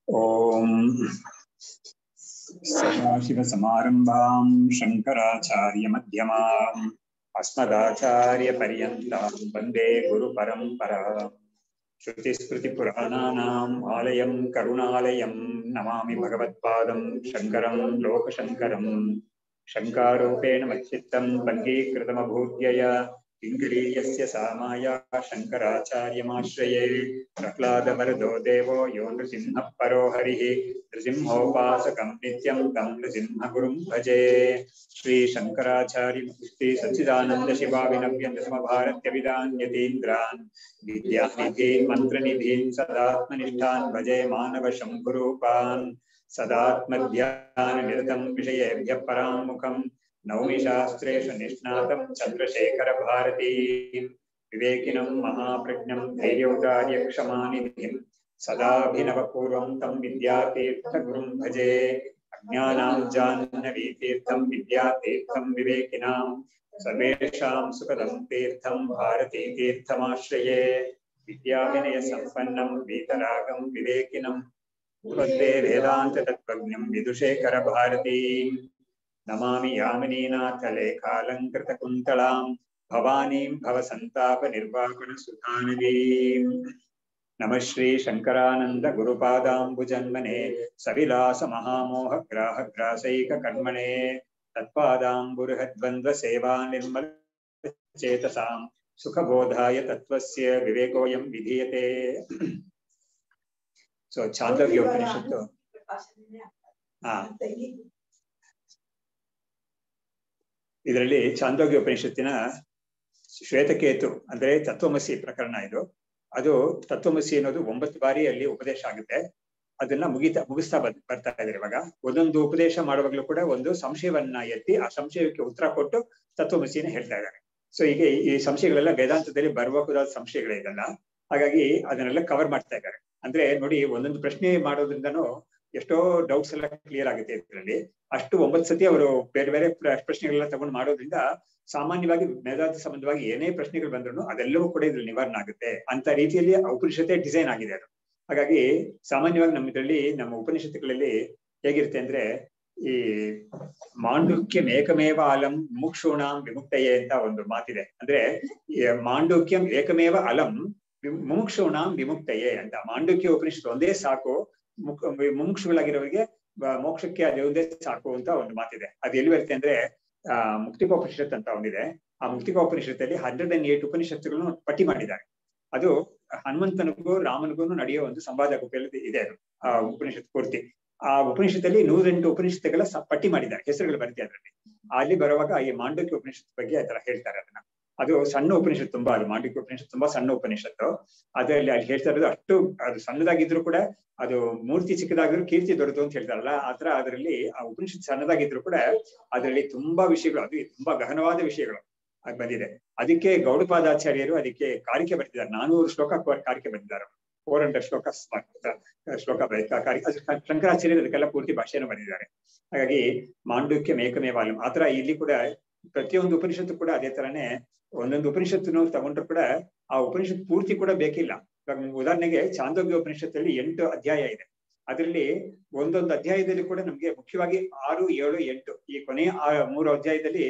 ओम सदाशिवसमारंभां शंकराचार्यमध्यमाम् अस्मदाचार्यपर्यन्तां वन्दे गुरुपरम्पराम्। श्रुतिस्मृतिपुराणानाम् आलयं करुणालयं नमामि भगवत्पादं शङ्करं लोकशङ्करम्। शङ्कारूपेण मच्चित्तं पङ्गीकृतमभूद्यया किङ्करीयस्य सामाया शङ्कराचार्यमाश्रये। प्रह्लादवरदो देवो यो नृसिंहः परो हरिः नृसिंहोपासकं नित्यं तं नृसिंहगुरुं भजे। श्री शङ्कराचार्य श्री सच्चिदानन्द शिवाविनव्यन्तसमभारत्यभिधान् यतीन्द्रान् विद्यानिधीन् मन्त्रनिधीन् सदात्मनिष्ठान् भजे मानवशम्भुरूपान्। सदात्मध्याननिरतं विषयेभ्यः पराङ्मुखं नौमि शास्त्रेषु निष्णातं चन्द्रशेखरभारतीं विवेकिनं महाप्रज्ञं धैर्यौदार्यक्षमानिधिं सदाभिनवपूर्वं तं विद्यातीर्थगुरुं भजे। अज्ञानां जाह्नवीतीर्थं विद्यातीर्थं विवेकिनां सर्वेषां सुखदं तीर्थं भारतीतीर्थमाश्रये। विद्याविनयसम्पन्नं वीतरागं विवेकिनं वन्दे वेदान्ततत्त्वज्ञं विदुषेखरभारतीं नमामि यामिनीनाथलेखालङ्कृतकुन्तलां भवानीं भवसन्तापनिर्वापणसुधानदीं। नमः श्री शङ्करानन्द गुरुपादाम्बुजन्मने सविलासमहामोहग्राहग्रासैककर्मणे तत्पादाम्बुरुहद्वन्द्वसेवा निर्मलचेतसां सुखबोधाय तत्त्वस्य विवेकोऽयं विधीयते। ಸೊ ಚಾಂದೋಗ್ಯ ಉಪನಿಷತ್ತು ಇದರಲ್ಲಿ ಚಾಂದೋಗ್ಯ ಉಪನಿಷತ್ತಿನ ಶ್ವೇತಕೇತು ಅಂದ್ರೆ ತತ್ವಮಸಿ ಪ್ರಕರಣ ಇದು. ಅದು ತತ್ವಮಸಿ ಅನ್ನೋದು 9 ಬಾರಿ ಅಲ್ಲಿ ಉಪದೇಶ ಆಗುತ್ತೆ. ಅದನ್ನ ಮುಗಿಸ್ತಾ ಬರ್ತಾ ಇದ್ದಾರೆ. ಇವಾಗ ಒಂದೊಂದು ಉಪದೇಶ ಮಾಡುವಾಗ್ಲೂ ಕೂಡ ಒಂದು ಸಂಶಯವನ್ನ ಎತ್ತಿ ಆ ಸಂಶಯಕ್ಕೆ ಉತ್ತರ ಕೊಟ್ಟು ತತ್ವಮಸಿನ ಹೇಳ್ತಾ ಇದ್ದಾರೆ. ಸೊ ಈಗ ಈ ಸಂಶಯಗಳೆಲ್ಲ ವೇದಾಂತದಲ್ಲಿ ಬರಬಹುದಾದ ಸಂಶಯಗಳೇ ಇದೆಲ್ಲ. ಹಾಗಾಗಿ ಅದನ್ನೆಲ್ಲ ಕವರ್ ಮಾಡ್ತಾ ಇದ್ದಾರೆ. ಅಂದ್ರೆ ನೋಡಿ, ಒಂದೊಂದು ಪ್ರಶ್ನೆ ಮಾಡೋದ್ರಿಂದನೂ ಎಷ್ಟೋ ಡೌಟ್ಸ್ ಎಲ್ಲ ಕ್ಲಿಯರ್ ಆಗುತ್ತೆ ಇದರಲ್ಲಿ. ಅಷ್ಟು 9 ಸತಿ ಅವರು ಬೇರೆ ಬೇರೆ ಪ್ರಶ್ನೆಗಳೆಲ್ಲ ತಗೊಂಡು ಮಾಡೋದ್ರಿಂದ ಸಾಮಾನ್ಯವಾಗಿ ವೇದಾಂತ ಸಂಬಂಧವಾಗಿ ಏನೇ ಪ್ರಶ್ನೆಗಳು ಬಂದ್ರು ಅದೆಲ್ಲವೂ ಕೂಡ ಇದ್ರಲ್ಲಿ ನಿವಾರಣೆ ಆಗುತ್ತೆ ಅಂತ ರೀತಿಯಲ್ಲಿ ಉಪನಿಷತ್ತೇ ಡಿಸೈನ್ ಆಗಿದೆ ಅದು. ಹಾಗಾಗಿ ಸಾಮಾನ್ಯವಾಗಿ ನಮ್ಮ ಉಪನಿಷತ್ತುಗಳಲ್ಲಿ ಹೇಗಿರುತ್ತೆ ಅಂದ್ರೆ, ಈ ಮಾಂಡುಕ್ಯಂ ಏಕಮೇವ ಅಲಂ ಮುಮುಕ್ಷೂಣಾಂ ವಿಮುಕ್ತಯೇ ಅಂತ ಒಂದು ಮಾತಿದೆ. ಅಂದ್ರೆ ಮಾಂಡುಕ್ಯಂ ಏಕಮೇವ ಅಲಂ ಮುಮುಕ್ಷೂಣಾಂ ವಿಮುಕ್ತಯೇ ಅಂತ. ಮಾಂಡುಕ್ಯ ಉಪನಿಷತ್ತು ಒಂದೇ ಸಾಕು, ಮುಮುಕ್ಷುಗಳಾಗಿರೋರಿಗೆ ಮೋಕ್ಷಕ್ಕೆ ಅದು ಒಂದೇ ಸಾಕು ಅಂತ ಒಂದು ಮಾತಿದೆ. ಅದು ಎಲ್ಲಿ ಬರುತ್ತೆ ಅಂದ್ರೆ ಮುಕ್ತಿಕೋಪನಿಷತ್ ಅಂತ ಒಂದಿದೆ. ಆ ಮುಕ್ತಿಕೋಪನಿಷತ್ತಲ್ಲಿ 108 ಉಪನಿಷತ್ತುಗಳನ್ನು ಪಟ್ಟಿ ಮಾಡಿದ್ದಾರೆ. ಅದು ಹನುಮಂತನಿಗೂ ರಾಮನಿಗೂ ನಡೆಯೋ ಒಂದು ಸಂವಾದ ರೂಪದಲ್ಲಿ ಇದೆ ಅದು ಆ ಉಪನಿಷತ್ ಪೂರ್ತಿ. ಆ ಉಪನಿಷತ್ತಲ್ಲಿ 108 ಉಪನಿಷತ್ತುಗಳ ಪಟ್ಟಿ ಮಾಡಿದ್ದಾರೆ, ಹೆಸರುಗಳು ಬರುತ್ತೆ ಅದರಲ್ಲಿ. ಅಲ್ಲಿ ಬರುವಾಗ ಈ ಮಾಂಡುಕ್ಯ ಉಪನಿಷತ್ ಬಗ್ಗೆ ಆ ತರ ಹೇಳ್ತಾರೆ ಅದನ್ನ. ಅದು ಸಣ್ಣ ಉಪನಿಷತ್ತು, ತುಂಬಾ ಅದು ಮಾಂಡುಕ್ಯ ಉಪನಿಷತ್ತು ತುಂಬಾ ಸಣ್ಣ ಉಪನಿಷತ್ತು. ಅದರಲ್ಲಿ ಅಲ್ಲಿ ಹೇಳ್ತಾ ಇರೋದು ಅಷ್ಟು ಅದು ಸಣ್ಣದಾಗಿದ್ರು ಕೂಡ ಅದು ಮೂರ್ತಿ ಚಿಕ್ಕದಾಗಿದ್ರು ಕೀರ್ತಿ ದೊಡ್ಡದು ಅಂತ ಹೇಳ್ತಾರಲ್ಲ, ಆತರ ಅದರಲ್ಲಿ ಆ ಉಪನಿಷತ್ತು ಸಣ್ಣದಾಗಿದ್ರು ಕೂಡ ಅದರಲ್ಲಿ ತುಂಬಾ ವಿಷಯಗಳು, ಅದು ತುಂಬಾ ಗಹನವಾದ ವಿಷಯಗಳು ಅದು ಬಂದಿದೆ. ಅದಕ್ಕೆ ಗೌಡಪಾದಾಚಾರ್ಯರು ಅದಕ್ಕೆ ಕಾರಿಕೆ ಬರೆದಿದ್ದಾರೆ. 400 ಶ್ಲೋಕ ಕಾರಿಕೆ ಬರೆದಿದ್ದಾರೆ. 400 ಶ್ಲೋಕ ಶಂಕರಾಚಾರ್ಯರು ಅದಕ್ಕೆಲ್ಲ ಪೂರ್ತಿ ಭಾಷೆಯನ್ನು ಬರೆದಿದ್ದಾರೆ. ಹಾಗಾಗಿ ಮಾಂಡುಕ್ಯ ಮೇಕಮೇವಾಲಂ ಆತರ ಇಲ್ಲಿ ಕೂಡ ಪ್ರತಿಯೊಂದು ಉಪನಿಷತ್ತು ಕೂಡ ಅದೇ ತರನೇ ಒಂದೊಂದು ಉಪನಿಷತ್ತು ತಗೊಂಡ್ರು ಕೂಡ ಆ ಉಪನಿಷತ್ ಪೂರ್ತಿ ಕೂಡ ಬೇಕಿಲ್ಲ. ಉದಾಹರಣೆಗೆ ಚಾಂದೋಗ್ಯ ಉಪನಿಷತ್ತಲ್ಲಿ 8 ಅಧ್ಯಾಯ ಇದೆ. ಅದರಲ್ಲಿ ಒಂದೊಂದು ಅಧ್ಯಾಯದಲ್ಲಿ ಕೂಡ ನಮ್ಗೆ ಮುಖ್ಯವಾಗಿ 6, 7, 8 ಈ ಕೊನೆಯ 3 ಅಧ್ಯಾಯದಲ್ಲಿ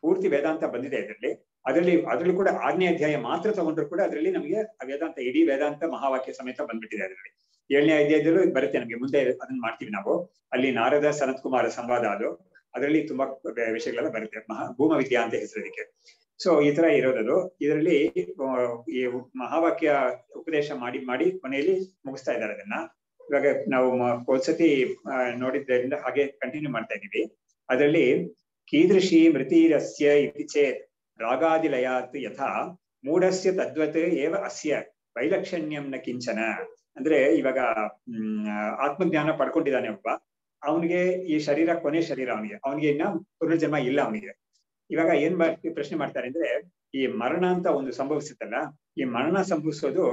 ಪೂರ್ತಿ ವೇದಾಂತ ಬಂದಿದೆ ಇದರಲ್ಲಿ. ಅದರಲ್ಲಿ ಕೂಡ 6ನೇ ಅಧ್ಯಾಯ ಮಾತ್ರ ತಗೊಂಡ್ರು ಕೂಡ ಅದರಲ್ಲಿ ನಮಗೆ ವೇದಾಂತ, ಇಡೀ ವೇದಾಂತ ಮಹಾವಾಕ್ಯ ಸಮೇತ ಬಂದ್ಬಿಟ್ಟಿದೆ ಅದರಲ್ಲಿ. 7ನೇ ಅಧ್ಯಾಯದಲ್ಲೂ ಬರುತ್ತೆ ನಮಗೆ, ಮುಂದೆ ಅದನ್ನ ಮಾಡ್ತೀವಿ ನಾವು. ಅಲ್ಲಿ ನಾರದ ಸನತ್ ಕುಮಾರ ಸಂವಾದ, ಅದರಲ್ಲಿ ತುಂಬಾ ವಿಷಯಗಳೆಲ್ಲ ಬರುತ್ತೆ. ಭೂಮವಿದ್ಯಾ ಅಂತ ಹೆಸರು ಇದಕ್ಕೆ. ಸೊ ಈ ತರ ಇರೋದು ಇದರಲ್ಲಿ ಈ ಮಹಾವಾಕ್ಯ ಉಪದೇಶ ಮಾಡಿ ಕೊನೆಯಲ್ಲಿ ಮುಗಿಸ್ತಾ ಇದ್ದಾರೆ ಅದನ್ನ. ಇವಾಗ ನಾವು ಒಂದ್ಸತಿ ನೋಡಿದ್ರಿಂದ ಹಾಗೆ ಕಂಟಿನ್ಯೂ ಮಾಡ್ತಾ ಇದೀವಿ. ಅದರಲ್ಲಿ ಕೀದೃಶಿ ಮೃತಿರಸ್ಯ ಇತಿ ಚೇತ್ ರಾಗಾದಿಲಯಾತ್ ಯಥಾ ಮೂಢಸ್ಯ ತದ್ವತ್ ಏವ ಅಸ್ಯ ವೈಲಕ್ಷಣ್ಯಂ ನ ಕಿಂಚನ. ಅಂದ್ರೆ ಇವಾಗ ಆತ್ಮಜ್ಞಾನ ಪಡ್ಕೊಂಡಿದ್ದಾನೆ ಒಬ್ಬ, ಅವನಿಗೆ ಈ ಶರೀರ ಕೊನೆ ಶರೀರ, ಅವನಿಗೆ ಇನ್ನ ಪುನರ್ಜನ್ಮ ಇಲ್ಲ ಅವನಿಗೆ. ಇವಾಗ ಏನ್ ಪ್ರಶ್ನೆ ಮಾಡ್ತಾರೆ ಅಂದ್ರೆ, ಈ ಮರಣ ಅಂತ ಒಂದು ಸಂಭವಿಸುತ್ತಲ್ಲ, ಈ ಮರಣ ಸಂಭವಿಸೋದು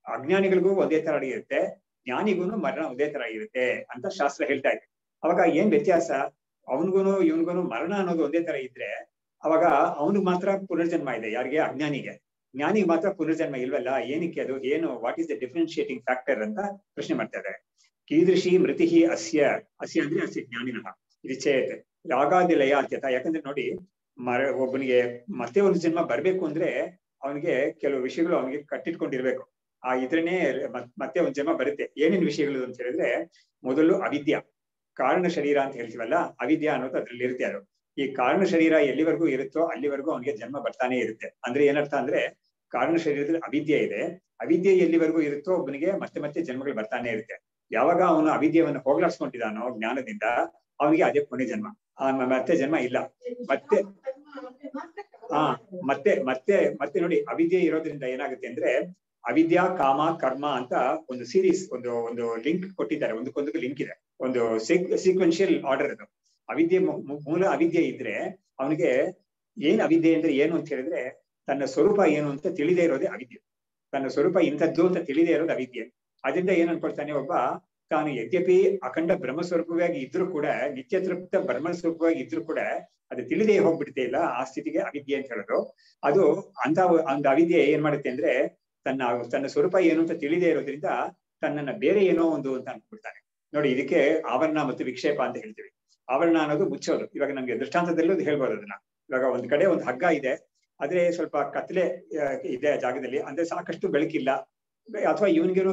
ಅಜ್ಞಾನಿಗಳಿಗೂ ಒಂದೇ ತರ ಇರುತ್ತೆ, ಜ್ಞಾನಿಗೂ ಮರಣ ಒಂದೇ ತರ ಇರುತ್ತೆ ಅಂತ ಶಾಸ್ತ್ರ ಹೇಳ್ತಾ ಇದೆ. ಅವಾಗ ಏನ್ ವ್ಯತ್ಯಾಸ? ಅವನಿಗೂನು ಇವನ್ಗೂನು ಮರಣ ಅನ್ನೋದು ಒಂದೇ ತರ ಇದ್ರೆ ಅವಾಗ ಅವನಿಗೆ ಮಾತ್ರ ಪುನರ್ಜನ್ಮ ಇದೆ, ಯಾರಿಗೆ? ಅಜ್ಞಾನಿಗೆ. ಜ್ಞಾನಿಗೆ ಮಾತ್ರ ಪುನರ್ಜನ್ಮ ಇಲ್ವಲ್ಲ, ಏನಕ್ಕೆ ಅದು, ಏನು, what is the differentiating factor ಅಂತ ಪ್ರಶ್ನೆ ಮಾಡ್ತಾ ಇದ್ದಾರೆ. ಕೀದೃಶಿ ಮೃತಿಹಿ ಅಸ್ಯ, ಅಸ್ಯ ಅಂದ್ರೆ ಅಸ್ಯ ಜ್ಞಾನಿನಃ ಇದು ಚೇತ್ ಯಾಗಾದಿ ಲಯ ಅತ್ಯತ. ಯಾಕಂದ್ರೆ ನೋಡಿ, ಒಬ್ಬನಿಗೆ ಮತ್ತೆ ಒಂದು ಜನ್ಮ ಬರ್ಬೇಕು ಅಂದ್ರೆ ಅವನಿಗೆ ಕೆಲವು ವಿಷಯಗಳು ಅವನಿಗೆ ಕಟ್ಟಿಟ್ಕೊಂಡಿರ್ಬೇಕು. ಆ ಇದ್ರನೇ ಮತ್ತೆ ಒಂದು ಜನ್ಮ ಬರುತ್ತೆ. ಏನೇನು ವಿಷಯಗಳು ಅಂತ ಹೇಳಿದ್ರೆ, ಮೊದಲು ಅವಿದ್ಯ, ಕಾರಣ ಶರೀರ ಅಂತ ಹೇಳ್ತೀವಲ್ಲ, ಅವಿದ್ಯ ಅನ್ನೋದು ಅದ್ರಲ್ಲಿ ಇರುತ್ತೆ. ಅದು ಈ ಕಾರಣ ಶರೀರ ಎಲ್ಲಿವರೆಗೂ ಇರುತ್ತೋ ಅಲ್ಲಿವರೆಗೂ ಅವನಿಗೆ ಜನ್ಮ ಬರ್ತಾನೆ ಇರುತ್ತೆ. ಅಂದ್ರೆ ಏನರ್ಥ ಅಂದ್ರೆ, ಕಾರಣ ಶರೀರದಲ್ಲಿ ಅವಿದ್ಯೆ ಇದೆ, ಅವಿದ್ಯೆ ಎಲ್ಲಿವರೆಗೂ ಇರುತ್ತೋ ಒಬ್ಬನಿಗೆ ಮತ್ತೆ ಮತ್ತೆ ಜನ್ಮಗಳು ಬರ್ತಾನೆ ಇರುತ್ತೆ. ಯಾವಾಗ ಅವನು ಅವಿದ್ಯೆಯನ್ನು ಹೋಗ್ಲಾಡ್ಸ್ಕೊಂಡಿದ್ದಾನೋ ಜ್ಞಾನದಿಂದ, ಅವನಿಗೆ ಅದೇ ಕೊನೆ ಜನ್ಮ, ಮತ್ತೆ ಜನ್ಮ ಇಲ್ಲ. ಮತ್ತೆ ಮತ್ತೆ ಮತ್ತೆ ಮತ್ತೆ ನೋಡಿ, ಅವಿದ್ಯೆ ಇರೋದ್ರಿಂದ ಏನಾಗುತ್ತೆ ಅಂದ್ರೆ, ಅವಿದ್ಯಾ ಕಾಮ ಕರ್ಮ ಅಂತ ಒಂದು ಸೀರೀಸ್, ಒಂದು ಲಿಂಕ್ ಕೊಟ್ಟಿದ್ದಾರೆ, ಒಂದಕ್ಕೊಂದಕ್ಕೆ ಲಿಂಕ್ ಇದೆ, ಒಂದು ಸೀಕ್ವೆನ್ಷಿಯಲ್ ಆರ್ಡರ್ ಅದು. ಅವಿದ್ಯೆ ಮೂಲ ಅವಿದ್ಯೆ ಇದ್ರೆ ಅವನಿಗೆ ಏನ್ ಅವಿದ್ಯೆ ಅಂದ್ರೆ ಏನು ಅಂತ ಹೇಳಿದ್ರೆ, ತನ್ನ ಸ್ವರೂಪ ಏನು ಅಂತ ತಿಳಿದೇ ಇರೋದೇ ಅವಿದ್ಯೆ. ತನ್ನ ಸ್ವರೂಪ ಇಂಥದ್ದು ಅಂತ ತಿಳಿದೇ ಇರೋದು ಅವಿದ್ಯೆ. ಅದರಿಂದ ಏನ್ ಅನ್ಕೊಳ್ತಾನೆ ಒಬ್ಬ, ತಾನು ಯದ್ಯಪಿ ಅಖಂಡ ಬ್ರಹ್ಮಸ್ವರೂಪವಾಗಿ ಇದ್ರೂ ಕೂಡ, ನಿತ್ಯ ತೃಪ್ತ ಬ್ರಹ್ಮಸ್ವರೂಪವಾಗಿ ಇದ್ರೂ ಕೂಡ ಅದು ತಿಳಿದೇ ಹೋಗ್ಬಿಡುತ್ತೆ ಇಲ್ಲ, ಆ ಸ್ಥಿತಿಗೆ ಅವಿದ್ಯೆ ಅಂತ ಹೇಳೋದು. ಅದು ಅಂತ ಒಂದು ಅವಿದ್ಯೆ ಏನ್ ಮಾಡುತ್ತೆ ಅಂದ್ರೆ, ತನ್ನ ಸ್ವರೂಪ ಏನು ಅಂತ ತಿಳಿದೇ ಇರೋದ್ರಿಂದ ತನ್ನನ್ನ ಬೇರೆ ಏನೋ ಒಂದು ಅಂತ ಅನ್ಕೊಳ್ತಾನೆ. ನೋಡಿ, ಇದಕ್ಕೆ ಆವರಣ ಮತ್ತು ವಿಕ್ಷೇಪ ಅಂತ ಹೇಳ್ತೀವಿ. ಆವರಣ ಅನ್ನೋದು ಮುಚ್ಚೋದು. ಇವಾಗ ನಮ್ಗೆ ದೃಷ್ಟಾಂತದಲ್ಲೂ ಹೇಳ್ಬೋದು ಅದನ್ನ. ಇವಾಗ ಒಂದ್ ಕಡೆ ಒಂದು ಹಗ್ಗ ಇದೆ, ಆದ್ರೆ ಸ್ವಲ್ಪ ಕತ್ಲೆ ಇದೆ ಜಾಗದಲ್ಲಿ, ಅಂದ್ರೆ ಸಾಕಷ್ಟು ಬೆಳಕಿಲ್ಲ, ಅಥವಾ ಇವನ್ಗೇನೋ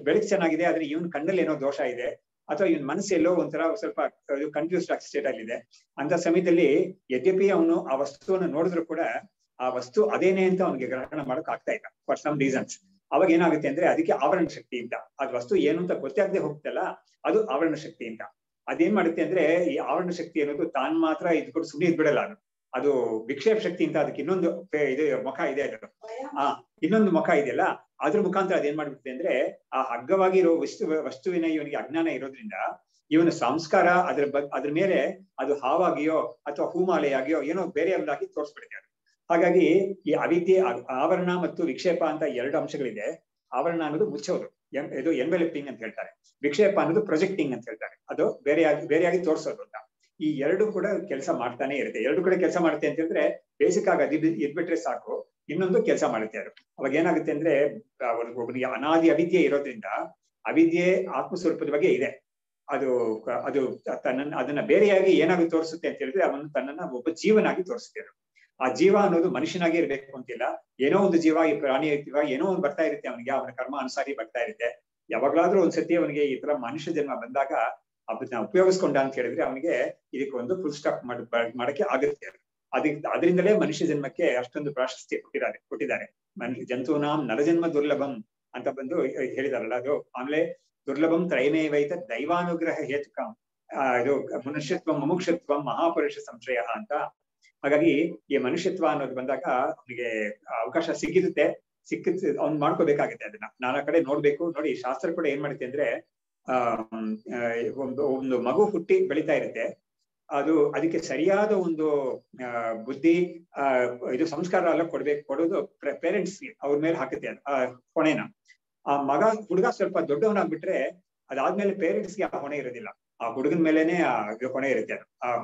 ಬೆಳಕು ಚೆನ್ನಾಗಿದೆ ಆದ್ರೆ ಇವನ್ ಕಣ್ಣಲ್ಲಿ ಏನೋ ದೋಷ ಇದೆ, ಅಥವಾ ಇವನ್ ಮನಸ್ಸೆಲ್ಲೋ ಒಂಥರ ಸ್ವಲ್ಪ ಕನ್ಫ್ಯೂಸ್ಡ್ ಸ್ಟೇಟ್ ಅಲ್ಲಿ ಇದೆ. ಅಂತ ಸಮಯದಲ್ಲಿ ಯದ್ಯಪಿ ಅವನು ಆ ವಸ್ತುವನ್ನು ನೋಡಿದ್ರು ಕೂಡ ಆ ವಸ್ತು ಅದೇನೆ ಅಂತ ಅವನಿಗೆ ಗ್ರಹಣ ಮಾಡಕ್ ಆಗ್ತಾ ಇಲ್ಲ ಫಾರ್ ಸಮ್ ರೀಸನ್ಸ್. ಅವಾಗ ಏನಾಗುತ್ತೆ ಅಂದ್ರೆ, ಅದಕ್ಕೆ ಆವರಣ ಶಕ್ತಿ ಅಂತ, ಅದ್ ವಸ್ತು ಏನು ಅಂತ ಗೊತ್ತಾಗದೆ ಹೋಗ್ತಲ್ಲ, ಅದು ಆವರಣ ಶಕ್ತಿ ಅಂತ. ಅದೇನ್ ಮಾಡುತ್ತೆ ಅಂದ್ರೆ, ಈ ಆವರಣ ಶಕ್ತಿ ಅನ್ನೋದು ತಾನ್ ಮಾತ್ರ ಇದ್ಕೊಂಡು ಸುಮ್ಮನೆ ಇದ್ಬಿಡಲ್ಲ, ಅದು ವಿಕ್ಷೇಪ ಶಕ್ತಿ ಅಂತ, ಅದಕ್ಕೆ ಇನ್ನೊಂದು ಇದು ಮುಖ ಇದೆ. ಅದು ಇನ್ನೊಂದು ಮುಖ ಇದೆಯಲ್ಲ, ಅದ್ರ ಮುಖಾಂತರ ಅದೇನ್ ಮಾಡ್ಬಿಡುತ್ತೆ ಅಂದ್ರೆ, ಆ ಹಗ್ಗವಾಗಿರೋ ವಸ್ತುವಿನ ಇವನಿಗೆ ಅಜ್ಞಾನ ಇರೋದ್ರಿಂದ ಇವನ ಸಂಸ್ಕಾರ ಅದ್ರ ಮೇಲೆ ಅದು ಹಾವಾಗಿಯೋ ಅಥವಾ ಹೂಮಾಲೆಯಾಗಿಯೋ ಏನೋ ಬೇರೆ ಒಂದಾಗಿ ತೋರಿಸ್ಬಿಡುತ್ತೆ. ಹಾಗಾಗಿ ಈ ಅವಿದ್ಯೆ, ಆವರಣ ಮತ್ತು ವಿಕ್ಷೇಪ ಅಂತ ಎರಡು ಅಂಶಗಳಿದೆ. ಆವರಣ ಅನ್ನೋದು ಮುಚ್ಚೋದು, ಇದು ಎನ್ವೆಲಪಿಂಗ್ ಅಂತ ಹೇಳ್ತಾರೆ. ವಿಕ್ಷೇಪ ಅನ್ನೋದು ಪ್ರೊಜೆಕ್ಟಿಂಗ್ ಅಂತ ಹೇಳ್ತಾರೆ, ಅದು ಬೇರೆಯಾಗಿ ತೋರಿಸೋದು ಅಂತ. ಈ ಎರಡು ಕೂಡ ಕೆಲಸ ಮಾಡ್ತಾನೆ ಇರುತ್ತೆ. ಎರಡು ಕೂಡ ಕೆಲಸ ಮಾಡುತ್ತೆ ಅಂತ ಹೇಳಿದ್ರೆ, ಬೇಸಿಕ್ ಆಗಿ ಅದು ಇದ್ಬಿಟ್ರೆ ಸಾಕು, ಇನ್ನೊಂದು ಕೆಲಸ ಮಾಡುತ್ತೆ ಅದು. ಅವಾಗ ಏನಾಗುತ್ತೆ ಅಂದ್ರೆ, ಒಬ್ಬನಿಗೆ ಅನಾದಿ ಅವಿದ್ಯೆ ಇರೋದ್ರಿಂದ, ಅವಿದ್ಯೆ ಆತ್ಮಸ್ವರೂಪದ ಬಗ್ಗೆ ಇದೆ, ಅದು ಅದನ್ನ ಬೇರೆಯಾಗಿ ಏನಾಗಿ ತೋರಿಸುತ್ತೆ ಅಂತ ಹೇಳಿದ್ರೆ, ಅವನು ತನ್ನನ್ನ ಒಬ್ಬ ಜೀವನಾಗಿ ತೋರಿಸುತ್ತೆ. ಆ ಜೀವ ಅನ್ನೋದು ಮನುಷ್ಯನಾಗಿ ಇರ್ಬೇಕು ಅಂತಿಲ್ಲ, ಏನೋ ಒಂದು ಜೀವ, ಈ ಪ್ರಾಣಿ ಜೀವ ಏನೋ ಒಂದು ಬರ್ತಾ ಇರುತ್ತೆ ಅವನಿಗೆ, ಅವನ ಕರ್ಮ ಅನುಸಾರಿ ಬರ್ತಾ ಇರುತ್ತೆ. ಯಾವಾಗ್ಲಾದ್ರೂ ಒಂದ್ಸತಿ ಅವನಿಗೆ ಈ ತರ ಮನುಷ್ಯ ಜನ್ಮ ಬಂದಾಗ ಅದನ್ನ ಉಪಯೋಗಿಸ್ಕೊಂಡ ಅಂತ ಹೇಳಿದ್ರೆ, ಅವನಿಗೆ ಇದಕ್ಕೆ ಒಂದು ಫುಲ್ ಸ್ಟಾಪ್ ಮಾಡಕ್ಕೆ ಆಗುತ್ತೆ. ಅದರಿಂದಲೇ ಮನುಷ್ಯ ಜನ್ಮಕ್ಕೆ ಅಷ್ಟೊಂದು ಪ್ರಾಶಸ್ತ್ಯ ಕೊಟ್ಟಿದ್ದಾರೆ. ಜಂತೂನಾಂ ನರಜನ್ಮ ದುರ್ಲಭಂ ಅಂತ ಬಂದು ಹೇಳಿದಾರಲ್ಲ ಅದು. ಆಮೇಲೆ ದುರ್ಲಭಂ ತ್ರಯಮೇವೈತ ದೈವಾನುಗ್ರಹ ಹೇತುಕಂ, ಇದು ಮನುಷ್ಯತ್ವ ಮುಮುಕ್ಷತ್ವ ಮಹಾಪುರುಷ ಸಂಶಯ ಅಂತ. ಹಾಗಾಗಿ ಈ ಮನುಷ್ಯತ್ವ ಅನ್ನೋದು ಬಂದಾಗ ಅವನಿಗೆ ಅವಕಾಶ ಸಿಕ್ಕಿರುತ್ತೆ, ಅವ್ನು ಮಾಡ್ಕೋಬೇಕಾಗುತ್ತೆ. ಅದನ್ನ ನಾನಾ ಕಡೆ ನೋಡ್ಬೇಕು. ನೋಡಿ, ಶಾಸ್ತ್ರ ಕೂಡ ಏನ್ ಮಾಡುತ್ತೆ ಅಂದ್ರೆ, ಒಂದು ಮಗು ಹುಟ್ಟಿ ಬೆಳಿತಾ ಇರುತ್ತೆ, ಅದಕ್ಕೆ ಸರಿಯಾದ ಒಂದು ಬುದ್ಧಿ ಇದು ಸಂಸ್ಕಾರ ಎಲ್ಲ ಕೊಡೋದು ಪೇರೆಂಟ್ಸ್ಗೆ, ಅವ್ರ ಮೇಲೆ ಹಾಕುತ್ತೆ ಆ ಹೊಣೆನ. ಆ ಹುಡುಗ ಸ್ವಲ್ಪ ದೊಡ್ಡವನಾಗ್ಬಿಟ್ರೆ ಅದಾದ್ಮೇಲೆ ಪೇರೆಂಟ್ಸ್ಗೆ ಆ ಹೊಣೆ ಇರೋದಿಲ್ಲ, ಆ ಹುಡುಗನ ಮೇಲೆನೆ ಆ ಹೊಣೆ ಇರುತ್ತೆ.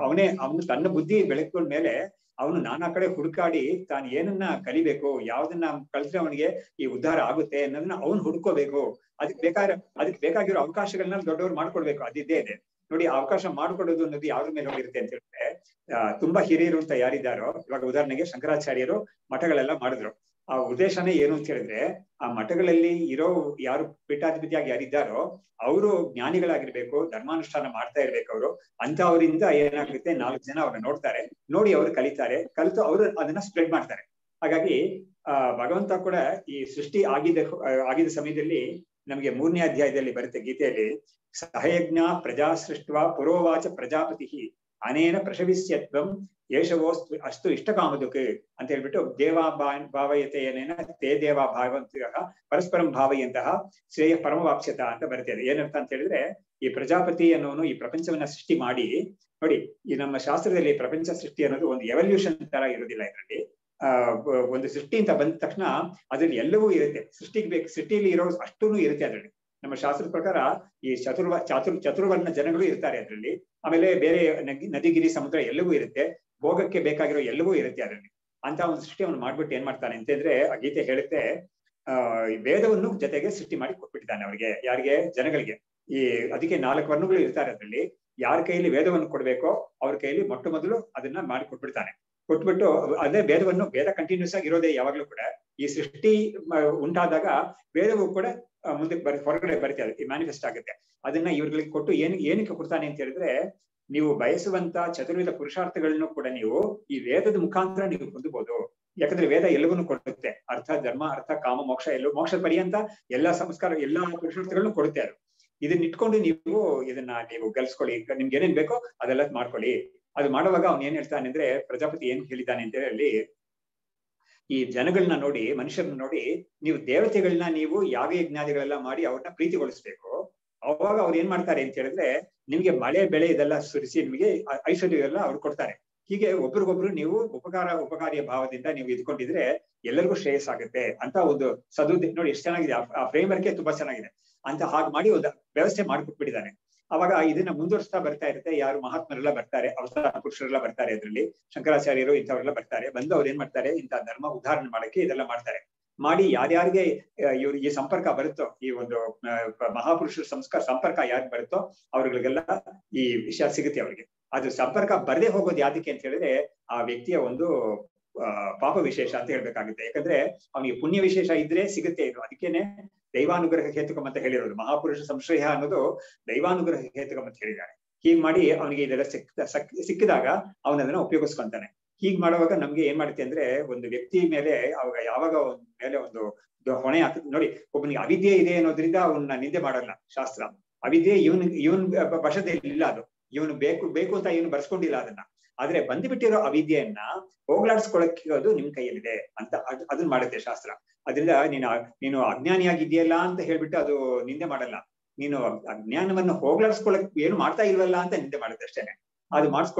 ಅವನು ತನ್ನ ಬುದ್ಧಿ ಬೆಳಕೊಂಡ ಮೇಲೆ ಅವನು ನಾನಾ ಕಡೆ ಹುಡುಕಾಡಿ ತಾನು ಏನನ್ನ ಕಲಿಬೇಕು, ಯಾವ್ದನ್ನ ಕಲಿತ್ರೆ ಅವನಿಗೆ ಈ ಉದ್ಧಾರ ಆಗುತ್ತೆ ಅನ್ನೋದನ್ನ ಅವ್ನು ಹುಡ್ಕೋಬೇಕು. ಅದಕ್ಕೆ ಬೇಕಾಗಿರೋ ಅವಕಾಶಗಳನ್ನ ದೊಡ್ಡವ್ರು ಮಾಡ್ಕೊಡ್ಬೇಕು, ಅದಿದ್ದೇ ಇದೆ. ನೋಡಿ, ಅವಕಾಶ ಮಾಡ್ಕೊಡೋದು ಅನ್ನೋದು ಯಾವ್ದ್ರ ಮೇಲೆ ಹೋಗಿರುತ್ತೆ ಅಂತ ಹೇಳಿದ್ರೆ, ತುಂಬಾ ಹಿರಿಯರು ಅಂತ ಯಾರಿದ್ದಾರೋ, ಇವಾಗ ಉದಾಹರಣೆಗೆ ಶಂಕರಾಚಾರ್ಯರು ಮಠಗಳೆಲ್ಲ ಮಾಡಿದ್ರು. ಆ ಉದ್ದೇಶನೇ ಏನು ಅಂತ ಹೇಳಿದ್ರೆ, ಆ ಮಠಗಳಲ್ಲಿ ಇರೋ ಯಾರು ಪೀಠಾಧಿಪತಿಯಾಗಿ ಯಾರಿದ್ದಾರೋ ಅವರು ಜ್ಞಾನಿಗಳಾಗಿರ್ಬೇಕು, ಧರ್ಮಾನುಷ್ಠಾನ ಮಾಡ್ತಾ ಇರ್ಬೇಕು. ಅವರು ಅಂತವರಿಂದ ಏನಾಗುತ್ತೆ, 4 ಜನ ಅವ್ರನ್ನ ನೋಡ್ತಾರೆ, ನೋಡಿ ಅವರು ಕಲಿತು ಅವರು ಅದನ್ನ ಸ್ಪ್ರೆಡ್ ಮಾಡ್ತಾರೆ. ಹಾಗಾಗಿ ಭಗವಂತ ಕೂಡ ಈ ಸೃಷ್ಟಿ ಆಗಿದ ಸಮಯದಲ್ಲಿ ನಮಗೆ 3ನೇ ಅಧ್ಯಾಯದಲ್ಲಿ ಬರುತ್ತೆ ಗೀತೆಯಲ್ಲಿ, ಸಹಯಜ್ಞ ಪ್ರಜಾ ಸೃಷ್ಟ ಪುರೋವಾಚ ಪ್ರಜಾಪತಿ ಅನೇನ ಪ್ರಶವಿಸ್ಯತ್ವಂ ಯೇಷವೋಸ್ತು ಅಷ್ಟು ಇಷ್ಟ ಕಾಮದುಕ್ ಅಂತ ಹೇಳ್ಬಿಟ್ಟು, ದೇವಾ ಭಾವಯತೆಯನೇನ ತೇ ದೇವಾ ಭಾವಂತ ಪರಸ್ಪರಂ ಭಾವಯಂತಹ ಶ್ರೇಯ ಪರಮವಾಪ್ಸ್ಯತ ಅಂತ ಬರ್ತದೆ. ಏನರ್ಥ ಅಂತ ಹೇಳಿದ್ರೆ, ಈ ಪ್ರಜಾಪತಿ ಅನ್ನೋನು ಈ ಪ್ರಪಂಚವನ್ನ ಸೃಷ್ಟಿ ಮಾಡಿ, ನೋಡಿ ಈ ನಮ್ಮ ಶಾಸ್ತ್ರದಲ್ಲಿ ಪ್ರಪಂಚ ಸೃಷ್ಟಿ ಅನ್ನೋದು ಒಂದು ಎವಲ್ಯೂಷನ್ ತರ ಇರೋದಿಲ್ಲ. ಇದರಲ್ಲಿ ಒಂದು ಸೃಷ್ಟಿ ಅಂತ ಬಂದ ತಕ್ಷಣ ಅದ್ರಲ್ಲಿ ಎಲ್ಲವೂ ಇರುತ್ತೆ. ಸೃಷ್ಟಿಯಲ್ಲಿ ಇರೋ ಅಷ್ಟೂ ಇರುತ್ತೆ ಅದರಲ್ಲಿ. ನಮ್ಮ ಶಾಸ್ತ್ರದ ಪ್ರಕಾರ ಈ ಚತುರ್ವರ್ಣ ಜನಗಳು ಇರ್ತಾರೆ ಅದರಲ್ಲಿ. ಆಮೇಲೆ ಬೇರೆ ನದಿಗಿರಿ ಸಮುದ್ರ ಎಲ್ಲವೂ ಇರುತ್ತೆ, ಭೋಗಕ್ಕೆ ಬೇಕಾಗಿರೋ ಎಲ್ಲವೂ ಇರುತ್ತೆ ಅದರಲ್ಲಿ. ಅಂತ ಒಂದು ಸೃಷ್ಟಿ ಅವನು ಮಾಡ್ಬಿಟ್ಟು ಏನ್ ಮಾಡ್ತಾನೆ ಅಂತಂದ್ರೆ ಆ ಗೀತೆ ಹೇಳುತ್ತೆ, ವೇದವನ್ನು ಜೊತೆಗೆ ಸೃಷ್ಟಿ ಮಾಡಿ ಕೊಟ್ಬಿಟ್ಟಿದ್ದಾನೆ ಅವ್ರಿಗೆ, ಯಾರಿಗೆ? ಜನಗಳಿಗೆ. ಈ ಅದಕ್ಕೆ 4 ವರ್ಣಗಳು ಇರ್ತಾರೆ ಅದ್ರಲ್ಲಿ. ಯಾರ ಕೈಯಲ್ಲಿ ವೇದವನ್ನು ಕೊಡ್ಬೇಕೋ ಅವ್ರ ಕೈಯಲ್ಲಿ ಮೊಟ್ಟ ಮೊದಲು ಅದನ್ನ ಮಾಡಿ ಕೊಟ್ಬಿಡ್ತಾನೆ. ಕೊಟ್ಬಿಟ್ಟು ಅದೇ ವೇದ ಕಂಟಿನ್ಯೂಸ್ ಆಗಿ ಇರೋದೇ ಯಾವಾಗ್ಲೂ ಕೂಡ. ಈ ಸೃಷ್ಟಿ ಉಂಟಾದಾಗ ವೇದವು ಕೂಡ ಮುಂದಕ್ಕೆ ಹೊರಗಡೆ ಬರುತ್ತೆ, ಮ್ಯಾನಿಫೆಸ್ಟ್ ಆಗುತ್ತೆ. ಅದನ್ನ ಇವ್ರಿಗೆ ಕೊಟ್ಟು ಏನಕ್ಕೆ ಕೊಡ್ತಾನೆ ಅಂತ ಹೇಳಿದ್ರೆ, ನೀವು ಬಯಸುವಂತ ಚತುರ್ವಿಧ ಪುರುಷಾರ್ಥಗಳನ್ನು ಕೂಡ ನೀವು ಈ ವೇದದ ಮುಖಾಂತರ ನೀವು ಹೊಂದಬಹುದು. ಯಾಕಂದ್ರೆ ವೇದ ಎಲ್ಲವನ್ನೂ ಕೊಡುತ್ತೆ, ಅರ್ಥ, ಧರ್ಮ, ಅರ್ಥ, ಕಾಮ, ಮೋಕ್ಷ, ಮೋಕ್ಷ ಪರ್ಯಂತ ಎಲ್ಲಾ ಸಂಸ್ಕಾರ, ಎಲ್ಲಾ ಪುರುಷಾರ್ಥಗಳನ್ನು ಕೊಡುತ್ತೆ ಅದು. ಇದನ್ನ ಇಟ್ಕೊಂಡು ಇದನ್ನ ನೀವು ಗಳಿಸ್ಕೊಳ್ಳಿ, ನಿಮ್ಗೆ ಏನೇನ್ ಬೇಕೋ ಅದೆಲ್ಲ ಮಾಡ್ಕೊಳ್ಳಿ. ಅದು ಮಾಡುವಾಗ ಅವ್ನು ಏನ್ ಹೇಳ್ತಾನೆ ಅಂದ್ರೆ, ಪ್ರಜಾಪತಿ ಏನ್ ಹೇಳಿದ್ದಾನೆ ಅಂತ ಅಲ್ಲಿ, ಈ ಜನಗಳನ್ನ ನೋಡಿ, ಮನುಷ್ಯರನ್ನ ನೋಡಿ, ನೀವು ದೇವತೆಗಳನ್ನ ನೀವು ಯಾಗ ಯಜ್ಞಾದಿಗಳೆಲ್ಲ ಮಾಡಿ ಅವ್ರನ್ನ ಪ್ರೀತಿಗೊಳಿಸ್ಬೇಕು. ಅವಾಗ ಅವ್ರು ಏನ್ ಮಾಡ್ತಾರೆ ಅಂತ ಹೇಳಿದ್ರೆ, ನಿಮ್ಗೆ ಮಳೆ ಬೆಳೆ ಇದೆಲ್ಲ ಸುರಿಸಿ ನಿಮಗೆ ಐಶ್ವರ್ಯ ಎಲ್ಲ ಅವ್ರು ಕೊಡ್ತಾರೆ. ಹೀಗೆ ಒಬ್ರಿಗೊಬ್ರು ನೀವು ಉಪಕಾರಿಯ ಭಾವದಿಂದ ನೀವು ಇದ್ಕೊಂಡಿದ್ರೆ ಎಲ್ಲರಿಗೂ ಶ್ರೇಯಸ್ಸಾಗುತ್ತೆ ಅಂತ ಒಂದು ನೋಡಿ ಎಷ್ಟು ಚೆನ್ನಾಗಿದೆ. ಆ ಫ್ರೇಮ್ ವರ್ಕ್ ತುಂಬಾ ಚೆನ್ನಾಗಿದೆ ಅಂತ ಹಾಗೆ ಮಾಡಿ ಒಂದು ವ್ಯವಸ್ಥೆ ಮಾಡ್ಕೊಟ್ಬಿಟ್ಟಿದ್ದಾನೆ. ಅವಾಗ ಇದನ್ನ ಮುಂದುವರಿಸ್ತಾ ಬರ್ತಾ ಇರುತ್ತೆ. ಯಾರು ಮಹಾತ್ಮರೆಲ್ಲ ಬರ್ತಾರೆ, ಅವತಾರ ಪುರುಷರೆಲ್ಲ ಬರ್ತಾರೆ, ಅದ್ರಲ್ಲಿ ಶಂಕರಾಚಾರ್ಯರು ಇಂಥವ್ರೆಲ್ಲ ಬರ್ತಾರೆ. ಬಂದು ಅವ್ರು ಏನ್ ಮಾಡ್ತಾರೆ, ಇಂಥ ಧರ್ಮ ಉದಾಹರಣೆ ಮಾಡಕ್ಕೆ ಇದೆಲ್ಲ ಮಾಡ್ತಾರೆ. ಮಾಡಿ ಯಾರ್ಯಾರಿಗೆ ಇವ್ರು ಈ ಸಂಪರ್ಕ ಬರುತ್ತೋ, ಈ ಒಂದು ಮಹಾಪುರುಷರ ಸಂಪರ್ಕ ಯಾರಿಗೆ ಬರುತ್ತೋ ಅವ್ರಿಗೆಲ್ಲ ಈ ವಿಷಯ ಸಿಗುತ್ತೆ ಅವ್ರಿಗೆ. ಅದು ಸಂಪರ್ಕ ಬರದೇ ಹೋಗೋದು ಯಾದಕ್ಕೆ ಅಂತ ಹೇಳಿದ್ರೆ, ಆ ವ್ಯಕ್ತಿಯ ಒಂದು ಪಾಪ ವಿಶೇಷ ಅಂತ ಹೇಳ್ಬೇಕಾಗುತ್ತೆ. ಯಾಕಂದ್ರೆ ಅವನಿಗೆ ಪುಣ್ಯ ವಿಶೇಷ ಇದ್ರೆ ಸಿಗುತ್ತೆ ಇದು. ಅದಕ್ಕೇನೆ ದೈವಾನುಗ್ರಹ ಹೇತುಕಂ ಅಂತ ಹೇಳಿರೋದು. ಮಹಾಪುರುಷ ಸಂಶ್ರಯ ಅನ್ನೋದು ದೈವಾನುಗ್ರಹ ಹೇತುಕಂ ಅಂತ ಹೇಳಿದ್ದಾರೆ. ಹೀಗ್ ಮಾಡಿ ಅವನಿಗೆ ಇದೆಲ್ಲ ಸಿಕ್ಕಿದಾಗ ಅವನದನ್ನ ಉಪಯೋಗಿಸ್ಕೊಂತಾನೆ. ಹೀಗ್ ಮಾಡುವಾಗ ನಮ್ಗೆ ಏನ್ ಮಾಡುತ್ತೆ ಅಂದ್ರೆ, ಒಂದು ವ್ಯಕ್ತಿ ಮೇಲೆ ಅವಾಗ ಯಾವಾಗ ಮೇಲೆ ಒಂದು ಹೊಣೆ ಆಗ್ತದೆ ನೋಡಿ. ಒಬ್ಬನಿಗೆ ಅವಿದ್ಯೆ ಇದೆ ಅನ್ನೋದ್ರಿಂದ ಅವನ್ನ ನಿಂದೆ ಮಾಡಲ್ಲ ಶಾಸ್ತ್ರ. ಅವಿದ್ಯೆ ಇವನ್ ವಶದಲ್ಲಿ ಇಲ್ಲ, ಅದು ಇವನು ಬೇಕು ಅಂತ ಇವನು ಬರ್ಸ್ಕೊಂಡಿಲ್ಲ ಅದನ್ನ. ಆದ್ರೆ ಬಂದುಬಿಟ್ಟಿರೋ ಅವಿದ್ಯೆಯನ್ನ ಹೋಗ್ಲಾಡ್ಸ್ಕೊಳಕ್ಕೆ ಅದು ನಿಮ್ ಕೈಯಲ್ಲಿದೆ ಅಂತ ಅದನ್ನ ಮಾಡುತ್ತೆ ಶಾಸ್ತ್ರ. ಅದರಿಂದ ನೀನು ಅಜ್ಞಾನಿಯಾಗಿದೆಯಲ್ಲ ಅಂತ ಹೇಳ್ಬಿಟ್ಟು ಅದು ನಿಂದೆ ಮಾಡಲ್ಲ. ನೀನು ಅಜ್ಞಾನವನ್ನು ಹೋಗ್ಲಾಡ್ಸ್ಕೊಳಕ್ ಏನು ಮಾಡ್ತಾ ಇಲ್ವಲ್ಲ ಅಂತ ನಿಂದೆ ಮಾಡುತ್ತೆ ಅಷ್ಟೇನೆ. ಅದು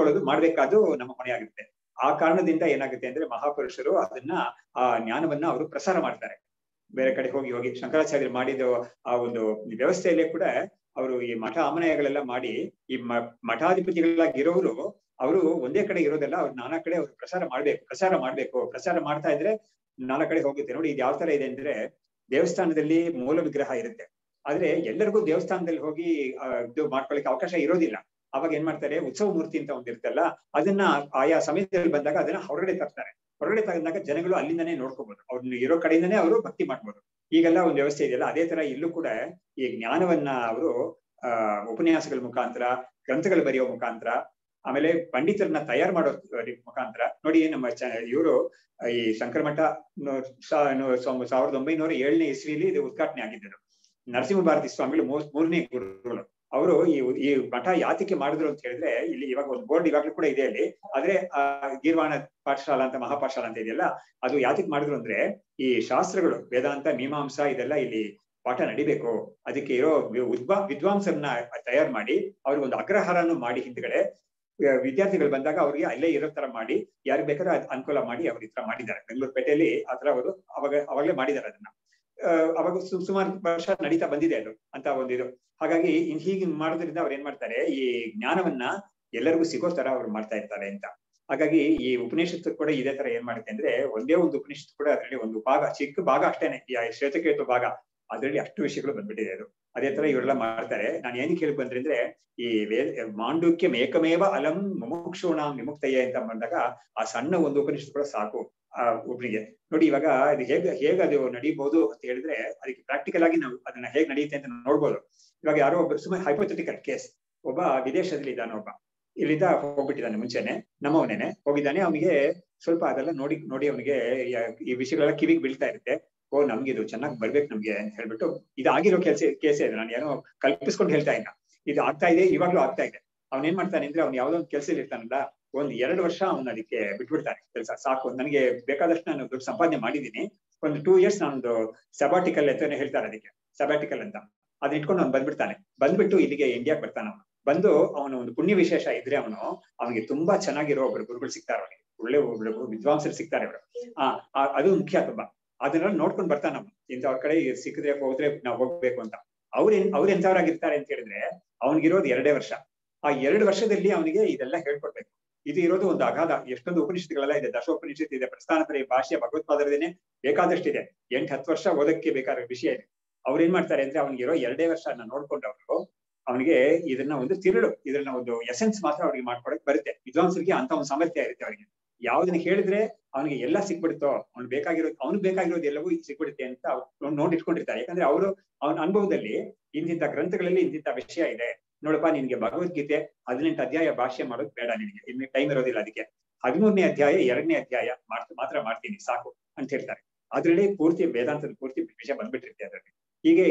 ಮಾಡ್ಬೇಕಾದ್ದು ನಮ್ಮ ಹೊಣೆ ಆಗುತ್ತೆ. ಆ ಕಾರಣದಿಂದ ಏನಾಗುತ್ತೆ ಅಂದ್ರೆ, ಮಹಾಪುರುಷರು ಅದನ್ನ ಆ ಜ್ಞಾನವನ್ನ ಅವರು ಪ್ರಸಾರ ಮಾಡ್ತಾರೆ ಬೇರೆ ಕಡೆ ಹೋಗಿ. ಶಂಕರಾಚಾರ್ಯರು ಮಾಡಿದ ಆ ಒಂದು ವ್ಯವಸ್ಥೆಯಲ್ಲೇ ಕೂಡ ಅವರು ಈ ಮಠ ಆಮನಯಗಳೆಲ್ಲ ಮಾಡಿ, ಈ ಮಠಾಧಿಪತಿಗಳಾಗಿರೋರು ಅವರು ಒಂದೇ ಕಡೆ ಇರೋದಲ್ಲ, ಅವ್ರು ನಾನಾ ಕಡೆ ಅವ್ರು ಪ್ರಸಾರ ಮಾಡ್ತಾ ಇದ್ರೆ ನಾನಾ ಕಡೆ ಹೋಗುತ್ತೆ. ನೋಡಿ ಇದು ಯಾವ ತರ ಇದೆ ಅಂದ್ರೆ, ದೇವಸ್ಥಾನದಲ್ಲಿ ಮೂಲ ವಿಗ್ರಹ ಇರುತ್ತೆ, ಆದ್ರೆ ಎಲ್ಲರಿಗೂ ದೇವಸ್ಥಾನದಲ್ಲಿ ಹೋಗಿ ಇದು ಮಾಡ್ಕೊಳಕ್ಕೆ ಅವಕಾಶ ಇರೋದಿಲ್ಲ. ಅವಾಗ ಏನ್ ಮಾಡ್ತಾರೆ, ಉತ್ಸವ ಮೂರ್ತಿ ಅಂತ ಒಂದಿರುತ್ತಲ್ಲ, ಅದನ್ನ ಆಯಾ ಸಮಯದಲ್ಲಿ ಬಂದಾಗ ಅದನ್ನ ಹೊರಗಡೆ ತರ್ತಾರೆ. ಹೊರಗಡೆ ತಗೊಂಡಾಗ ಜನಗಳು ಅಲ್ಲಿಂದನೇ ನೋಡ್ಕೋಬಹುದು, ಅವ್ರನ್ನ ಇರೋ ಕಡೆಯಿಂದನೇ ಅವರು ಭಕ್ತಿ ಮಾಡ್ಬೋದು. ಈಗೆಲ್ಲ ಒಂದು ವ್ಯವಸ್ಥೆ ಇದೆಯಲ್ಲ, ಅದೇ ತರ ಇಲ್ಲೂ ಕೂಡ ಈ ಜ್ಞಾನವನ್ನ ಅವರು ಉಪನ್ಯಾಸಗಳ ಮುಖಾಂತರ, ಗ್ರಂಥಗಳು ಬರೆಯೋ ಮುಖಾಂತರ, ಆಮೇಲೆ ಪಂಡಿತರನ್ನ ತಯಾರು ಮಾಡೋ ಮುಖಾಂತರ. ನೋಡಿ ನಮ್ಮ ಇವರು ಈ ಶಂಕರ ಮಠ 1907ನೇ ಇಸ್ವಿಲಿ ಇದು ಉದ್ಘಾಟನೆ ಆಗಿದ್ದರು. ನರಸಿಂಹ ಭಾರತಿ ಸ್ವಾಮಿಗಳು 3ನೇ ಗುರುಗಳು. ಅವರು ಈ ಮಠ ಯಾತಿಕೆ ಮಾಡಿದ್ರು ಅಂತ ಹೇಳಿದ್ರೆ, ಇಲ್ಲಿ ಇವಾಗ ಒಂದು ಬೋರ್ಡ್ ಇವಾಗ್ಲೂ ಕೂಡ ಇದೆ ಅಲ್ಲಿ, ಆದ್ರೆ ಗೀರ್ವಾಣ ಪಾಠಶಾಲಾ ಅಂತ ಮಹಾಪಾಠಶಾಲಾ ಅಂತ ಇದೆಯಲ್ಲ, ಅದು ಯಾತಿಗೆ ಮಾಡಿದ್ರು ಅಂದ್ರೆ, ಈ ಶಾಸ್ತ್ರಗಳು ವೇದಾಂತ ಮೀಮಾಂಸಾ ಇದೆಲ್ಲ ಇಲ್ಲಿ ಪಾಠ ನಡಿಬೇಕು, ಅದಕ್ಕೆ ಇರೋ ವಿದ್ವಾಂಸರನ್ನ ತಯಾರು ಮಾಡಿ ಅವ್ರಿಗೆ ಒಂದು ಅಗ್ರಹಾರನು ಮಾಡಿ, ಹಿಂದ್ಗಡೆ ವಿದ್ಯಾರ್ಥಿಗಳು ಬಂದಾಗ ಅವ್ರಿಗೆ ಅಲ್ಲೇ ಇರೋ ತರ ಮಾಡಿ, ಯಾರಿಗೆ ಬೇಕಾದ್ರೆ ಅನುಕೂಲ ಮಾಡಿ ಅವ್ರು ಈ ತರ ಮಾಡಿದ್ದಾರೆ. ಬೆಂಗಳೂರು ಪೇಟೆಯಲ್ಲಿ ಆ ತರ ಅವರು ಅವಾಗಲೇ ಮಾಡಿದ್ದಾರೆ ಅದನ್ನ. ಅವಾಗ ಸುಮಾರು ವರ್ಷ ನಡೀತಾ ಬಂದಿದೆ ಅದು ಅಂತ ಒಂದಿದು. ಹಾಗಾಗಿ ಹೀಗೆ ಮಾಡೋದ್ರಿಂದ ಅವ್ರು ಏನ್ ಮಾಡ್ತಾರೆ, ಈ ಜ್ಞಾನವನ್ನ ಎಲ್ಲರಿಗೂ ಸಿಗೋ ತರ ಅವ್ರು ಮಾಡ್ತಾ ಇರ್ತಾರೆ ಅಂತ. ಹಾಗಾಗಿ ಈ ಉಪನಿಷತ್ತು ಕೂಡ ಇದೇ ತರ ಏನ್ ಮಾಡುತ್ತೆ ಅಂದ್ರೆ, ಒಂದೇ ಒಂದು ಉಪನಿಷತ್ತು ಕೂಡ ಅದರಲ್ಲಿ ಒಂದು ಭಾಗ, ಚಿಕ್ಕ ಭಾಗ ಅಷ್ಟೇನೆ, ಈ ಶ್ವೇತಕೇತು ಭಾಗ, ಅದರಲ್ಲಿ ಅಷ್ಟು ವಿಷಯಗಳು ಬಂದ್ಬಿಟ್ಟಿದೆ ಅದು. ಅದೇ ತರ ಇವರೆಲ್ಲ ಮಾಡ್ತಾರೆ. ನಾನು ಏನಕ್ಕೆ ಹೇಳಿ ಬಂದ್ರೆ, ಈ ಮಾಂಡುಕ್ಯ ಏಕಮೇವ ಅಲಂ ಮುಮುಕ್ಷೂಣಾಂ ವಿಮುಕ್ತಯ್ಯ ಅಂತ ಬಂದಾಗ ಆ ಸಣ್ಣ ಒಂದು ಉಪನಿಷತ್ತು ಕೂಡ ಸಾಕು ಆ ಒಬ್ರಿಗೆ. ನೋಡಿ ಇವಾಗ ಅದು ಹೇಗೆ ಅದು ನಡೀಬಹುದು ಅಂತ ಹೇಳಿದ್ರೆ, ಅದಕ್ಕೆ ಪ್ರಾಕ್ಟಿಕಲ್ ಆಗಿ ನಾವು ಅದನ್ನ ಹೇಗ್ ನಡೆಯುತ್ತೆ ಅಂತ ನೋಡ್ಬೋದು. ಇವಾಗ ಯಾರೋ ಒಬ್ಬರು ಸುಮ್ಮನೆ ಹೈಪೋಥೆಟಿಕಲ್ ಕೇಸ್, ಒಬ್ಬ ವಿದೇಶದಲ್ಲಿ ಇದ್ದಾನೆ, ಒಬ್ಬ ಇಲ್ಲಿಂದ ಹೋಗ್ಬಿಟ್ಟಿದ್ದಾನೆ, ಮುಂಚೆನೆ ನಮ್ಮವನೇನೆ ಹೋಗಿದ್ದಾನೆ. ಅವನಿಗೆ ಸ್ವಲ್ಪ ಅದೆಲ್ಲ ನೋಡಿ ಅವನಿಗೆ ಈ ವಿಷಯಗಳೆಲ್ಲ ಕಿವಿಗೆ ಬೀಳ್ತಾ ಇರುತ್ತೆ. ಓ ನಮ್ಗಿದು ಚೆನ್ನಾಗಿ ಬರ್ಬೇಕು ನಮ್ಗೆ ಅಂತ ಹೇಳ್ಬಿಟ್ಟು, ಇದಾಗಿರೋ ಕೇಸೇ ಇದೆ, ನಾನು ಏನೋ ಕಲ್ಪಿಸ್ಕೊಂಡು ಹೇಳ್ತಾ ಇಲ್ಲ, ಇದು ಆಗ್ತಾ ಇದೆ, ಇವಾಗ್ಲೂ ಆಗ್ತಾ ಇದೆ. ಅವ್ನ್ ಏನ್ ಮಾಡ್ತಾನೆ ಅಂದ್ರೆ, ಅವ್ನು ಯಾವ್ದೋ ಒಂದು ಕೆಲಸದಲ್ಲಿ ಇರ್ತಾನಲ್ಲ, 1-2 ವರ್ಷ ಅವ್ನ ಅದಕ್ಕೆ ಬಿಟ್ಬಿಡ್ತಾನೆ ಕೆಲಸ. ಸಾಕು, ನನಗೆ ಬೇಕಾದಷ್ಟು ನಾನು ದುಡ್ಡು ಸಂಪಾದನೆ ಮಾಡಿದ್ದೀನಿ, ಒಂದು 2 years ನಾನೊಂದು ಸಬಾಟಿಕಲ್ ಅಂತಾನೆ ಹೇಳ್ತಾರೆ ಅದಕ್ಕೆ, ಸಬಾಟಿಕಲ್ ಅಂತ, ಅದನ್ನ ಇಟ್ಕೊಂಡು ಅವ್ನು ಬಂದ್ಬಿಟ್ಟು ಇಲ್ಲಿಗೆ ಇಂಡಿಯಾಗೆ ಬರ್ತಾನ. ಅವನು ಬಂದು ಅವನು ಒಂದು ಪುಣ್ಯ ವಿಶೇಷ ಇದ್ರೆ ಅವನಿಗೆ ತುಂಬಾ ಚೆನ್ನಾಗಿರೋ ಒಬ್ರು ಗುರುಗಳು ಸಿಗ್ತಾರೆ, ಅವನಿಗೆ ಒಳ್ಳೆ ವಿದ್ವಾಂಸರು ಸಿಗ್ತಾರೆ ಅವರು. ಅದು ಮುಖ್ಯ ತುಂಬಾ. ಅದನ್ನ ನೋಡ್ಕೊಂಡು ಬರ್ತಾನ ಅವನು, ಇಂಥವ್ರ ಕಡೆ ಸಿಕ್ಕಿದ್ರೆ ಹೋದ್ರೆ ನಾವು ಹೋಗ್ಬೇಕು ಅಂತ. ಅವ್ರು ಎಂಥವ್ರಾಗಿರ್ತಾರೆ ಅಂತ ಹೇಳಿದ್ರೆ, ಅವನಿಗಿರೋದು 2 ವರ್ಷ. ಆ 2 ವರ್ಷದಲ್ಲಿ ಅವನಿಗೆ ಇದೆಲ್ಲ ಹೇಳ್ಕೊಡ್ಬೇಕು. ಇದು ಇರೋದು ಒಂದು ಅಗಾಧ. ಎಷ್ಟೊಂದು ಉಪನಿಷತ್ತುಗಳೆಲ್ಲ ಇದೆ, ದಶೋಪನಿಷತ್ ಇದೆ, ಪ್ರಸ್ಥಾನತ್ರಯ, ಭಾಷ್ಯ, ಭಗವತ್ಪಾದರದೇನೆ ಬೇಕಾದಷ್ಟಿದೆ. 8-10 ವರ್ಷ ಓದಕ್ಕೆ ಬೇಕಾದ ವಿಷಯ ಇದೆ. ಅವ್ರು ಏನ್ ಮಾಡ್ತಾರೆ ಅಂದ್ರೆ ಅವ್ನಿಗಿರೋ 2 ವರ್ಷ ನೋಡ್ಕೊಂಡು ಅವರು ಅವನಿಗೆ ಇದನ್ನ ಒಂದು ಇದನ್ನ ಒಂದು ಎಸೆನ್ಸ್ ಮಾತ್ರ ಅವ್ರಿಗೆ ಮಾಡ್ಕೊಡಕ್ ಬರುತ್ತೆ. ವಿದ್ವಾಂಸರಿಗೆ ಅಂತ ಒಂದು ಸಾಮರ್ಥ್ಯ ಇರುತ್ತೆ ಅವರಿಗೆ. ಯಾವ್ದನ್ನ ಹೇಳಿದ್ರೆ ಅವನಿಗೆ ಎಲ್ಲ ಸಿಕ್ಬಿಡುತ್ತೋ, ಅವ್ನಿಗೆ ಬೇಕಾಗಿರೋದು ಎಲ್ಲವೂ ಸಿಕ್ಬಿಡುತ್ತೆ ಅಂತ ಅವ್ರು ನೋಡಿಟ್ಕೊಂಡಿರ್ತಾರೆ. ಯಾಕಂದ್ರೆ ಅವರು ಅವನ ಅನುಭವದಲ್ಲಿ ಇಂತಿಂತ ಗ್ರಂಥಗಳಲ್ಲಿ ಇಂತಿಂತ ವಿಷಯ ಇದೆ ನೋಡಪ್ಪ, ನಿನ್ಗೆ ಭಗವದ್ಗೀತೆ 18 ಅಧ್ಯಾಯ ಭಾಷ್ಯ ಮಾಡೋದು ಬೇಡ, ನಿನಗೆ ಇನ್ನು ಟೈಮ್ ಇರೋದಿಲ್ಲ, ಅದಕ್ಕೆ 13ನೇ ಅಧ್ಯಾಯ 2ನೇ ಅಧ್ಯಾಯ ಮಾತ್ರ ಮಾಡ್ತೀನಿ ಸಾಕು ಅಂತ ಹೇಳ್ತಾರೆ. ಅದ್ರಲ್ಲಿ ಪೂರ್ತಿ ವೇದಾಂತದ ಪೂರ್ತಿ ವಿಷಯ ಬಂದ್ಬಿಟ್ಟಿರುತ್ತೆ ಅದರಲ್ಲಿ. ಹೀಗೆ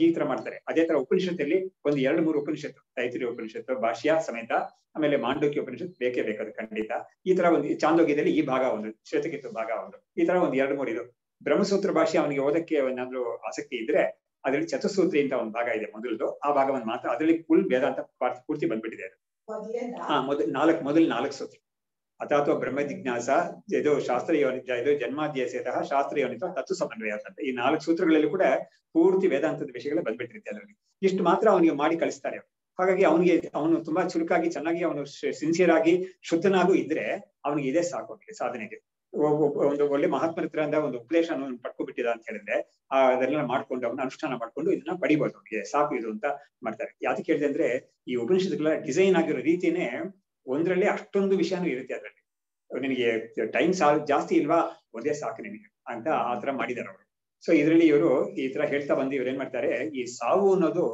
ಈ ತರ ಮಾಡ್ತಾರೆ. ಅದೇ ತರ ಉಪನಿಷತ್ತಲ್ಲಿ ಒಂದು 2-3 ಉಪನಿಷತ್ತು, ತೈತ್ರಿಯ ಉಪನಿಷತ್ತು ಭಾಷ್ಯ ಸಮೇತ, ಆಮೇಲೆ ಮಾಂಡೂಕ್ಯ ಉಪನಿಷತ್ತು ಬೇಕೇ ಬೇಕಾದ್ರೆ ಖಂಡಿತ. ಈ ತರ ಒಂದು ಚಾಂದೋಗ್ಯದಲ್ಲಿ ಈ ಭಾಗ ಒಂದು, ಶ್ವೇತಕೇತು ಭಾಗ ಒಂದು, ಈ ತರ ಒಂದು 2-3 ಇದು. ಬ್ರಹ್ಮಸೂತ್ರ ಭಾಷೆ ಅವನಿಗೆ ಓದಕ್ಕೆ ಏನಾದ್ರು ಆಸಕ್ತಿ ಇದ್ರೆ ಅದ್ರಲ್ಲಿ ಚತುಸ್ಸೂತ್ರಿ ಅಂತ ಒಂದು ಭಾಗ ಇದೆ ಮೊದಲದು, ಆ ಭಾಗವನ್ನು ಮಾತ್ರ, ಅದರಲ್ಲಿ ಫುಲ್ ವೇದಾಂತ ಪೂರ್ತಿ ಬಂದ್ಬಿಟ್ಟಿದೆ ಅದು. ಮೊದಲು 4 ಸೂತ್ರ. ಅಥಾತ್ವ ಬ್ರಹ್ಮ ಜಿಜ್ಞಾಸ, ಇದು ಶಾಸ್ತ್ರೀಯೋನಿತ, ಇದು ಜನ್ಮಾದ್ಯಸೇತಃ ಶಾಸ್ತ್ರೀಯೋನಿತ ತತ್ವ ಸಮನ್ವಯ ಅಂತ ಈ 4 ಸೂತ್ರಗಳಲ್ಲಿ ಕೂಡ ಪೂರ್ತಿ ವೇದಾಂತದ ವಿಷಯಗಳು ಬಂದ್ಬಿಟ್ಟಿರುತ್ತೆ ಅದರಲ್ಲಿ. ಇಷ್ಟು ಮಾತ್ರ ಅವನಿಗೆ ಮಾಡಿ ಕಳಿಸ್ತಾರೆ. ಹಾಗಾಗಿ ಅವನು ತುಂಬಾ ಚುರುಕಾಗಿ ಚೆನ್ನಾಗಿ ಅವನು ಸಿನ್ಸಿಯರ್ ಆಗಿ ಶುದ್ಧನಾಗೂ ಇದ್ರೆ ಅವನಿಗೆ ಇದೇ ಸಾಕು ಅವನಿಗೆ ಸಾಧನೆಗೆ. ಒಂದು ಒಳ್ಳೆ ಮಹಾತ್ಮರ ಹತ್ರ ಒಂದು ಉಪದೇಶ ಪಡ್ಕೊಬಿಟ್ಟಿದ ಅಂತ ಹೇಳಿದ್ರೆ ಅದೆಲ್ಲ ಮಾಡ್ಕೊಂಡು ಅವನ ಅನುಷ್ಠಾನ ಮಾಡ್ಕೊಂಡು ಇದನ್ನ ಪಡಿಬೋದು, ಅವನಿಗೆ ಸಾಕು ಇದು ಅಂತ ಮಾಡ್ತಾರೆ. ಯಾವ್ದಕ್ಕೆ ಹೇಳಿದೆ ಅಂದ್ರೆ ಈ ಉಪನಿಷತ್ತುಗಳ ಡಿಸೈನ್ ಆಗಿರೋ ರೀತಿನೇ ಒಂದ್ರಲ್ಲಿ ಅಷ್ಟೊಂದು ವಿಷಯನೂ ಇರುತ್ತೆ ಅದರಲ್ಲಿ. ನಿನಗೆ ಟೈಮ್ ಜಾಸ್ತಿ ಇಲ್ವಾ, ಒಂದೇ ಸಾಕು ನಿನಗೆ ಅಂತ ಆ ತರ ಮಾಡಿದಾರೆ ಅವರು. ಸೊ ಇದರಲ್ಲಿ ಇವರು ಈ ತರ ಹೇಳ್ತಾ ಬಂದು ಇವ್ರು ಏನ್ ಮಾಡ್ತಾರೆ, ಈ ಸಾವು ಅನ್ನೋದು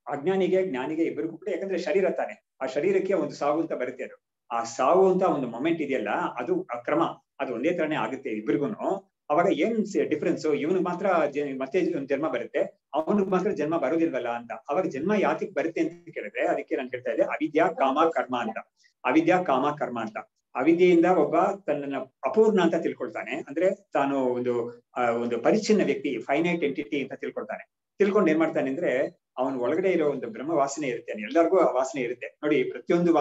ಅಜ್ಞಾನಿಗೆ ಜ್ಞಾನಿಗೆ ಇಬ್ಬರಿಗೂ ಕೂಡ, ಯಾಕಂದ್ರೆ ಶರೀರ ತಾನೆ, ಆ ಶರೀರಕ್ಕೆ ಒಂದು ಸಾವು ಅಂತ ಬರುತ್ತೆ. ಅದು ಆ ಸಾವು ಅಂತ ಒಂದು ಮೊಮೆಂಟ್ ಇದೆಯಲ್ಲ, ಅದು ಕ್ರಮ, ಅದು ಒಂದೇ ತರನೇ ಆಗುತ್ತೆ ಇಬ್ಬರಿಗೂನು. ಅವಾಗ ಏನ್ ಡಿಫ್ರೆನ್ಸ್, ಇವನಿಗೆ ಮಾತ್ರ ಮತ್ತೆ ಜನ್ಮ ಬರುತ್ತೆ, ಅವನಿಗೆ ಮಾತ್ರ ಜನ್ಮ ಬರೋದಿಲ್ವಲ್ಲ ಅಂತ. ಅವಾಗ ಜನ್ಮ ಯಾತಿಗೆ ಬರುತ್ತೆ ಅಂತ ಕೇಳಿದ್ರೆ ಅದಕ್ಕೆ ನಾನು ಹೇಳ್ತಾ ಇದ್ದೆ, ಅವಿದ್ಯಾ ಕಾಮ ಕರ್ಮ ಅಂತ. ಅವಿದ್ಯಾ ಕಾಮ ಕರ್ಮ ಅಂತ. ಅವಿದ್ಯೆಯಿಂದ ಒಬ್ಬ ತನ್ನನ್ನ ಅಪೂರ್ಣ ಅಂತ ತಿಳ್ಕೊಳ್ತಾನೆ, ಅಂದ್ರೆ ತಾನು ಒಂದು ಪರಿಚ್ಛಿನ್ನ ವ್ಯಕ್ತಿ, ಫೈನೈಟ್ ಎಂಟಿಟಿ ಅಂತ ತಿಳ್ಕೊಳ್ತಾನೆ. ತಿಳ್ಕೊಂಡು ಏನ್ ಮಾಡ್ತಾನೆ ಅಂದ್ರೆ ಅವನ ಒಳಗಡೆ ಇರೋ ಒಂದು ಬ್ರಹ್ಮ ವಾಸನೆ ಇರುತ್ತೆ, ಎಲ್ಲರಿಗೂ ಆ ವಾಸನೆ ಇರುತ್ತೆ ನೋಡಿ. ಪ್ರತಿಯೊಂದು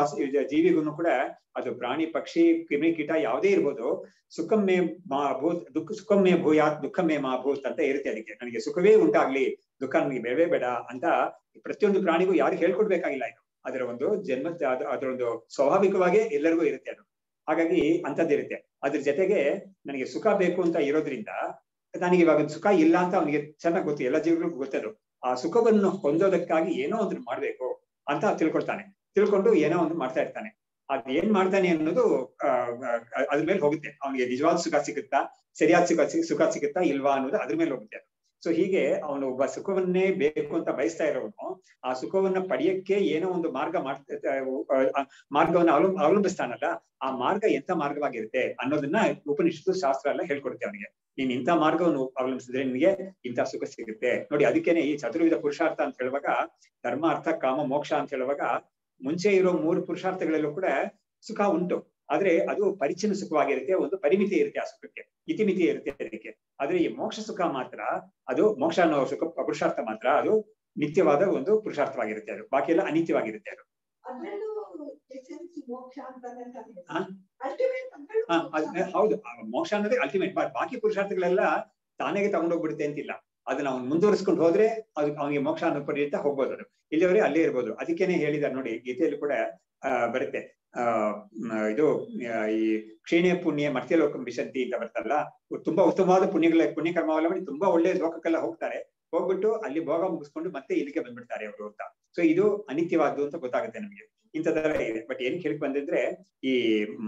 ಜೀವಿಗೂ ಕೂಡ, ಅದು ಪ್ರಾಣಿ ಪಕ್ಷಿ ಕ್ರಿಮಿಕೀಟ ಯಾವುದೇ ಇರ್ಬೋದು, ಸುಖಮ್ಮೆ ಮಾ ಭೂತ್ ಸುಖಮ್ಮೆ ಭೂಯಾತ್ ದುಃಖಮ್ಮೆ ಮಾ ಭೂತ್ ಅಂತ ಇರುತ್ತೆ. ಅದಕ್ಕೆ ನನಗೆ ಸುಖವೇ ಉಂಟಾಗ್ಲಿ, ದುಃಖ ನನಗೆ ಬೇಡವೇ ಬೇಡ ಅಂತ ಪ್ರತಿಯೊಂದು ಪ್ರಾಣಿಗೂ ಯಾರು ಹೇಳ್ಕೊಡ್ಬೇಕಾಗಿಲ್ಲ. ಇದು ಅದರ ಒಂದು ಜನ್ಮ, ಅದರ ಒಂದು ಸ್ವಾಭಾವಿಕವಾಗಿ ಎಲ್ಲರಿಗೂ ಇರುತ್ತೆ ಅದು. ಹಾಗಾಗಿ ಅಂತದ್ದಿರುತ್ತೆ. ಅದ್ರ ಜೊತೆಗೆ ನನಗೆ ಸುಖ ಬೇಕು ಅಂತ ಇರೋದ್ರಿಂದ ನನಗೆ ಇವಾಗ ಸುಖ ಇಲ್ಲ ಅಂತ ಅವನಿಗೆ ಚೆನ್ನಾಗಿ ಗೊತ್ತು, ಎಲ್ಲ ಜೀವಿಗಳಿಗೂ ಗೊತ್ತದು. ಆ ಸುಖವನ್ನು ಹೊಂದೋದಕ್ಕಾಗಿ ಏನೋ ಒಂದು ಮಾಡ್ಬೇಕು ಅಂತ ತಿಳ್ಕೊಳ್ತಾನೆ. ತಿಳ್ಕೊಂಡು ಏನೋ ಒಂದು ಮಾಡ್ತಾ ಇರ್ತಾನೆ. ಅದ್ ಏನ್ ಮಾಡ್ತಾನೆ ಅನ್ನೋದು ಅದ್ರ ಮೇಲೆ ಹೋಗುತ್ತೆ. ಅವನಿಗೆ ನಿಜವಾದ ಸುಖ ಸಿಗುತ್ತಾ, ಸರಿಯಾದ ಸುಖ ಸಿಗುತ್ತಾ ಇಲ್ವಾ ಅನ್ನೋದು ಅದ್ರ ಮೇಲೆ ಹೋಗುತ್ತೆ. ಸೊ ಹೀಗೆ ಅವನು ಒಬ್ಬ ಸುಖವನ್ನೇ ಬೇಕು ಅಂತ ಬಯಸ್ತಾ ಇರೋನು ಆ ಸುಖವನ್ನ ಪಡೆಯಕ್ಕೆ ಏನೋ ಒಂದು ಮಾರ್ಗವನ್ನು ಅವಲಂಬಿಸ್ತಾನಲ್ಲ, ಆ ಮಾರ್ಗ ಎಂತ ಮಾರ್ಗವಾಗಿರುತ್ತೆ ಅನ್ನೋದನ್ನ ಉಪನಿಷತ್ತು ಶಾಸ್ತ್ರ ಎಲ್ಲ ಹೇಳ್ಕೊಡುತ್ತೆ ಅವನಿಗೆ. ನೀನ್ ಇಂಥ ಮಾರ್ಗವನ್ನು ಅವಲಂಬಿಸಿದ್ರೆ ನಿನ್ಗೆ ಇಂಥ ಸುಖ ಸಿಗುತ್ತೆ ನೋಡಿ. ಅದಕ್ಕೇನೆ ಈ ಚತುರ್ವಿಧ ಪುರುಷಾರ್ಥ ಅಂತ ಹೇಳುವಾಗ, ಧರ್ಮ ಅರ್ಥ ಕಾಮ ಮೋಕ್ಷ ಅಂತ ಹೇಳುವಾಗ, ಮುಂಚೆ ಇರೋ 3 ಪುರುಷಾರ್ಥಗಳಲ್ಲೂ ಕೂಡ ಸುಖ ಉಂಟು, ಆದ್ರೆ ಅದು ಪರಿಚ್ಛಿನ್ನ ಸುಖವಾಗಿರುತ್ತೆ, ಒಂದು ಪರಿಮಿತಿ ಇರುತ್ತೆ ಆ ಸುಖಕ್ಕೆ, ಇತಿಮಿತಿ ಇರುತ್ತೆ ಅದಕ್ಕೆ. ಆದ್ರೆ ಈ ಮೋಕ್ಷ ಸುಖ ಮಾತ್ರ, ಅದು ಮೋಕ್ಷ ಅನ್ನೋ ಸುಖ ಪುರುಷಾರ್ಥ ಮಾತ್ರ ಅದು ನಿತ್ಯವಾದ ಒಂದು ಪುರುಷಾರ್ಥವಾಗಿರುತ್ತೆ, ಅದು ಬಾಕಿ ಎಲ್ಲ ಅನಿತ್ಯವಾಗಿರುತ್ತೆ ಅದು. ಹೌದು, ಮೋಕ್ಷ ಅನ್ನೋದೇ ಅಲ್ಟಿಮೇಟ್. ಬಾಕಿ ಪುರುಷಾರ್ಥಗಳೆಲ್ಲ ತಾನಾಗೆ ತಗೊಂಡೋಗ್ಬಿಡುತ್ತೆ ಅಂತಿಲ್ಲ, ಅದನ್ನ ಅವ್ನು ಮುಂದುವರಿಸ್ಕೊಂಡು ಹೋದ್ರೆ ಅದು ಅವನಿಗೆ ಮೋಕ್ಷ ಅನ್ನೋ ಪಡೆಯುತ್ತಾ ಹೋಗ್ಬೋದು. ಅದು ಇಲ್ಲಿವರೆಗೆ ಅಲ್ಲೇ ಇರ್ಬೋದು. ಅದಕ್ಕೇನೆ ಹೇಳಿದಾರೆ ನೋಡಿ, ಗೀತೆಯಲ್ಲಿ ಕೂಡ ಬರುತ್ತೆ. ಇದು ಈ ಕ್ಷೀಣೆ ಪುಣ್ಯ ಮರ್ತ್ಯಲೋಕಂ ವಿಶಂತಿ ಅಂತ ಬರ್ತಲ್ಲ, ತುಂಬಾ ಉತ್ತಮವಾದ ಪುಣ್ಯಕರ್ಮವಲ್ಲ ಮಾಡಿ ತುಂಬಾ ಒಳ್ಳೆ ಲೋಕಕ್ಕೆಲ್ಲ ಹೋಗ್ತಾರೆ, ಹೋಗ್ಬಿಟ್ಟು ಅಲ್ಲಿ ಭೋಗ ಮುಗಿಸ್ಕೊಂಡು ಮತ್ತೆ ಇಲ್ಲಿಗೆ ಬಂದ್ಬಿಡ್ತಾರೆ ಅವರು ಅಂತ. ಸೊ ಇದು ಅನಿತ್ಯವಾದ್ದು ಅಂತ ಗೊತ್ತಾಗುತ್ತೆ ನಮ್ಗೆ. ಇಂಥದ್ದೆಲ್ಲ ಇದೆ. ಬಟ್ ಏನ್ ಕೇಳಕ್ ಬಂದಿದ್ರೆ, ಈ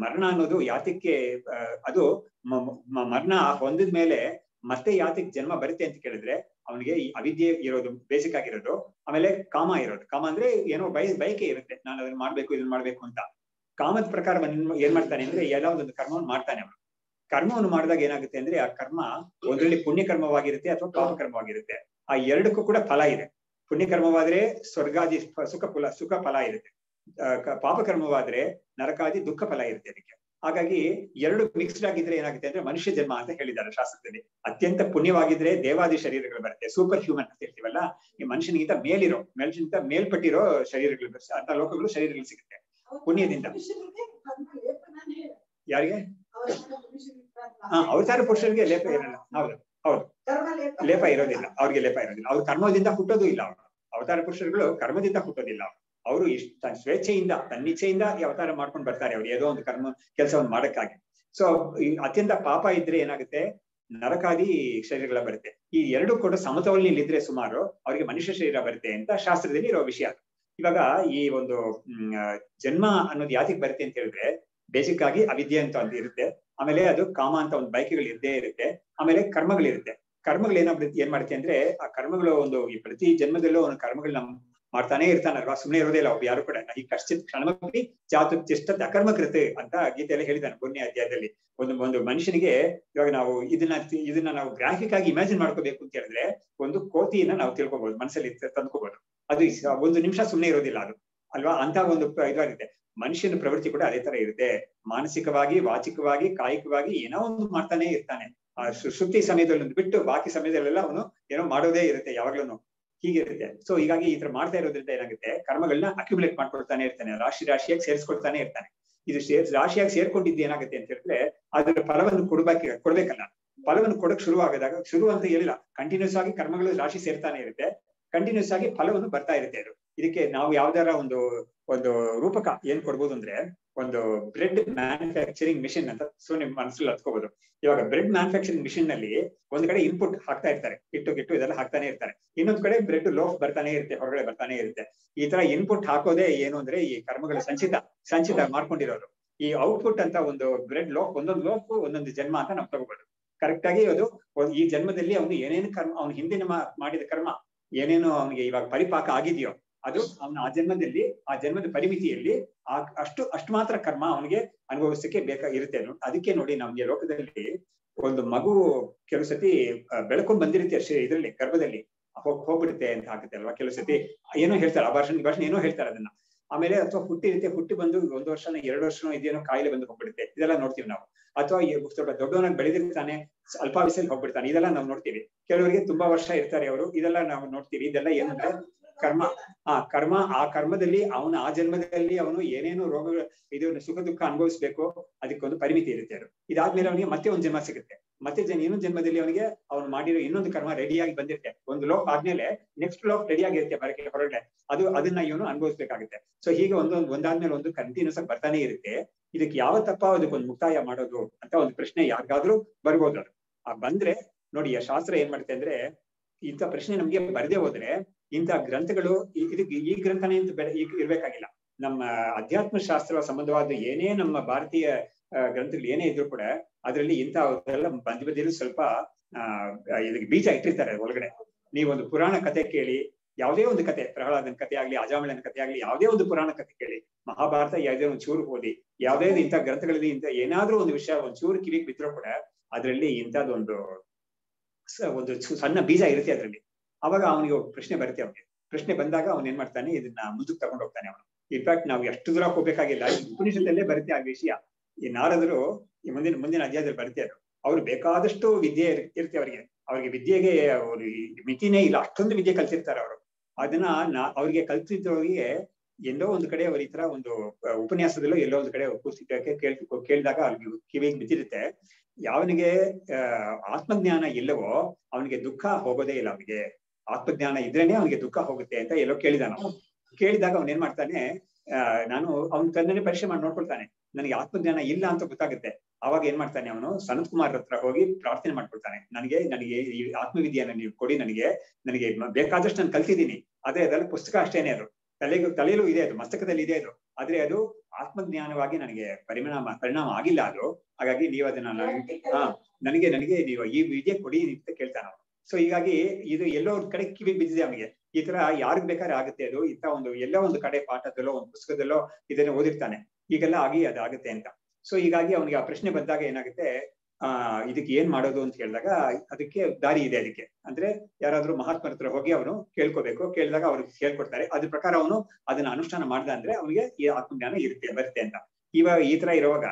ಮರಣ ಅನ್ನೋದು ಯಾತಕ್ಕೆ, ಅದು ಮರಣ ಹೊಂದಿದ ಮೇಲೆ ಮತ್ತೆ ಯಾತಕ್ಕೆ ಜನ್ಮ ಬರುತ್ತೆ ಅಂತ ಕೇಳಿದ್ರೆ, ಅವನಿಗೆ ಈ ಅವಿದ್ಯೆ ಇರೋದು ಬೇಸಿಕ್ ಆಗಿರೋದು, ಆಮೇಲೆ ಕಾಮ ಇರೋದು. ಕಾಮ ಅಂದ್ರೆ ಏನೋ ಬಯಕೆ ಇರುತ್ತೆ, ನಾನು ಅದನ್ನ ಮಾಡ್ಬೇಕು ಇದನ್ನ ಮಾಡ್ಬೇಕು ಅಂತ. ಕಾಮದ ಪ್ರಕಾರ ಏನ್ ಮಾಡ್ತಾನೆ ಅಂದ್ರೆ ಎಲ್ಲ ಒಂದು ಕರ್ಮವನ್ನು ಮಾಡ್ತಾನೆ ಅವನು. ಕರ್ಮವನ್ನು ಮಾಡಿದಾಗ ಏನಾಗುತ್ತೆ ಅಂದ್ರೆ ಆ ಕರ್ಮ ಒಂದ್ರಲ್ಲಿ ಪುಣ್ಯ ಕರ್ಮವಾಗಿರುತ್ತೆ ಅಥವಾ ಪಾಪ ಕರ್ಮವಾಗಿರುತ್ತೆ. ಆ ಎರಡಕ್ಕೂ ಕೂಡ ಫಲ ಇದೆ. ಪುಣ್ಯ ಕರ್ಮವಾದ್ರೆ ಸ್ವರ್ಗಾದಿ ಸುಖ ಫಲ ಇರುತ್ತೆ, ಪಾಪ ಕರ್ಮವಾದ್ರೆ ನರಕಾದಿ ದುಃಖ ಫಲ ಇರುತ್ತೆ ಅದಕ್ಕೆ. ಹಾಗಾಗಿ ಎರಡು ಮಿಕ್ಸ್ಡ್ ಆಗಿದ್ರೆ ಏನಾಗುತ್ತೆ ಅಂದ್ರೆ ಮನುಷ್ಯ ಜನ್ಮ ಅಂತ ಹೇಳಿದ್ದಾರೆ ಶಾಸ್ತ್ರದಲ್ಲಿ. ಅತ್ಯಂತ ಪುಣ್ಯವಾಗಿದ್ರೆ ದೇವಾದಿ ಶರೀರಗಳು ಬರುತ್ತೆ, ಸೂಪರ್ ಹ್ಯೂಮನ್ ಅಂತ ಹೇಳ್ತೀವಲ್ಲ, ಈ ಮನುಷ್ಯನಿಗಿಂತ ಮನುಷ್ಯನಿಗಿಂತ ಮೇಲ್ಪಟ್ಟಿರೋ ಶರೀರಗಳು ಬರುತ್ತೆ, ಅಂತ ಲೋಕಗಳು ಶರೀರಗಳು ಸಿಗುತ್ತೆ ಪುಣ್ಯದಿಂದ. ಯಾರಿಗೆ? ಅವತಾರ ಪುರುಷರಿಗೆ ಲೇಪ ಇರಲ್ಲ. ಹೌದು ಹೌದು, ಲೇಪ ಇರೋದಿಲ್ಲ, ಅವ್ರಿಗೆ ಲೇಪ ಇರೋದಿಲ್ಲ. ಅವ್ರು ಕರ್ಮದಿಂದ ಹುಟ್ಟೋದು ಇಲ್ಲ. ಅವರು ಅವತಾರ ಪುರುಷರುಗಳು ಕರ್ಮದಿಂದ ಹುಟ್ಟೋದಿಲ್ಲ. ಅವರು ಸ್ವೇಚ್ಛೆಯಿಂದ ತನ್ನಿಚ್ಛೆಯಿಂದ ಈ ಅವತಾರ ಮಾಡ್ಕೊಂಡು ಬರ್ತಾರೆ ಅವ್ರು ಏನೋ ಒಂದು ಕರ್ಮ ಕೆಲಸವನ್ನು ಮಾಡಕ್ಕಾಗಿ. ಸೊ ಅತ್ಯಂತ ಪಾಪ ಇದ್ರೆ ಏನಾಗುತ್ತೆ, ನರಕಾದಿ ಶರೀರಗಳ ಬರುತ್ತೆ. ಈ ಎರಡು ಕೂಡ ಸಮತೋಲನದಲ್ಲಿದ್ರೆ ಸುಮಾರು ಅವರಿಗೆ ಮನುಷ್ಯ ಶರೀರ ಬರುತ್ತೆ ಅಂತ ಶಾಸ್ತ್ರದಲ್ಲಿ ಇರೋ ವಿಷಯ. ಇವಾಗ ಈ ಒಂದು ಜನ್ಮ ಅನ್ನೋದು ಯಾತಿಗೆ ಬರುತ್ತೆ ಅಂತ ಹೇಳಿದ್ರೆ, ಬೇಸಿಕ್ ಆಗಿ ಅವಿದ್ಯೆ ಅಂತ ಒಂದು ಇರುತ್ತೆ, ಆಮೇಲೆ ಅದು ಕಾಮ ಅಂತ ಒಂದು ಬಯಕೆಗಳು ಇದ್ದೇ ಇರುತ್ತೆ, ಆಮೇಲೆ ಕರ್ಮಗಳಿರುತ್ತೆ. ಕರ್ಮಗಳು ಏನ್ ಮಾಡುತ್ತೆ ಅಂದ್ರೆ, ಆ ಕರ್ಮಗಳು ಒಂದು ಈ ಪ್ರತಿ ಜನ್ಮದಲ್ಲೂ ಒಂದು ಕರ್ಮಗಳು ನಮ್ ಮಾಡ್ತಾನೆ ಇರ್ತಾನಲ್ವಾ, ಸುಮ್ಮನೆ ಇರೋದಿಲ್ಲ ಒಬ್ಬ ಯಾರು ಕೂಡ. ಈ ಕಶ್ಚಿತ್ ಕ್ಷಣಮಿ ಜಾತು ತಿಷ್ಟತ್ ಅಕರ್ಮಕೃತ್ ಅಂತ ಗೀತೆಯಲ್ಲಿ ಹೇಳಿದ್ದಾನೆ 1ನೇ ಅಧ್ಯಾಯದಲ್ಲಿ. ಒಂದು ಮನುಷ್ಯನಿಗೆ ಇವಾಗ ನಾವು ಇದನ್ನ ನಾವು ಗ್ರಾಫಿಕ್ ಆಗಿ ಇಮ್ಯಾಜಿನ್ ಮಾಡ್ಕೋಬೇಕು ಅಂತ ಹೇಳಿದ್ರೆ, ಒಂದು ಕೋತಿಯನ್ನ ನಾವು ತಿಳ್ಕೊಬಹುದು, ಮನಸ್ಸಲ್ಲಿ ತಂದ್ಕೋಬಹುದು. ಅದು 1 ನಿಮಿಷ ಸುಮ್ಮನೆ ಇರೋದಿಲ್ಲ ಅದು ಅಲ್ವಾ, ಅಂತ ಒಂದು ಇದಾಗುತ್ತೆ. ಮನುಷ್ಯನ ಪ್ರವೃತ್ತಿ ಕೂಡ ಅದೇ ತರ ಇರುತ್ತೆ, ಮಾನಸಿಕವಾಗಿ, ವಾಚಿಕವಾಗಿ, ಕಾಯಿಕವಾಗಿ ಏನೋ ಒಂದು ಮಾಡ್ತಾನೆ ಇರ್ತಾನೆ. ಆ ಸುಷುಪ್ತಿ ಸಮಯದಲ್ಲಿ ಬಿಟ್ಟು ಬಾಕಿ ಸಮಯದಲ್ಲೆಲ್ಲ ಅವನು ಏನೋ ಮಾಡೋದೇ ಇರುತ್ತೆ, ಯಾವಾಗ್ಲೂ ಹೀಗಿರುತ್ತೆ. ಸೊ ಹೀಗಾಗಿ ಈ ತರ ಮಾಡ್ತಾ ಇರೋದ್ರಿಂದ ಏನಾಗುತ್ತೆ, ಕರ್ಮಗಳನ್ನ ಅಕ್ಯುಮುಲೇಟ್ ಮಾಡ್ಕೊಳ್ತಾನೆ ಇರ್ತಾನೆ, ರಾಶಿಯಾಗಿ ಸೇರಿಸ್ಕೊಳ್ತಾನೆ ಇರ್ತಾನೆ. ಇದು ರಾಶಿಯಾಗಿ ಸೇರ್ಕೊಂಡಿದ್ದು ಏನಾಗುತ್ತೆ ಅಂತ ಹೇಳಿದ್ರೆ, ಅದ್ರ ಫಲವನ್ನು ಕೊಡ್ಬೇಕಲ್ಲ. ಫಲವನ್ನು ಕೊಡಕ್ ಶುರು ಅಂತ ಹೇಳಿಲ್ಲ, ಕಂಟಿನ್ಯೂಸ್ ಆಗಿ ಕರ್ಮಗಳು ರಾಶಿ ಸೇರ್ತಾನೆ ಇರುತ್ತೆ, ಕಂಟಿನ್ಯೂಸ್ ಆಗಿ ಫಲವನ್ನು ಬರ್ತಾ ಇರುತ್ತೆ. ಅದು ಇದಕ್ಕೆ ನಾವು ಯಾವ್ದಾರ ಒಂದು ರೂಪಕ ಏನ್ ಕೊಡ್ಬೋದು ಅಂದ್ರೆ, ಒಂದು ಬ್ರೆಡ್ ಮ್ಯಾನುಫ್ಯಾಕ್ಚರಿಂಗ್ ಮಿಷಿನ್ ಅಂತ ನಿಮ್ ಮನಸ್ಸಲ್ಲಿ ಹತ್ಕೋಬಹುದು. ಇವಾಗ ಬ್ರೆಡ್ ಮ್ಯಾನುಫ್ಯಾಕ್ಚರಿಂಗ್ ಮಿಷಿನ್ ನಲ್ಲಿ ಒಂದ್ ಕಡೆ ಇನ್ಪುಟ್ ಹಾಕ್ತಾ ಇರ್ತಾರೆ, ಗಿಟ್ಟು ಇದೆಲ್ಲ ಹಾಕ್ತಾನೆ ಇರ್ತಾರೆ, ಇನ್ನೊಂದ್ ಕಡೆ ಬ್ರೆಡ್ ಲೋಫ್ ಬರ್ತಾನೆ ಇರುತ್ತೆ, ಹೊರಗಡೆ ಬರ್ತಾನೆ ಇರುತ್ತೆ. ಈ ತರ ಇನ್ಪುಟ್ ಹಾಕೋದೇ ಏನು ಅಂದ್ರೆ ಈ ಕರ್ಮಗಳ ಸಂಚಿತ ಮಾಡ್ಕೊಂಡಿರೋದು. ಈ ಔಟ್ಪುಟ್ ಅಂತ ಒಂದು ಬ್ರೆಡ್ ಲೋಫ್, ಒಂದೊಂದು ಲೋಫ್ ಒಂದೊಂದು ಜನ್ಮ ಅಂತ ನಾವು ತಗೋಬಹುದು. ಕರೆಕ್ಟ್ ಆಗಿ ಅದು ಈ ಜನ್ಮದಲ್ಲಿ ಅವನು ಏನೇನು ಕರ್ಮ, ಅವ್ನು ಹಿಂದಿನ ಮಾಡಿದ ಕರ್ಮ ಏನೇನು ಅವನಿಗೆ ಇವಾಗ ಪರಿಪಾಕ ಆಗಿದೆಯೋ ಅದು ಅವನ ಆ ಜನ್ಮದ ಪರಿಮಿತಿಯಲ್ಲಿ ಅಷ್ಟು ಮಾತ್ರ ಕರ್ಮ ಅವನಿಗೆ ಅನುಭವಿಸಕ್ಕೆ ಬೇಕಾಗಿರುತ್ತೆ. ಅದಕ್ಕೆ ನೋಡಿ ನಮ್ಗೆ ಲೋಕದಲ್ಲಿ ಒಂದು ಮಗು ಕೆಲವು ಸತಿ ಬೆಳ್ಕೊಂಡ್ ಬಂದಿರುತ್ತೆ ಇದ್ರಲ್ಲಿ ಗರ್ಭದಲ್ಲಿ ಹೋಗ್ಬಿಡುತ್ತೆ ಅಂತ ಆಗುತ್ತೆ ಅಲ್ವಾ. ಕೆಲವು ಸತಿ ಏನೋ ಹೇಳ್ತಾರೆ, ಭಾಷಣ ಏನೋ ಹೇಳ್ತಾರೆ ಅದನ್ನ. ಆಮೇಲೆ ಅಥವಾ ಹುಟ್ಟಿ ಬಂದು 1 ವರ್ಷನೋ 2 ವರ್ಷನೋ ಇದೇನೋ ಕಾಯಿಲೆ ಬಂದು ಹೋಗ್ಬಿಡುತ್ತೆ, ಇದೆಲ್ಲ ನೋಡ್ತೀವಿ ನಾವು. ಅಥವಾ ಸ್ವಲ್ಪ ದೊಡ್ಡವನಾಗಿ ಬೆಳೆದಿರ್ತಾನೆ, ಅಲ್ಪಾವಯಸ್ಸಲ್ಲಿ ಹೋಗ್ಬಿಡ್ತಾನೆ, ಇದೆಲ್ಲ ನಾವು ನೋಡ್ತೀವಿ. ಕೆಲವರಿಗೆ ತುಂಬಾ ವರ್ಷ ಇರ್ತಾರೆ ಅವರು, ಇದೆಲ್ಲ ನಾವು ನೋಡ್ತೀವಿ. ಇದೆಲ್ಲ ಏನಂದ್ರೆ ಕರ್ಮ. ಆ ಕರ್ಮದಲ್ಲಿ ಅವನು ಆ ಜನ್ಮದಲ್ಲಿ ಅವನು ಏನೇನು ರೋಗಗಳು ಸುಖ ದುಃಖ ಅನುಭವಿಸ್ಬೇಕು, ಅದಕ್ಕೊಂದು ಪರಿಮಿತಿ ಇರುತ್ತೆ. ಅದು ಇದಾದ್ಮೇಲೆ ಅವನಿಗೆ ಮತ್ತೆ ಒಂದು ಜನ್ಮ ಸಿಗುತ್ತೆ, ಮತ್ತೆ ಇನ್ನೊಂದು ಜನ್ಮದಲ್ಲಿ ಅವನಿಗೆ ಅವನು ಮಾಡಿರೋ ಇನ್ನೊಂದು ಕರ್ಮ ರೆಡಿಯಾಗಿ ಬಂದಿರುತ್ತೆ. ಒಂದು ಲೋಕ ಆದ್ಮೇಲೆ ನೆಕ್ಸ್ಟ್ ಲೋಕ ರೆಡಿಯಾಗಿರುತ್ತೆ ಬರಕ್ಕೆ ಹೊರಗಡೆ, ಅದನ್ನ ಇವನು ಅನುಭವಿಸ್ಬೇಕಾಗುತ್ತೆ. ಸೊ ಹೀಗೆ ಒಂದಾದ್ಮೇಲೆ ಒಂದು ಕಂಟಿನ್ಯೂಸ್ ಆಗಿ ಬರ್ತಾನೆ ಇರುತ್ತೆ. ಇದಕ್ಕೆ ಯಾವ ತಪ್ಪ ಅದಕ್ಕೊಂದು ಮುಕ್ತಾಯ ಮಾಡೋದು ಅಂತ ಒಂದು ಪ್ರಶ್ನೆ ಯಾರಿಗಾದ್ರೂ ಬರ್ಬೋದು. ಅದು ಬಂದ್ರೆ ನೋಡಿ, ಆ ಶಾಸ್ತ್ರ ಏನ್ ಮಾಡುತ್ತೆ ಅಂದ್ರೆ, ಇಂಥ ಪ್ರಶ್ನೆ ನಮ್ಗೆ ಬರದೇ ಹೋದ್ರೆ ಇಂಥ ಗ್ರಂಥಗಳು ಈ ಗ್ರಂಥನೇ ಅಂತ ಇರ್ಬೇಕಾಗಿಲ್ಲ. ನಮ್ಮ ಅಧ್ಯಾತ್ಮ ಶಾಸ್ತ್ರ ಸಂಬಂಧವಾದ ಏನೇ ನಮ್ಮ ಭಾರತೀಯ ಗ್ರಂಥಗಳು ಏನೇ ಇದ್ರು ಕೂಡ ಅದರಲ್ಲಿ ಇಂಥವೆಲ್ಲ ಬದಿಯಲ್ಲಿ ಸ್ವಲ್ಪ ಇದಕ್ಕೆ ಬೀಜ ಇಟ್ಟಿರ್ತಾರೆ ಒಳಗಡೆ. ನೀವೊಂದು ಪುರಾಣ ಕಥೆ ಕೇಳಿ, ಯಾವುದೇ ಒಂದು ಕತೆ, ಪ್ರಹ್ಲಾದನ ಕಥೆ ಆಗ್ಲಿ, ಅಜಾಮಿಳನ ಕಥೆ ಆಗ್ಲಿ, ಯಾವುದೇ ಒಂದು ಪುರಾಣ ಕಥೆ ಕೇಳಿ, ಮಹಾಭಾರತ ಯಾವುದೇ ಒಂದು ಚೂರು ಓದಿ, ಯಾವುದೇ ಇಂಥ ಗ್ರಂಥಗಳಲ್ಲಿ ಇಂಥ ಏನಾದ್ರೂ ಒಂದು ವಿಷಯ ಒಂದು ಚೂರು ಕಿವಿಗೆ ಬಿದ್ರೂ ಕೂಡ ಅದರಲ್ಲಿ ಇಂಥದ್ದೊಂದು ಸಣ್ಣ ಬೀಜ ಇರುತ್ತೆ ಅದರಲ್ಲಿ. ಅವಾಗ ಅವನಿಗೆ ಪ್ರಶ್ನೆ ಬರುತ್ತೆ. ಅವನಿಗೆ ಪ್ರಶ್ನೆ ಬಂದಾಗ ಅವನ್ ಏನ್ ಮಾಡ್ತಾನೆ, ಇದನ್ನ ಮುಂದಕ್ಕೆ ತಗೊಂಡು ಹೋಗ್ತಾನೆ ಅವನು. ಇನ್ಫ್ಯಾಕ್ಟ್ ನಾವು ಎಷ್ಟು ದೂರ ಹೋಗ್ಬೇಕಾಗಿಲ್ಲ, ಈ ಉಪನಿಷತ್ತಲ್ಲೇ ಬರುತ್ತೆ ಆ ವಿಷಯ. ಈ ನಾರದರು ಈ ಮುಂದಿನ ಅಧ್ಯಾಯದಲ್ಲಿ ಬರುತ್ತೆ. ಅವ್ರು ಬೇಕಾದಷ್ಟು ವಿದ್ಯೆ ಇರುತ್ತೆ ಅವ್ರಿಗೆ ವಿದ್ಯೆಗೆ ಅವ್ರು ಮಿತಿನೇ ಇಲ್ಲ, ಅಷ್ಟೊಂದು ವಿದ್ಯೆ ಕಲ್ತಿರ್ತಾರೆ ಅವರು. ಅದನ್ನ ಅವ್ರಿಗೆ ಕಲ್ತಿದ್ದವರಿಗೆ ಎಲ್ಲೋ ಒಂದು ಕಡೆ ಅವ್ರ ಈ ತರ ಒಂದು ಉಪನ್ಯಾಸದಲ್ಲೋ ಎಲ್ಲೋ ಒಂದು ಕಡೆ ಕೇಳಿದಾಗ ಅವ್ರಿಗೆ ಕಿವಿಗೆ ಬಿದ್ದಿರುತ್ತೆ. ಯಾವನಿಗೆ ಆತ್ಮಜ್ಞಾನ ಇಲ್ಲವೋ ಅವನಿಗೆ ದುಃಖ ಹೋಗೋದೇ ಇಲ್ಲ. ಅವನಿಗೆ ಆತ್ಮಜ್ಞಾನ ಇದ್ರೇನೆ ಅವನಿಗೆ ದುಃಖ ಹೋಗುತ್ತೆ ಅಂತ ಎಲ್ಲೋ ಕೇಳಿದಾನ. ಕೇಳಿದಾಗ ಅವನ್ ಏನ್ ಮಾಡ್ತಾನೆ, ಅವನ್ ತನ್ನೇ ಪರೀಕ್ಷೆ ಮಾಡಿ ನೋಡ್ಕೊಳ್ತಾನೆ. ನನಗೆ ಆತ್ಮಜ್ಞಾನ ಇಲ್ಲ ಅಂತ ಗೊತ್ತಾಗುತ್ತೆ. ಅವಾಗ ಏನ್ ಮಾಡ್ತಾನೆ, ಅವನು ಸನತ್ ಕುಮಾರ್ ಹತ್ರ ಹೋಗಿ ಪ್ರಾರ್ಥನೆ ಮಾಡ್ಕೊಳ್ತಾನೆ. ನನಗೆ ಈ ಆತ್ಮವಿದ್ಯೆಯನ್ನ ನೀವು ಕೊಡಿ, ನನಗೆ ಬೇಕಾದಷ್ಟು ನಾನು ಕಲ್ತಿದ್ದೀನಿ, ಆದ್ರೆ ಅದೆಲ್ಲ ಪುಸ್ತಕ ಅಷ್ಟೇನೆ, ಅದು ತಲೆಯಲ್ಲೂ ಇದೆ, ಅದು ಮಸ್ತಕದಲ್ಲಿ ಇದೆ, ಅದು ಆದ್ರೆ ಅದು ಆತ್ಮಜ್ಞಾನವಾಗಿ ನನಗೆ ಪರಿಣಾಮ ಆಗಿಲ್ಲ ಅದು. ಹಾಗಾಗಿ ನೀವು ಅದನ್ನ ನನಗೆ ನೀವು ಈ ವಿದ್ಯೆ ಕೊಡಿ ಅಂತ ಕೇಳ್ತಾನ. ಸೊ ಹೀಗಾಗಿ ಇದು ಎಲ್ಲೋ ಒಂದ್ ಕಡೆ ಕಿವಿ ಬಿದ್ದಿದೆ ಅವನಿಗೆ. ಈ ತರ ಯಾರಿಗ್ ಬೇಕಾದ್ರೆ ಆಗುತ್ತೆ ಅದು. ಇಂಥ ಎಲ್ಲೋ ಒಂದು ಕಡೆ ಪಾಠದಲ್ಲೋ ಒಂದು ಪುಸ್ತಕದಲ್ಲೋ ಇದನ್ನ ಓದಿರ್ತಾನೆ, ಈಗೆಲ್ಲ ಅದಾಗುತ್ತೆ ಅಂತ. ಸೊ ಹೀಗಾಗಿ ಅವನಿಗೆ ಆ ಪ್ರಶ್ನೆ ಬಂದಾಗ ಏನಾಗುತ್ತೆ, ಇದಕ್ಕೆ ಏನ್ ಮಾಡೋದು ಅಂತ ಹೇಳಿದಾಗ ಅದಕ್ಕೆ ದಾರಿ ಇದೆ. ಅದಕ್ಕೆ ಅಂದ್ರೆ ಯಾರಾದ್ರೂ ಮಹಾತ್ಮರ ಹತ್ರ ಹೋಗಿ ಅವನು ಕೇಳ್ಕೋಬೇಕು. ಕೇಳಿದಾಗ ಅವ್ರಿಗೆ ಹೇಳ್ಕೊಡ್ತಾರೆ. ಅದ್ರ ಪ್ರಕಾರ ಅವನು ಅದನ್ನ ಅನುಷ್ಠಾನ ಮಾಡ್ದ ಅಂದ್ರೆ ಅವನಿಗೆ ಈ ಆತ್ಮಜ್ಞಾನ ಬರುತ್ತೆ ಅಂತ. ಇವಾಗ ಈ ತರ ಇರುವಾಗ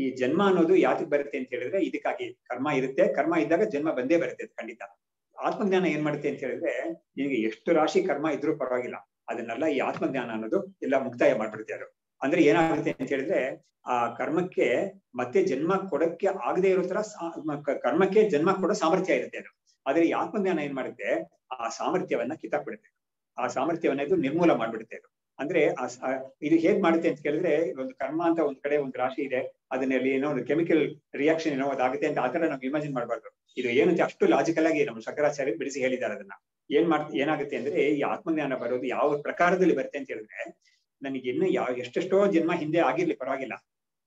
ಈ ಜನ್ಮ ಅನ್ನೋದು ಯಾತಕ್ ಬರುತ್ತೆ ಅಂತ ಹೇಳಿದ್ರೆ, ಇದಕ್ಕಾಗಿ ಕರ್ಮ ಇರುತ್ತೆ. ಕರ್ಮ ಇದ್ದಾಗ ಜನ್ಮ ಬಂದೇ ಬರುತ್ತೆ ಖಂಡಿತ. ಆತ್ಮಜ್ಞಾನ ಏನ್ ಮಾಡುತ್ತೆ ಅಂತ ಹೇಳಿದ್ರೆ, ನಿಮಗೆ ಎಷ್ಟು ರಾಶಿ ಕರ್ಮ ಇದ್ರೂ ಪರವಾಗಿಲ್ಲ, ಅದನ್ನೆಲ್ಲ ಈ ಆತ್ಮಜ್ಞಾನ ಅನ್ನೋದು ಎಲ್ಲ ಮುಕ್ತಾಯ ಮಾಡ್ಬಿಡುತ್ತೆ. ಅದು ಅಂದ್ರೆ ಏನಾಗುತ್ತೆ ಅಂತ ಹೇಳಿದ್ರೆ, ಆ ಕರ್ಮಕ್ಕೆ ಮತ್ತೆ ಜನ್ಮ ಕೊಡಕ್ಕೆ ಆಗದೆ ಇರೋ ತರ ಕರ್ಮಕ್ಕೆ ಜನ್ಮ ಕೊಡೋ ಸಾಮರ್ಥ್ಯ ಇರುತ್ತೆ ಅದು. ಆದ್ರೆ ಈ ಆತ್ಮಜ್ಞಾನ ಏನ್ ಮಾಡುತ್ತೆ, ಆ ಸಾಮರ್ಥ್ಯವನ್ನ ಕಿತ್ತಾಕ್ಬಿಡುತ್ತೆ. ಆ ಸಾಮರ್ಥ್ಯವನ್ನ ಇದು ನಿರ್ಮೂಲ ಮಾಡ್ಬಿಡುತ್ತೆ ಅದು. ಅಂದ್ರೆ ಇದು ಹೇಗ್ ಮಾಡುತ್ತೆ ಅಂತ ಕೇಳಿದ್ರೆ, ಒಂದು ಕರ್ಮ ಅಂತ ಒಂದ್ ಕಡೆ ಒಂದು ರಾಶಿ ಇದೆ, ಅದನ್ನಲ್ಲಿ ಏನೋ ಒಂದು ಕೆಮಿಕಲ್ ರಿಯಾಕ್ಷನ್ ಏನೋ ಅದಾಗುತ್ತೆ ಅಂತ ಆತರ ನಾವು ಇಮ್ಯಾಜಿನ್ ಮಾಡಬಾರ್ದು. ಇದು ಏನಂತ ಅಷ್ಟು ಲಾಜಿಕಲ್ ಆಗಿ ನಮ್ಮ ಶಂಕರಾಚಾರ್ಯ ಬಿಡಿಸಿ ಹೇಳಿದ್ದಾರೆ ಅದನ್ನ. ಏನಾಗುತ್ತೆ ಅಂದ್ರೆ ಈ ಆತ್ಮಜ್ಞಾನ ಬರೋದು ಯಾವ ಪ್ರಕಾರದಲ್ಲಿ ಬರುತ್ತೆ ಅಂತ ಹೇಳಿದ್ರೆ, ನನಗೆ ಇನ್ನು ಎಷ್ಟೆಷ್ಟೋ ಜನ್ಮ ಹಿಂದೆ ಆಗಿರ್ಲಿ ಪರವಾಗಿಲ್ಲ,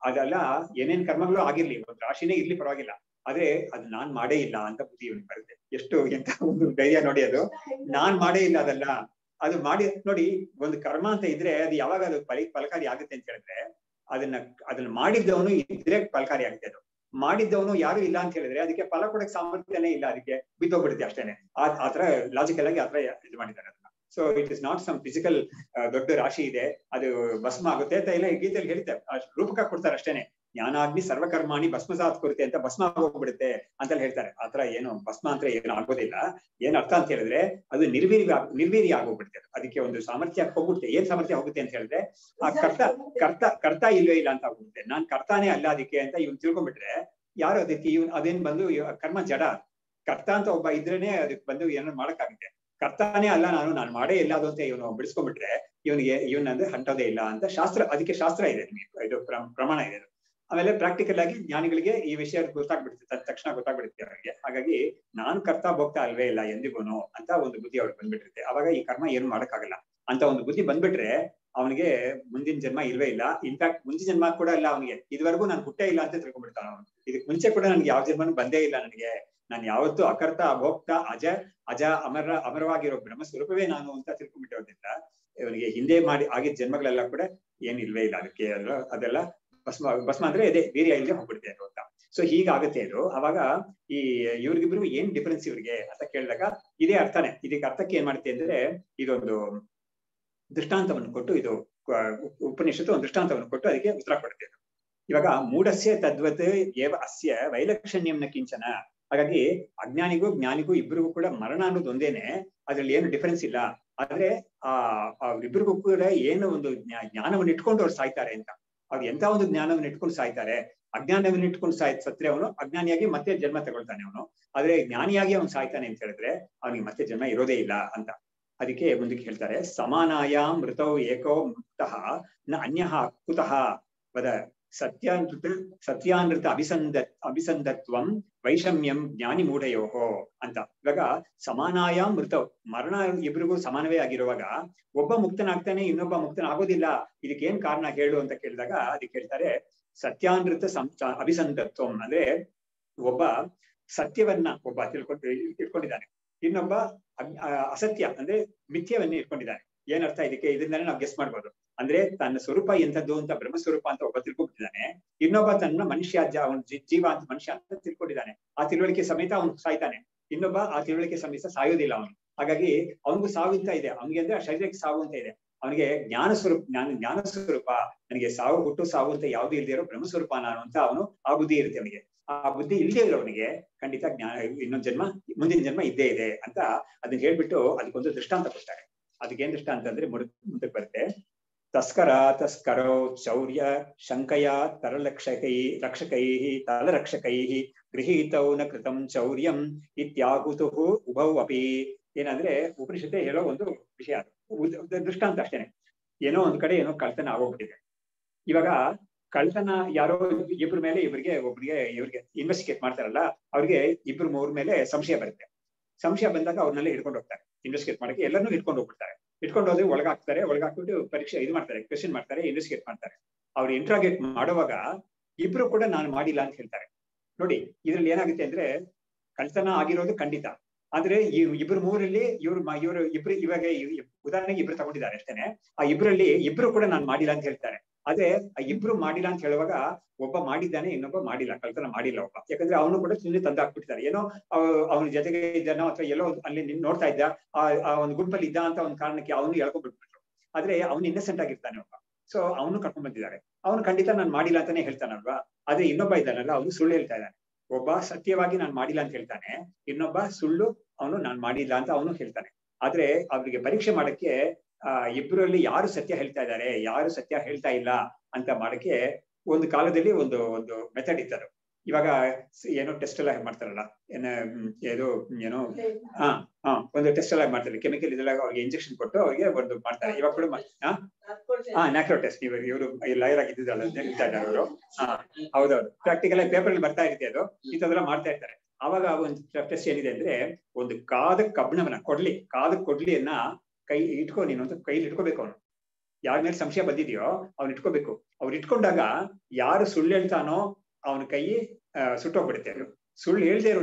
ಅದೆಲ್ಲ ಏನೇನ್ ಕರ್ಮಗಳು ಆಗಿರ್ಲಿ, ಒಂದು ರಾಶಿನೇ ಇರ್ಲಿ ಪರವಾಗಿಲ್ಲ, ಆದ್ರೆ ಅದು ನಾನ್ ಮಾಡೇ ಇಲ್ಲ ಅಂತ ಬುದ್ಧಿ ಇವನಿಗೆ ಬರುತ್ತೆ. ಎಷ್ಟು ಎಂತ ಒಂದು ಧೈರ್ಯ ನೋಡಿ ಅದು, ನಾನ್ ಮಾಡೇ ಇಲ್ಲ ಅದಲ್ಲ, ಅದು ಮಾಡಿ ನೋಡಿ. ಒಂದು ಕರ್ಮ ಅಂತ ಇದ್ರೆ ಅದು ಯಾವಾಗ ಅದು ಫಲಕಾರಿ ಆಗುತ್ತೆ ಅಂತ ಹೇಳಿದ್ರೆ, ಅದನ್ನ ಮಾಡಿದ್ದವನು ಇದ್ರೆ ಫಲಕಾರಿ ಆಗುತ್ತೆ. ಅದು ಮಾಡಿದ್ದವನು ಯಾರು ಇಲ್ಲ ಅಂತ ಹೇಳಿದ್ರೆ ಅದಕ್ಕೆ ಫಲ ಕೊಡಕ್ಕೆ ಸಾಮರ್ಥ್ಯನೇ ಇಲ್ಲ, ಅದಕ್ಕೆ ಬಿದ್ದೋಗ್ಬಿಡುತ್ತೆ ಅಷ್ಟೇನೆ. ಆತರ ಲಾಜಿಕಲ್ ಆಗಿ ಆತರ ಇದು ಮಾಡಿದ್ದಾರೆ ಅದನ್ನ. So it is not some physical ದೊಡ್ಡ ರಾಶಿ ಇದೆ ಅದು ಭಸ್ಮ ಆಗುತ್ತೆ ಅಂತ ಇಲ್ಲ ಗೀತೆಯಲ್ಲಿ ಹೇಳ್ತಾರೆ, ರೂಪಕ ಕೊಡ್ತಾರೆ ಅಷ್ಟೇನೆ. ಜ್ಞಾನಾಗ್ನಿ ಸರ್ವಕರ್ಮಾಣಿ ಭಸ್ಮಸಾತ್ ಕೊಡುತ್ತೆ ಅಂತ ಭಸ್ಮ ಹೋಗ್ಬಿಡುತ್ತೆ ಅಂತ ಹೇಳ್ತಾರೆ. ಆತರ ಏನು ಭಸ್ಮ ಅಂತ ಏನು ಆಗೋದಿಲ್ಲ. ಏನ್ ಅರ್ಥ ಅಂತ ಹೇಳಿದ್ರೆ ಅದು ನಿರ್ವೀರ್ಯ ಆಗೋಗ್ಬಿಡುತ್ತೆ. ಅದಕ್ಕೆ ಒಂದು ಸಾಮರ್ಥ್ಯ ಹೋಗ್ಬಿಡುತ್ತೆ. ಏನ್ ಸಾಮರ್ಥ್ಯ ಹೋಗುತ್ತೆ ಅಂತ ಹೇಳಿದ್ರೆ, ಆ ಕರ್ತ ಇಲ್ಲವೇ ಇಲ್ಲ ಅಂತ ಹೋಗುತ್ತೆ. ನಾನ್ ಕರ್ತಾನೇ ಅಲ್ಲ ಅದಕ್ಕೆ ಅಂತ ಇವ್ನು ತಿಳ್ಕೊಂಡ್ಬಿಟ್ರೆ, ಯಾರು ಅದಕ್ಕೆ ಅದೇನ್ ಬಂದು ಕರ್ಮ ಜಡ, ಕರ್ತ ಅಂತ ಒಬ್ಬ ಇದ್ರೇನೆ ಅದಕ್ಕೆ ಬಂದು ಏನೋ ಮಾಡಕ್ಕಾಗುತ್ತೆ. ಕರ್ತಾನೇ ಅಲ್ಲ ನಾನು ಮಾಡೇ ಇಲ್ಲ ಅದು ಅಂತ ಇವನು ಬಿಡಿಸ್ಕೊಂಡ್ಬಿಟ್ರೆ ಇವನಂದ್ರೆ ಹಂಟೋದೇ ಇಲ್ಲ ಅಂತ ಶಾಸ್ತ್ರ, ಅದಕ್ಕೆ ಶಾಸ್ತ್ರ ಇದೆ, ಇದು ಪ್ರಮಾಣ ಇದೆ. ಆಮೇಲೆ ಪ್ರಾಕ್ಟಿಕಲ್ ಆಗಿ ಜ್ಞಾನಿಗಳಿಗೆ ಈ ವಿಷಯ ಗೊತ್ತಾಗ್ಬಿಡುತ್ತೆ, ತಕ್ಷಣ ಗೊತ್ತಾಗ್ಬಿಡುತ್ತೆ ಅವರಿಗೆ. ಹಾಗಾಗಿ ನಾನ್ ಕರ್ತಾ ಹೋಗ್ತಾ ಅಲ್ವೇ ಇಲ್ಲ ಎಂದಿಗೂನು ಅಂತ ಒಂದು ಬುದ್ಧಿ ಅವ್ರಿಗೆ ಬಂದ್ಬಿಟ್ಟಿರುತ್ತೆ. ಅವಾಗ ಈ ಕರ್ಮ ಏನು ಮಾಡಕ್ಕಾಗಲ್ಲ ಅಂತ ಒಂದು ಬುದ್ಧಿ ಬಂದ್ಬಿಟ್ರೆ ಅವನಿಗೆ ಮುಂದಿನ ಜನ್ಮ ಇಲ್ವೇ ಇಲ್ಲ. ಇನ್ಫ್ಯಾಕ್ಟ್ ಮುಂದಿನ ಜನ್ಮ ಕೂಡ ಇಲ್ಲ ಅವನಿಗೆ. ಇದುವರೆಗೂ ನಾನು ಹುಟ್ಟೇ ಇಲ್ಲ ಅಂತ ತಿಳ್ಕೊಂಡ್ಬಿಡ್ತಾನ ಅವನು. ಇದಕ್ ಮುಂಚೆ ಕೂಡ ನನ್ಗೆ ಯಾವ ಜನ್ಮನೂ ಬಂದೇ ಇಲ್ಲ, ನನಗೆ ನಾನು ಯಾವತ್ತೂ ಅಕರ್ತ ಅಭೋಕ್ತ ಅಜ ಅಮರವಾಗಿರೋ ಬ್ರಹ್ಮ ಸ್ವರೂಪವೇ ನಾನು ಅಂತ ತಿಳ್ಕೊಂಡ್ಬಿಟ್ಟೋದ್ರಿಂದ ಇವನಿಗೆ ಹಿಂದೆ ಆಗಿದ್ದ ಜನ್ಮಗಳೆಲ್ಲ ಕೂಡ ಏನಿಲ್ವೇ ಇಲ್ಲ. ಅದಕ್ಕೆ ಅದೆಲ್ಲ ಭಸ್ಮ ಅಂದ್ರೆ ಇದೇ ವೀರ್ಯ ಇಲ್ಲದೆ ಹೋಗ್ಬಿಡುತ್ತೆ ಅದು ಅಂತ. ಸೊ ಹೀಗಾಗುತ್ತೆ ಇದು. ಅವಾಗ ಈ ಇವ್ರಿಗಿಬ್ರಿಗೂ ಏನ್ ಡಿಫರೆನ್ಸ್ ಇವ್ರಿಗೆ ಅಂತ ಕೇಳಿದಾಗ ಇದೇ ಅರ್ಥನೇ. ಇದಕ್ಕೆ ಅರ್ಥಕ್ಕೆ ಏನ್ ಮಾಡುತ್ತೆ ಅಂದ್ರೆ, ಇದೊಂದು ದೃಷ್ಟಾಂತವನ್ನು ಕೊಟ್ಟು, ಇದು ಉಪನಿಷತ್ತು ಒಂದು ದೃಷ್ಟಾಂತವನ್ನು ಕೊಟ್ಟು ಅದಕ್ಕೆ ಉತ್ತರ ಕೊಡುತ್ತೆ. ಇವಾಗ ಮೂಢಸ್ಯ ತದ್ವತ್ ಏವ ಅಸ್ಯ ವೈಲಕ್ಷಣ್ಯಂನ ಕಿಂಚನ. ಹಾಗಾಗಿ ಅಜ್ಞಾನಿಗೂ ಜ್ಞಾನಿಗೂ ಇಬ್ಬರಿಗೂ ಕೂಡ ಮರಣ ಅನ್ನೋದು ಒಂದೇನೆ, ಅದ್ರಲ್ಲಿ ಏನು ಡಿಫರೆನ್ಸ್ ಇಲ್ಲ. ಆದ್ರೆ ಇಬ್ಬರಿಗೂ ಕೂಡ ಏನು ಒಂದು ಜ್ಞಾನವನ್ನು ಇಟ್ಕೊಂಡು ಅವ್ರು ಸಾಯ್ತಾರೆ ಅಂತ. ಅವ್ರು ಎಂತ ಒಂದು ಜ್ಞಾನವನ್ನು ಇಟ್ಕೊಂಡು ಸಾಯ್ತಾರೆ. ಅಜ್ಞಾನವನ್ನು ಇಟ್ಕೊಂಡು ಸತ್ರೆ ಅವನು ಅಜ್ಞಾನಿಯಾಗಿ ಮತ್ತೆ ಜನ್ಮ ತಗೊಳ್ತಾನೆ ಅವನು. ಆದ್ರೆ ಜ್ಞಾನಿಯಾಗಿ ಅವನು ಸಾಯ್ತಾನೆ ಅಂತ ಹೇಳಿದ್ರೆ ಅವನಿಗೆ ಮತ್ತೆ ಜನ್ಮ ಇರೋದೇ ಇಲ್ಲ ಅಂತ. ಅದಕ್ಕೆ ಮುಂದಕ್ಕೆ ಹೇಳ್ತಾರೆ, ಸಮಾನಾಯಾಂ ಮೃತೌ ಏಕೋ ಮುಕ್ತಃ ನ ಅನ್ಯಃ ಕುತಃ ವದ ಸತ್ಯಾನೃತ ಅಭಿಸಂಧತ್ವಂ ವೈಷಮ್ಯಂ ಜ್ಞಾನಿ ಮೂಢಯೋಹೋ ಅಂತ. ಇವಾಗ ಸಮಾನಾಯಾಮ್ ಮೃತವ್, ಮರಣ ಇಬ್ರಿಗೂ ಸಮಾನವೇ ಆಗಿರುವಾಗ ಒಬ್ಬ ಮುಕ್ತನಾಗ್ತಾನೆ, ಇನ್ನೊಬ್ಬ ಮುಕ್ತನ ಆಗೋದಿಲ್ಲ. ಇದಕ್ಕೇನ್ ಕಾರಣ ಹೇಳು ಅಂತ ಕೇಳಿದಾಗ ಅದಕ್ಕೆ ಹೇಳ್ತಾರೆ, ಸತ್ಯಾನೃತ ಅಭಿಸಂಧತ್ವಂ ಅಂದ್ರೆ ಒಬ್ಬ ಸತ್ಯವನ್ನ ಒಬ್ಬ ಇಟ್ಕೊಂಡಿದ್ದಾನೆ, ಇನ್ನೊಬ್ಬ ಅಸತ್ಯ ಅಂದ್ರೆ ಮಿಥ್ಯವನ್ನೇ ಇಟ್ಕೊಂಡಿದ್ದಾನೆ. ಏನರ್ಥ ಇದಕ್ಕೆ? ಇದರಿಂದಾನೆ ನಾವು ಗೆಸ್ ಮಾಡ್ಬೋದು. ಅಂದ್ರೆ ತನ್ನ ಸ್ವರೂಪ ಎಂಥದ್ದು ಅಂತ ಬ್ರಹ್ಮಸ್ವರೂಪ ಅಂತ ಒಬ್ಬ ತಿಳ್ಕೊಂಡಿದ್ದಾನೆ, ಇನ್ನೊಬ್ಬ ತನ್ನ ಮನುಷ್ಯ ಜೀವ ಅಂತ ಮನುಷ್ಯ ಅಂತ ತಿಳ್ಕೊಂಡಿದ್ದಾನೆ. ಆ ತಿಳುವಳಿಕೆ ಸಮೇತ ಅವನು ಸಾಯ್ತಾನೆ. ಇನ್ನೊಬ್ಬ ಆ ತಿಳುವಳಿಕೆ ಸಮೇತ ಸಾಯೋದಿಲ್ಲ ಅವನು. ಹಾಗಾಗಿ ಅವನಿಗೂ ಸಾವು ಅಂತ ಇದೆ. ಅವನಿಗೆ ಅಂದ್ರೆ ಆ ಶರೀರಕ್ಕೆ ಸಾವು ಅಂತ ಇದೆ. ಅವನಿಗೆ ಜ್ಞಾನ ಸ್ವರೂಪ, ನನಗೆ ಸಾವು ಹುಟ್ಟು ಸಾವು ಅಂತ ಯಾವ್ದು ಇಲ್ದೇ ಇರೋ ಬ್ರಹ್ಮಸ್ವರೂಪ ನಾನು ಅಂತ ಅವನು ಆ ಬುದ್ಧಿ ಇರುತ್ತೆ ಅವನಿಗೆ. ಆ ಬುದ್ಧಿ ಇಲ್ಲದೆ ಇರೋವನಿಗೆ ಖಂಡಿತ ಇನ್ನೊಂದು ಜನ್ಮ, ಮುಂದಿನ ಜನ್ಮ ಇದ್ದೇ ಇದೆ ಅಂತ ಅದನ್ನ ಹೇಳ್ಬಿಟ್ಟು ಅದಕ್ಕೊಂದು ದೃಷ್ಟಾಂತ ಕೊಡ್ತಾರೆ. ಅದಕ್ಕೇನ್ ದೃಷ್ಟಾಂತ ಅಂದ್ರೆ ಮುಂದಕ್ಕೆ ಬರುತ್ತೆ. ತಸ್ಕರೋ ಚೌರ್ಯ ಶಂಕಯ ರಕ್ಷಕೈ ಗೃಹೀತೌ ನ ಕೃತಂ ಚೌರ್ಯಂ ಇತ್ಯಾಹುತುಃ ಉಭೌ ಅಪಿ. ಏನಂದ್ರೆ ಉಪನಿಷತ್ತೆ ಹೇಳೋ ಒಂದು ವಿಷಯ, ಅದು ದೃಷ್ಟಾಂತ ಅಷ್ಟೇನೆ. ಏನೋ ಒಂದ್ ಕಡೆ ಏನೋ ಕಳ್ತನ ಆಗೋಗ್ಬಿಟ್ಟಿದೆ. ಇವಾಗ ಕಳ್ತನ ಯಾರೋ ಒಬ್ರಿಗೆ ಇನ್ವೆಸ್ಟಿಗೇಟ್ ಮಾಡ್ತಾರಲ್ಲ, ಅವ್ರಿಗೆ 2-3 ಮೇಲೆ ಸಂಶಯ ಬರುತ್ತೆ. ಸಂಶಯ ಬಂದಾಗ ಅವ್ರನ್ನೆಲ್ಲ ಹಿಡ್ಕೊಂಡು ಹೋಗ್ತಾರೆ ಇನ್ವೆಸ್ಟಿಗೇಟ್ ಮಾಡಕ್ಕೆ. ಎಲ್ಲರನ್ನೂ ಹಿಡ್ಕೊಂಡು ಹೋಗ್ಬಿಡ್ತಾರೆ. ಇಟ್ಕೊಂಡು ಹೋದ್ರೆ ಒಳಗಾಕ್ಬಿಟ್ಟು ಪರೀಕ್ಷೆ ಇದು ಮಾಡ್ತಾರೆ, ಕ್ವೆಶ್ಚನ್ ಮಾಡ್ತಾರೆ, ಇನ್ವೆಸ್ಟಿಗೇಟ್ ಮಾಡ್ತಾರೆ. ಅವ್ರು ಇಂಟ್ರಾಗೇಟ್ ಮಾಡುವಾಗ ಇಬ್ರು ಕೂಡ ನಾನು ಮಾಡಿಲ್ಲ ಅಂತ ಹೇಳ್ತಾರೆ. ನೋಡಿ ಇದ್ರಲ್ಲಿ ಏನಾಗುತ್ತೆ ಅಂದ್ರೆ, ಕಳ್ತನ ಆಗಿರೋದು ಖಂಡಿತ, ಆದ್ರೆ ಈ 2-3ರಲ್ಲಿ ಇವ್ರು ಇಬ್ರು, ಇವಾಗ ಉದಾಹರಣೆಗೆ ಇಬ್ರು ತಗೊಂಡಿದ್ದಾರೆ ಅಷ್ಟೇನೆ. ಆ ಇಬ್ರಲ್ಲಿ ಇಬ್ರು ಕೂಡ ನಾನು ಮಾಡಿಲ್ಲ ಅಂತ ಹೇಳ್ತಾರೆ. ಆದ್ರೆ ಆ ಇಬ್ರು ಮಾಡಿಲ್ಲ ಅಂತ ಹೇಳುವಾಗ ಒಬ್ಬ ಮಾಡಿದ್ದಾನೆ, ಇನ್ನೊಬ್ಬ ಮಾಡಿಲ್ಲ, ಕಳ್ತನ ಮಾಡಿಲ್ಲ ಒಬ್ಬ. ಯಾಕಂದ್ರೆ ಅವನು ಕೂಡ ಸುಮ್ಮನೆ ತಂದು ಹಾಕ್ಬಿಡ್ತಾರೆ. ಏನೋ ಅವನ ಜೊತೆಗೆ ಇದ್ದಾನೋ ಅಥವಾ ಎಲ್ಲೋ ಅಲ್ಲಿ ನೋಡ್ತಾ ಇದ್ದ ಆ ಒಂದು ಗುಂಪಲ್ಲಿ ಇದ್ದ ಅಂತ ಒಂದು ಕಾರಣಕ್ಕೆ ಅವನು ಎಳ್ಕೊಂಡ್ಬಿಟ್ಬಿಟ್ರು. ಆದ್ರೆ ಅವನು ಇನ್ನಸೆಂಟ್ ಆಗಿರ್ತಾನೆ ಒಬ್ಬ. ಸೊ ಅವನು ಕರ್ಕೊಂಡ್ ಬಂದಿದ್ದಾರೆ. ಅವನು ಖಂಡಿತ ನಾನು ಮಾಡಿಲ್ಲ ಅಂತಾನೆ ಹೇಳ್ತಾನಲ್ವಾ. ಆದ್ರೆ ಇನ್ನೊಬ್ಬ ಇದ್ದಾನಲ್ಲ, ಅವನು ಸುಳ್ಳು ಹೇಳ್ತಾ ಇದ್ದಾನೆ. ಒಬ್ಬ ಸತ್ಯವಾಗಿ ನಾನು ಮಾಡಿಲ್ಲ ಅಂತ ಹೇಳ್ತಾನೆ, ಇನ್ನೊಬ್ಬ ಸುಳ್ಳು ಅವನು ನಾನು ಮಾಡಿಲ್ಲ ಅಂತ ಅವನು ಹೇಳ್ತಾನೆ. ಆದ್ರೆ ಅವ್ರಿಗೆ ಪರೀಕ್ಷೆ ಮಾಡಕ್ಕೆ ಇಬ್ಬರಲ್ಲಿ ಯಾರು ಸತ್ಯ ಹೇಳ್ತಾ ಇದ್ದಾರೆ, ಯಾರು ಸತ್ಯ ಹೇಳ್ತಾ ಇಲ್ಲ ಅಂತ ಮಾಡಕ್ಕೆ ಒಂದು ಕಾಲದಲ್ಲಿ ಒಂದು ಮೆಥಡ್ ಇತ್ತದು. ಇವಾಗ ಏನೋ ಟೆಸ್ಟ್ ಎಲ್ಲ ಮಾಡ್ತಾರಲ್ಲ ಏನೋ ಒಂದು ಟೆಸ್ಟ್ ಎಲ್ಲ ಮಾಡ್ತಾರೆ, ಕೆಮಿಕಲ್ ಇದೆಲ್ಲ ಅವ್ರಿಗೆ ಇಂಜೆಕ್ಷನ್ ಕೊಟ್ಟು ಅವ್ರಿಗೆ ಒಂದು ಮಾಡ್ತಾರೆ. ಇವಾಗ ಕೂಡ ನ್ಯಾಕ್ರೋ ಟೆಸ್ಟ್. ಇವರು ಲಾಯರ್ ಆಗಿದ್ದಲ್ಲ ಅವರು. ಹೌದೌದು, ಪ್ರಾಕ್ಟಿಕಲ್ ಆಗಿ ಪೇಪರ್ ಅಲ್ಲಿ ಬರ್ತಾ ಇರುತ್ತೆ ಅದು, ಇಂಥದ್ದೆಲ್ಲ ಮಾಡ್ತಾ ಇರ್ತಾರೆ. ಅವಾಗ ಒಂದು ಟೆಸ್ಟ್ ಏನಿದೆ ಅಂದ್ರೆ, ಒಂದು ಕಾದ ಕಬ್ಬಿಣವನ್ನ ಕಾದ ಕೊಡ್ಲಿಯನ್ನ ನೀನು ಅಂತ ಕೈಲಿ ಇಟ್ಕೋಬೇಕು. ಅವನು ಯಾರ ಮೇಲೆ ಸಂಶಯ ಬಂದಿದೆಯೋ ಅವ್ನು ಇಟ್ಕೋಬೇಕು. ಅವ್ರು ಇಟ್ಕೊಂಡಾಗ ಯಾರು ಸುಳ್ಳು ಹೇಳ್ತಾನೋ ಅವನ ಕೈ ಸುಟ್ಟೋಗ್ಬಿಡುತ್ತೆ. ಅದು ಸುಳ್ಳು ಹೇಳ್ದೆ ಇರೋ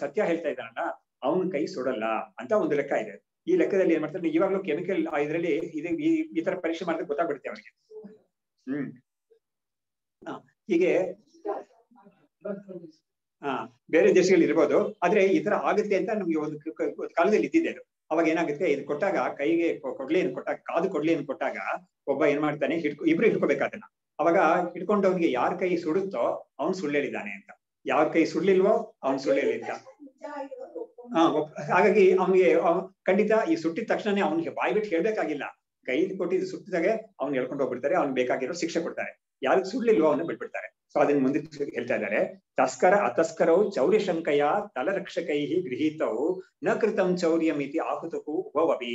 ಸತ್ಯ ಹೇಳ್ತಾ ಇದ್ದಾನಲ್ಲ ಅವನ ಕೈ ಸುಡಲ್ಲ ಅಂತ ಒಂದು ಲೆಕ್ಕ ಇದೆ. ಈ ಲೆಕ್ಕದಲ್ಲಿ ಏನ್ ಮಾಡ್ತಾರೆ, ಇವಾಗ್ಲೂ ಕೆಮಿಕಲ್ ಇದರಲ್ಲಿ ಈ ತರ ಪರೀಕ್ಷೆ ಮಾಡಿದ್ರೆ ಗೊತ್ತಾಗ್ಬಿಡುತ್ತೆ ಅವನಿಗೆ. ಹೀಗೆ ಬೇರೆ ದೇಶಗಳು ಇರ್ಬೋದು, ಆದ್ರೆ ಈ ತರ ಆಗುತ್ತೆ ಅಂತ ನಮ್ಗೆ ಒಂದು ಕಾಲದಲ್ಲಿ ಇದ್ದಿದೆ ಅದು. ಅವಾಗ ಏನಾಗುತ್ತೆ, ಇದು ಕೊಟ್ಟಾಗ ಕೈಗೆ ಕೊಡ್ಲಿಯನ್ನು ಕೊಟ್ಟಾಗ, ಕಾದು ಕೊಡ್ಲಿಯನ್ನು ಕೊಟ್ಟಾಗ ಒಬ್ಬ ಏನ್ ಮಾಡ್ತಾನೆ, ಇಬ್ರು ಹಿಡ್ಕೋಬೇಕಾದನ್ನ. ಅವಾಗ ಹಿಡ್ಕೊಂಡವನಿಗೆ ಯಾರ ಕೈ ಸುಡುತ್ತೋ ಅವ್ನು ಸುಳ್ಳು ಹೇಳಿದ್ದಾನೆ ಅಂತ, ಯಾರ ಕೈ ಸುಡ್ಲಿಲ್ವೋ ಅವ್ನು ಸುಳ್ಳು ಹೇಳಿದ್ದ. ಹಾಗಾಗಿ ಅವನಿಗೆ ಖಂಡಿತ ಈ ಸುಟ್ಟಿದ ತಕ್ಷಣನೇ ಅವನಿಗೆ ಬಾಯಿ ಬಿಟ್ಟು ಹೇಳ್ಬೇಕಾಗಿಲ್ಲ. ಕೈ ಕೊಟ್ಟಿದ್ದು ಸುಟ್ಟಿದಾಗೆ ಅವ್ನು ಹೇಳ್ಕೊಂಡು ಹೋಗ್ಬಿಡ್ತಾರೆ, ಅವ್ನಿಗೆ ಬೇಕಾಗಿರೋ ಶಿಕ್ಷೆ ಕೊಡ್ತಾರೆ. ಯಾರು ಸುಡ್ಲಿಲ್ವೋ ಅವನ್ನ ಬಿಟ್ಬಿಡ್ತಾರೆ. ಸೊ ಅದನ್ನ ಮುಂದೆ ಹೇಳ್ತಾ ಇದ್ದಾರೆ, ತಸ್ಕರ ಅತಸ್ಕರವು ಚೌರ್ಯ ಶಂಕಯ ತಲರಕ್ಷಕೈ ಗೃಹೀತವು ನ ಕೃತಂ ಚೌರ್ಯಂ ಇತಿ ಆಹುತಕು ಉಭವವಿ.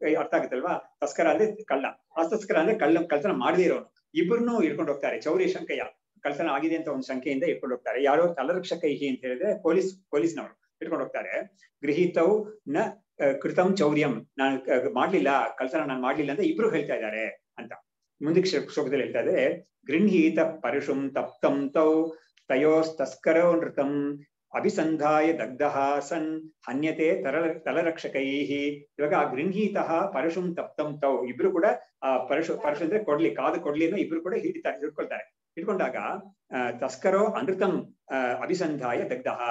ಅರ್ಥ ಆಗುತ್ತಲ್ವಾ? ತಸ್ಕರ ಅಂದ್ರೆ ಕಳ್ಳ, ಅತಸ್ಕರ ಅಂದ್ರೆ ಕಳ್ತನ ಮಾಡದೇ ಇರೋನು. ಇಬ್ಬರನ್ನು ಇಟ್ಕೊಂಡು ಹೋಗ್ತಾರೆ. ಚೌರ್ಯ ಶಂಕಯ, ಕಳ್ತನ ಆಗಿದೆ ಅಂತ ಒಂದು ಸಂಖ್ಯೆಯಿಂದ ಇಟ್ಕೊಂಡು ಹೋಗ್ತಾರೆ. ಯಾರೋ ತಲರಕ್ಷಕೈ ಅಂತ ಹೇಳಿದ್ರೆ ಪೊಲೀಸ್ನವರು ಇಟ್ಕೊಂಡು ಹೋಗ್ತಾರೆ. ಗೃಹೀತವು ನ ಕೃತಂ ಚೌರ್ಯಂ, ನಾನು ಮಾಡ್ಲಿಲ್ಲ, ಕಳ್ತನ ನಾನು ಮಾಡ್ಲಿಲ್ಲ ಅಂತ ಇಬ್ರು ಹೇಳ್ತಾ ಇದ್ದಾರೆ ಅಂತ. ಮುಂದಕ್ಕೆ ಶ್ಲೋಕದಲ್ಲಿ ಹೇಳ್ತಾ ಇದ್ದಾರೆ, ಗೃಹೀತ ಪರುಷುಂ ತಪ್ತಂ ತೌ ತಯೋಸ್ತಸ್ಕರೋ ನೃತಂ ಅಭಿಸಂಧಾಯ ದಗ್ಧಃ ಸನ್ ಹನ್ಯತೆ ತಲರಕ್ಷಕೈ. ಇವಾಗ ಗೃಹೀತ ಪರಶುಂ ತಪ್ತಂ ತೌ, ಇಬ್ರು ಕೂಡ ಪರಶು ಅಂದ್ರೆ ಕೊಡ್ಲಿ, ಕಾದು ಕೊಡ್ಲಿಯನ್ನು ಇಬ್ರು ಕೂಡ ಹಿಡ್ಕೊಳ್ತಾರೆ. ಹಿಡ್ಕೊಂಡಾಗ ತಸ್ಕರೋ ಅನೃತಂ ಅಭಿಸಂಧಾಯ ದಗ್ಧಃ,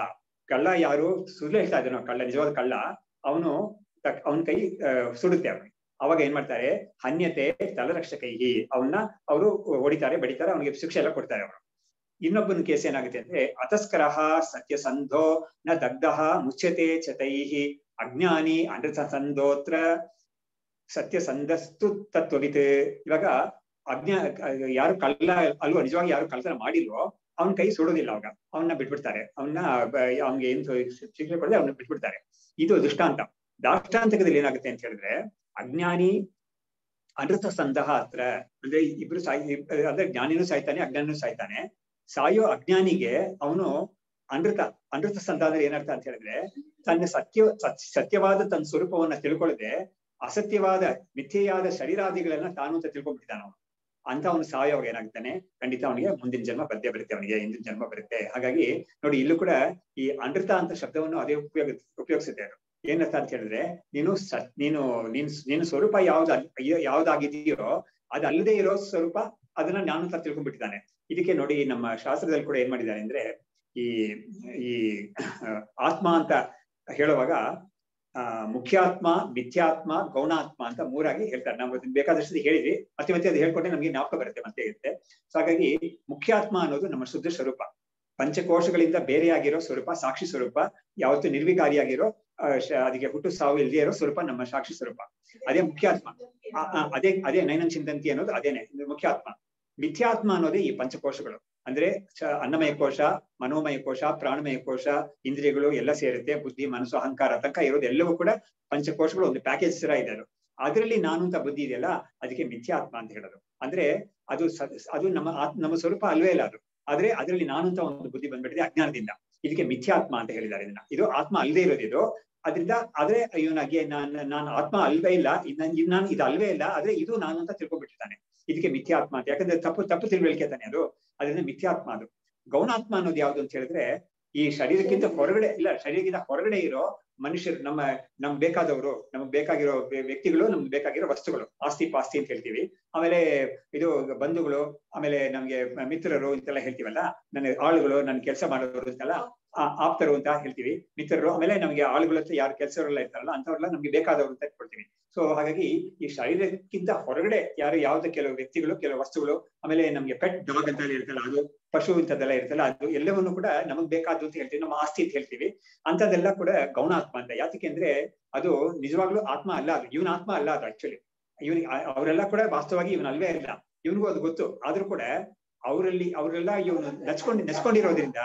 ಕಳ್ಳ ಯಾರು ಸುಳ್ಳು ಹೇಳ್ತಾ ಇದ್ದಾನೋ, ಕಳ್ಳ ನಿಜವಾದ ಕಳ್ಳ, ಅವನ ಕೈ ಸುಡುತ್ತೆ ಅವನಿಗೆ. ಅವಾಗ ಏನ್ ಮಾಡ್ತಾರೆ, ಹನ್ಯತೆ ತಲರಕ್ಷಕೈ, ಅವರು ಹೊಡಿತಾರೆ, ಬಡಿತಾರೆ, ಅವನಿಗೆ ಶಿಕ್ಷೆ ಎಲ್ಲ ಕೊಡ್ತಾರೆ ಅವರು. ಇನ್ನೊಬ್ಬನ ಕೇಸ್ ಏನಾಗುತ್ತೆ ಅಂದ್ರೆ, ಅತಸ್ಕರ ಸತ್ಯಸಂಧೋ ನ ದಗ್ಧಃ ಮುಚ್ಯತೆ ಚತೈಹಿ ಅಜ್ಞಾನಿ ಅನೃತ ಸಂಧೋತ್ರ ಸತ್ಯಸಂಧಸ್ತು ತತ್ವವಿತ್. ಇವಾಗ ಯಾರು ಕಳ್ಳ ಅಲ್ವೋ, ನಿಜವಾಗಿ ಯಾರು ಕಳ್ಳತನ ಮಾಡಿಲ್ವೋ ಅವನ ಕೈ ಸುಡೋದಿಲ್ಲ. ಅವಾಗ ಅವನ್ನ ಬಿಟ್ಬಿಡ್ತಾರೆ, ಅವ್ನಿಗೆ ಏನ್ ಶಿಕ್ಷೆ ಕೊಡದೆ ಅವನ್ನ ಬಿಟ್ಬಿಡ್ತಾರೆ. ಇದು ದೃಷ್ಟಾಂತ. ದಾಷ್ಟಾಂತಕದಲ್ಲಿ ಏನಾಗುತ್ತೆ ಅಂತ ಹೇಳಿದ್ರೆ, ಅಜ್ಞಾನಿ ಅನೃತ ಸಂಧಃ ಹತ್ರ ಅಂದ್ರೆ ಇಬ್ರು ಅಂದ್ರೆ ಜ್ಞಾನಿನೂ ಸಾಯ್ತಾನೆ, ಅಜ್ಞಾನಿನೂ ಸಾಯ್ತಾನೆ. ಸಾಯೋ ಅಜ್ಞಾನಿಗೆ ಅವನು ಅನೃತ ಸಂಧ ಅಂದ್ರೆ ಏನರ್ಥ ಅಂತ ಹೇಳಿದ್ರೆ, ತನ್ನ ಸತ್ಯವಾದ ತನ್ನ ಸ್ವರೂಪವನ್ನ ತಿಳ್ಕೊಳ್ಳದೆ ಅಸತ್ಯವಾದ ಮಿಥ್ಯೆಯಾದ ಶರೀರಾದಿಗಳನ್ನ ತಾನು ಅಂತ ತಿಳ್ಕೊಂಡ್ಬಿಟ್ಟಿದ್ದಾನ ಅವನು. ಅಂತ ಅವನು ಸಾಯೋವಾಗ ಏನಾಗ್ತಾನೆ, ಖಂಡಿತ ಅವನಿಗೆ ಮುಂದಿನ ಜನ್ಮ ಬರುತ್ತೆ, ಅವನಿಗೆ ಹಿಂದಿನ ಜನ್ಮ ಬರುತ್ತೆ. ಹಾಗಾಗಿ ನೋಡಿ, ಇಲ್ಲೂ ಕೂಡ ಈ ಅನೃತ ಅಂತ ಶಬ್ದವನ್ನು ಅದೇ ಉಪಯೋಗಿಸುತ್ತೆ. ಅದು ಏನರ್ಥ ಅಂತ ಹೇಳಿದ್ರೆ, ನೀನು ಸ್ವರೂಪ ಯಾವ್ದಾಗಿದೆಯೋ ಅದು ಅಲ್ಲದೆ ಇರೋ ಸ್ವರೂಪ, ಅದನ್ನ ನಾನು ಅಂತ ತಿಳ್ಕೊಂಡ್ಬಿಟ್ಟಿದ್ದಾನೆ. ಇದಕ್ಕೆ ನೋಡಿ, ನಮ್ಮ ಶಾಸ್ತ್ರದಲ್ಲಿ ಕೂಡ ಏನ್ ಮಾಡಿದ್ದಾರೆ ಅಂದ್ರೆ, ಈ ಆತ್ಮ ಅಂತ ಹೇಳುವಾಗ ಮುಖ್ಯಾತ್ಮ, ಮಿಥ್ಯಾತ್ಮ, ಗೌಣಾತ್ಮ ಅಂತ ಮೂರಾಗಿ ಹೇಳ್ತಾರೆ. ನಾವು ಬೇಕಾದಷ್ಟು ಹೇಳಿದ್ವಿ, ಮತ್ತೆ ಅದು ಹೇಳ್ಕೊಂಡೆ ನಮ್ಗೆ ಜ್ಞಾಪಕ ಬರುತ್ತೆ, ಮತ್ತೆ ಇರುತ್ತೆ. ಸೊ ಹಾಗಾಗಿ ಮುಖ್ಯಾತ್ಮ ಅನ್ನೋದು ನಮ್ಮ ಶುದ್ಧ ಸ್ವರೂಪ, ಪಂಚಕೋಶಗಳಿಂದ ಬೇರೆಯಾಗಿರೋ ಸ್ವರೂಪ, ಸಾಕ್ಷಿ ಸ್ವರೂಪ, ಯಾವತ್ತೂ ನಿರ್ವಿಕಾರಿಯಾಗಿರೋ, ಅದಕ್ಕೆ ಹುಟ್ಟು ಸಾವು ಇಲ್ಲದೆ ಇರೋ ಸ್ವರೂಪ ನಮ್ಮ ಸಾಕ್ಷಿ ಸ್ವರೂಪ. ಅದೇ ಮುಖ್ಯಾತ್ಮ. ಅದೇ ನೈನಂ ಚಿಂತಂತಿ ಅನ್ನೋದು ಅದೇನೆ ಮುಖ್ಯಾತ್ಮ. ಮಿಥ್ಯಾತ್ಮ ಅನ್ನೋದೇ ಈ ಪಂಚಕೋಶಗಳು, ಅಂದ್ರೆ ಅನ್ನಮಯ ಕೋಶ, ಮನೋಮಯ ಕೋಶ, ಪ್ರಾಣಮಯ ಕೋಶ, ಇಂದ್ರಿಯಗಳು ಎಲ್ಲ ಸೇರುತ್ತೆ. ಬುದ್ಧಿ, ಮನಸ್ಸು, ಅಹಂಕಾರ ತನಕ ಇರೋದು ಎಲ್ಲವೂ ಕೂಡ ಪಂಚಕೋಶಗಳು, ಒಂದು ಪ್ಯಾಕೇಜ್ ತರ ಇದೆ. ಅದರಲ್ಲಿ ನಾನು ಅಂತ ಬುದ್ಧಿ ಇದೆಯಲ್ಲ, ಅದಕ್ಕೆ ಮಿಥ್ಯಾತ್ಮ ಅಂತ ಹೇಳೋದು. ಅಂದ್ರೆ ಅದು ನಮ್ಮ ಸ್ವರೂಪ ಅಲ್ವೇ ಇಲ್ಲ ಅದು. ಆದ್ರೆ ಅದರಲ್ಲಿ ನಾನು ಅಂತ ಒಂದು ಬುದ್ಧಿ ಬಂದ್ಬಿಟ್ಟಿದೆ ಅಜ್ಞಾನದಿಂದ. ಇದಕ್ಕೆ ಮಿಥ್ಯಾತ್ಮ ಅಂತ ಹೇಳಿದ್ದಾರೆ. ಇದು ಆತ್ಮ ಅಲ್ಲದೆ ಇರೋದು ಇದು. ಅದರಿಂದ ಆದ್ರೆ ಇವನಾಗೆ ನಾನು ಆತ್ಮ ಅಲ್ವೇ ಇಲ್ಲ, ನಾನು ಇದು ಅಲ್ವೇ ಇಲ್ಲ, ಆದ್ರೆ ಇದು ನಾನು ಅಂತ ತಿಳ್ಕೊಂಡ್ಬಿಟ್ಟಿದ್ದಾನೆ. ಇದಕ್ಕೆ ಮಿಥ್ಯಾತ್ಮ ಅಂತ. ಯಾಕಂದ್ರೆ ತಪ್ಪು ತಿಳುವಳಿಕೆ ತಾನೆ ಅದು, ಅದರಿಂದ ಮಿಥ್ಯಾತ್ಮ ಅದು. ಗೌಣಾತ್ಮ ಅನ್ನೋದು ಯಾವ್ದು ಅಂತ ಹೇಳಿದ್ರೆ, ಈ ಶರೀರಕ್ಕಿಂತ ಹೊರಗಡೆ ಇಲ್ಲ, ಶರೀರಕ್ಕಿಂತ ಹೊರಗಡೆ ಇರೋ ಮನುಷ್ಯರು, ನಮ್ಗೆ ಬೇಕಾದವರು, ನಮ್ಗೆ ಬೇಕಾಗಿರೋ ವ್ಯಕ್ತಿಗಳು, ನಮ್ಗೆ ಬೇಕಾಗಿರೋ ವಸ್ತುಗಳು, ಆಸ್ತಿ ಪಾಸ್ತಿ ಅಂತ ಹೇಳ್ತೀವಿ. ಆಮೇಲೆ ಇದು ಬಂಧುಗಳು, ಆಮೇಲೆ ನಮ್ಗೆ ಮಿತ್ರರು ಅಂತೆಲ್ಲ ಹೇಳ್ತೀವಲ್ಲ, ನನ್ನ ಆಳುಗಳು, ನನ್ನ ಕೆಲಸ ಮಾಡೋರು ಅಂತೆಲ್ಲ ಆಪ್ತರು ಅಂತ ಹೇಳ್ತೀವಿ, ಮಿತ್ರರು. ಆಮೇಲೆ ನಮ್ಗೆ ಆಳುಗಳ ಯಾರು ಕೆಲಸವರೆಲ್ಲ ಇರ್ತಾರಲ್ಲ ಅಂತವ್ರೆಲ್ಲ ನಮ್ಗೆ ಬೇಕಾದವರು ಅಂತ ಕೊಡ್ತೀವಿ. ಸೊ ಹಾಗಾಗಿ ಈ ಶರೀರಕ್ಕಿಂತ ಹೊರಗಡೆ ಯಾವ್ದು ಕೆಲವು ವ್ಯಕ್ತಿಗಳು, ಕೆಲವು ವಸ್ತುಗಳು, ಆಮೇಲೆ ನಮ್ಗೆ ಪೆಟ್ ಡಾಗ್ ಅಂತ ಇರ್ತಲ್ಲ, ಅದು ಪಶು ಇಂಥದ್ದೆಲ್ಲ ಇರ್ತಲ್ಲ, ಅದು ಎಲ್ಲವನ್ನು ಕೂಡ ನಮಗ್ ಬೇಕಾದ್ದು ಅಂತ ಹೇಳ್ತೀವಿ, ನಮ್ಮ ಆಸ್ತಿ ಅಂತ ಹೇಳ್ತೀವಿ. ಅಂತದೆಲ್ಲ ಕೂಡ ಗೌಣಾತ್ಮ ಅಂತ. ಯಾತಕ್ಕೆ ಅಂದ್ರೆ ಅದು ನಿಜವಾಗ್ಲೂ ಆತ್ಮ ಅಲ್ಲ, ಅದು ಇವನ ಆತ್ಮ ಅಲ್ಲ ಅದು. ಆಕ್ಚುಲಿ ಅವರೆಲ್ಲ ಕೂಡ ವಾಸ್ತವವಾಗಿ ಇವನ್ ಅಲ್ವೇ ಇಲ್ಲ, ಇವನಿಗೂ ಅದು ಗೊತ್ತು. ಆದ್ರೂ ಕೂಡ ಅವರೆಲ್ಲ ಇವನು ನೆಚ್ಕೊಂಡಿರೋದ್ರಿಂದ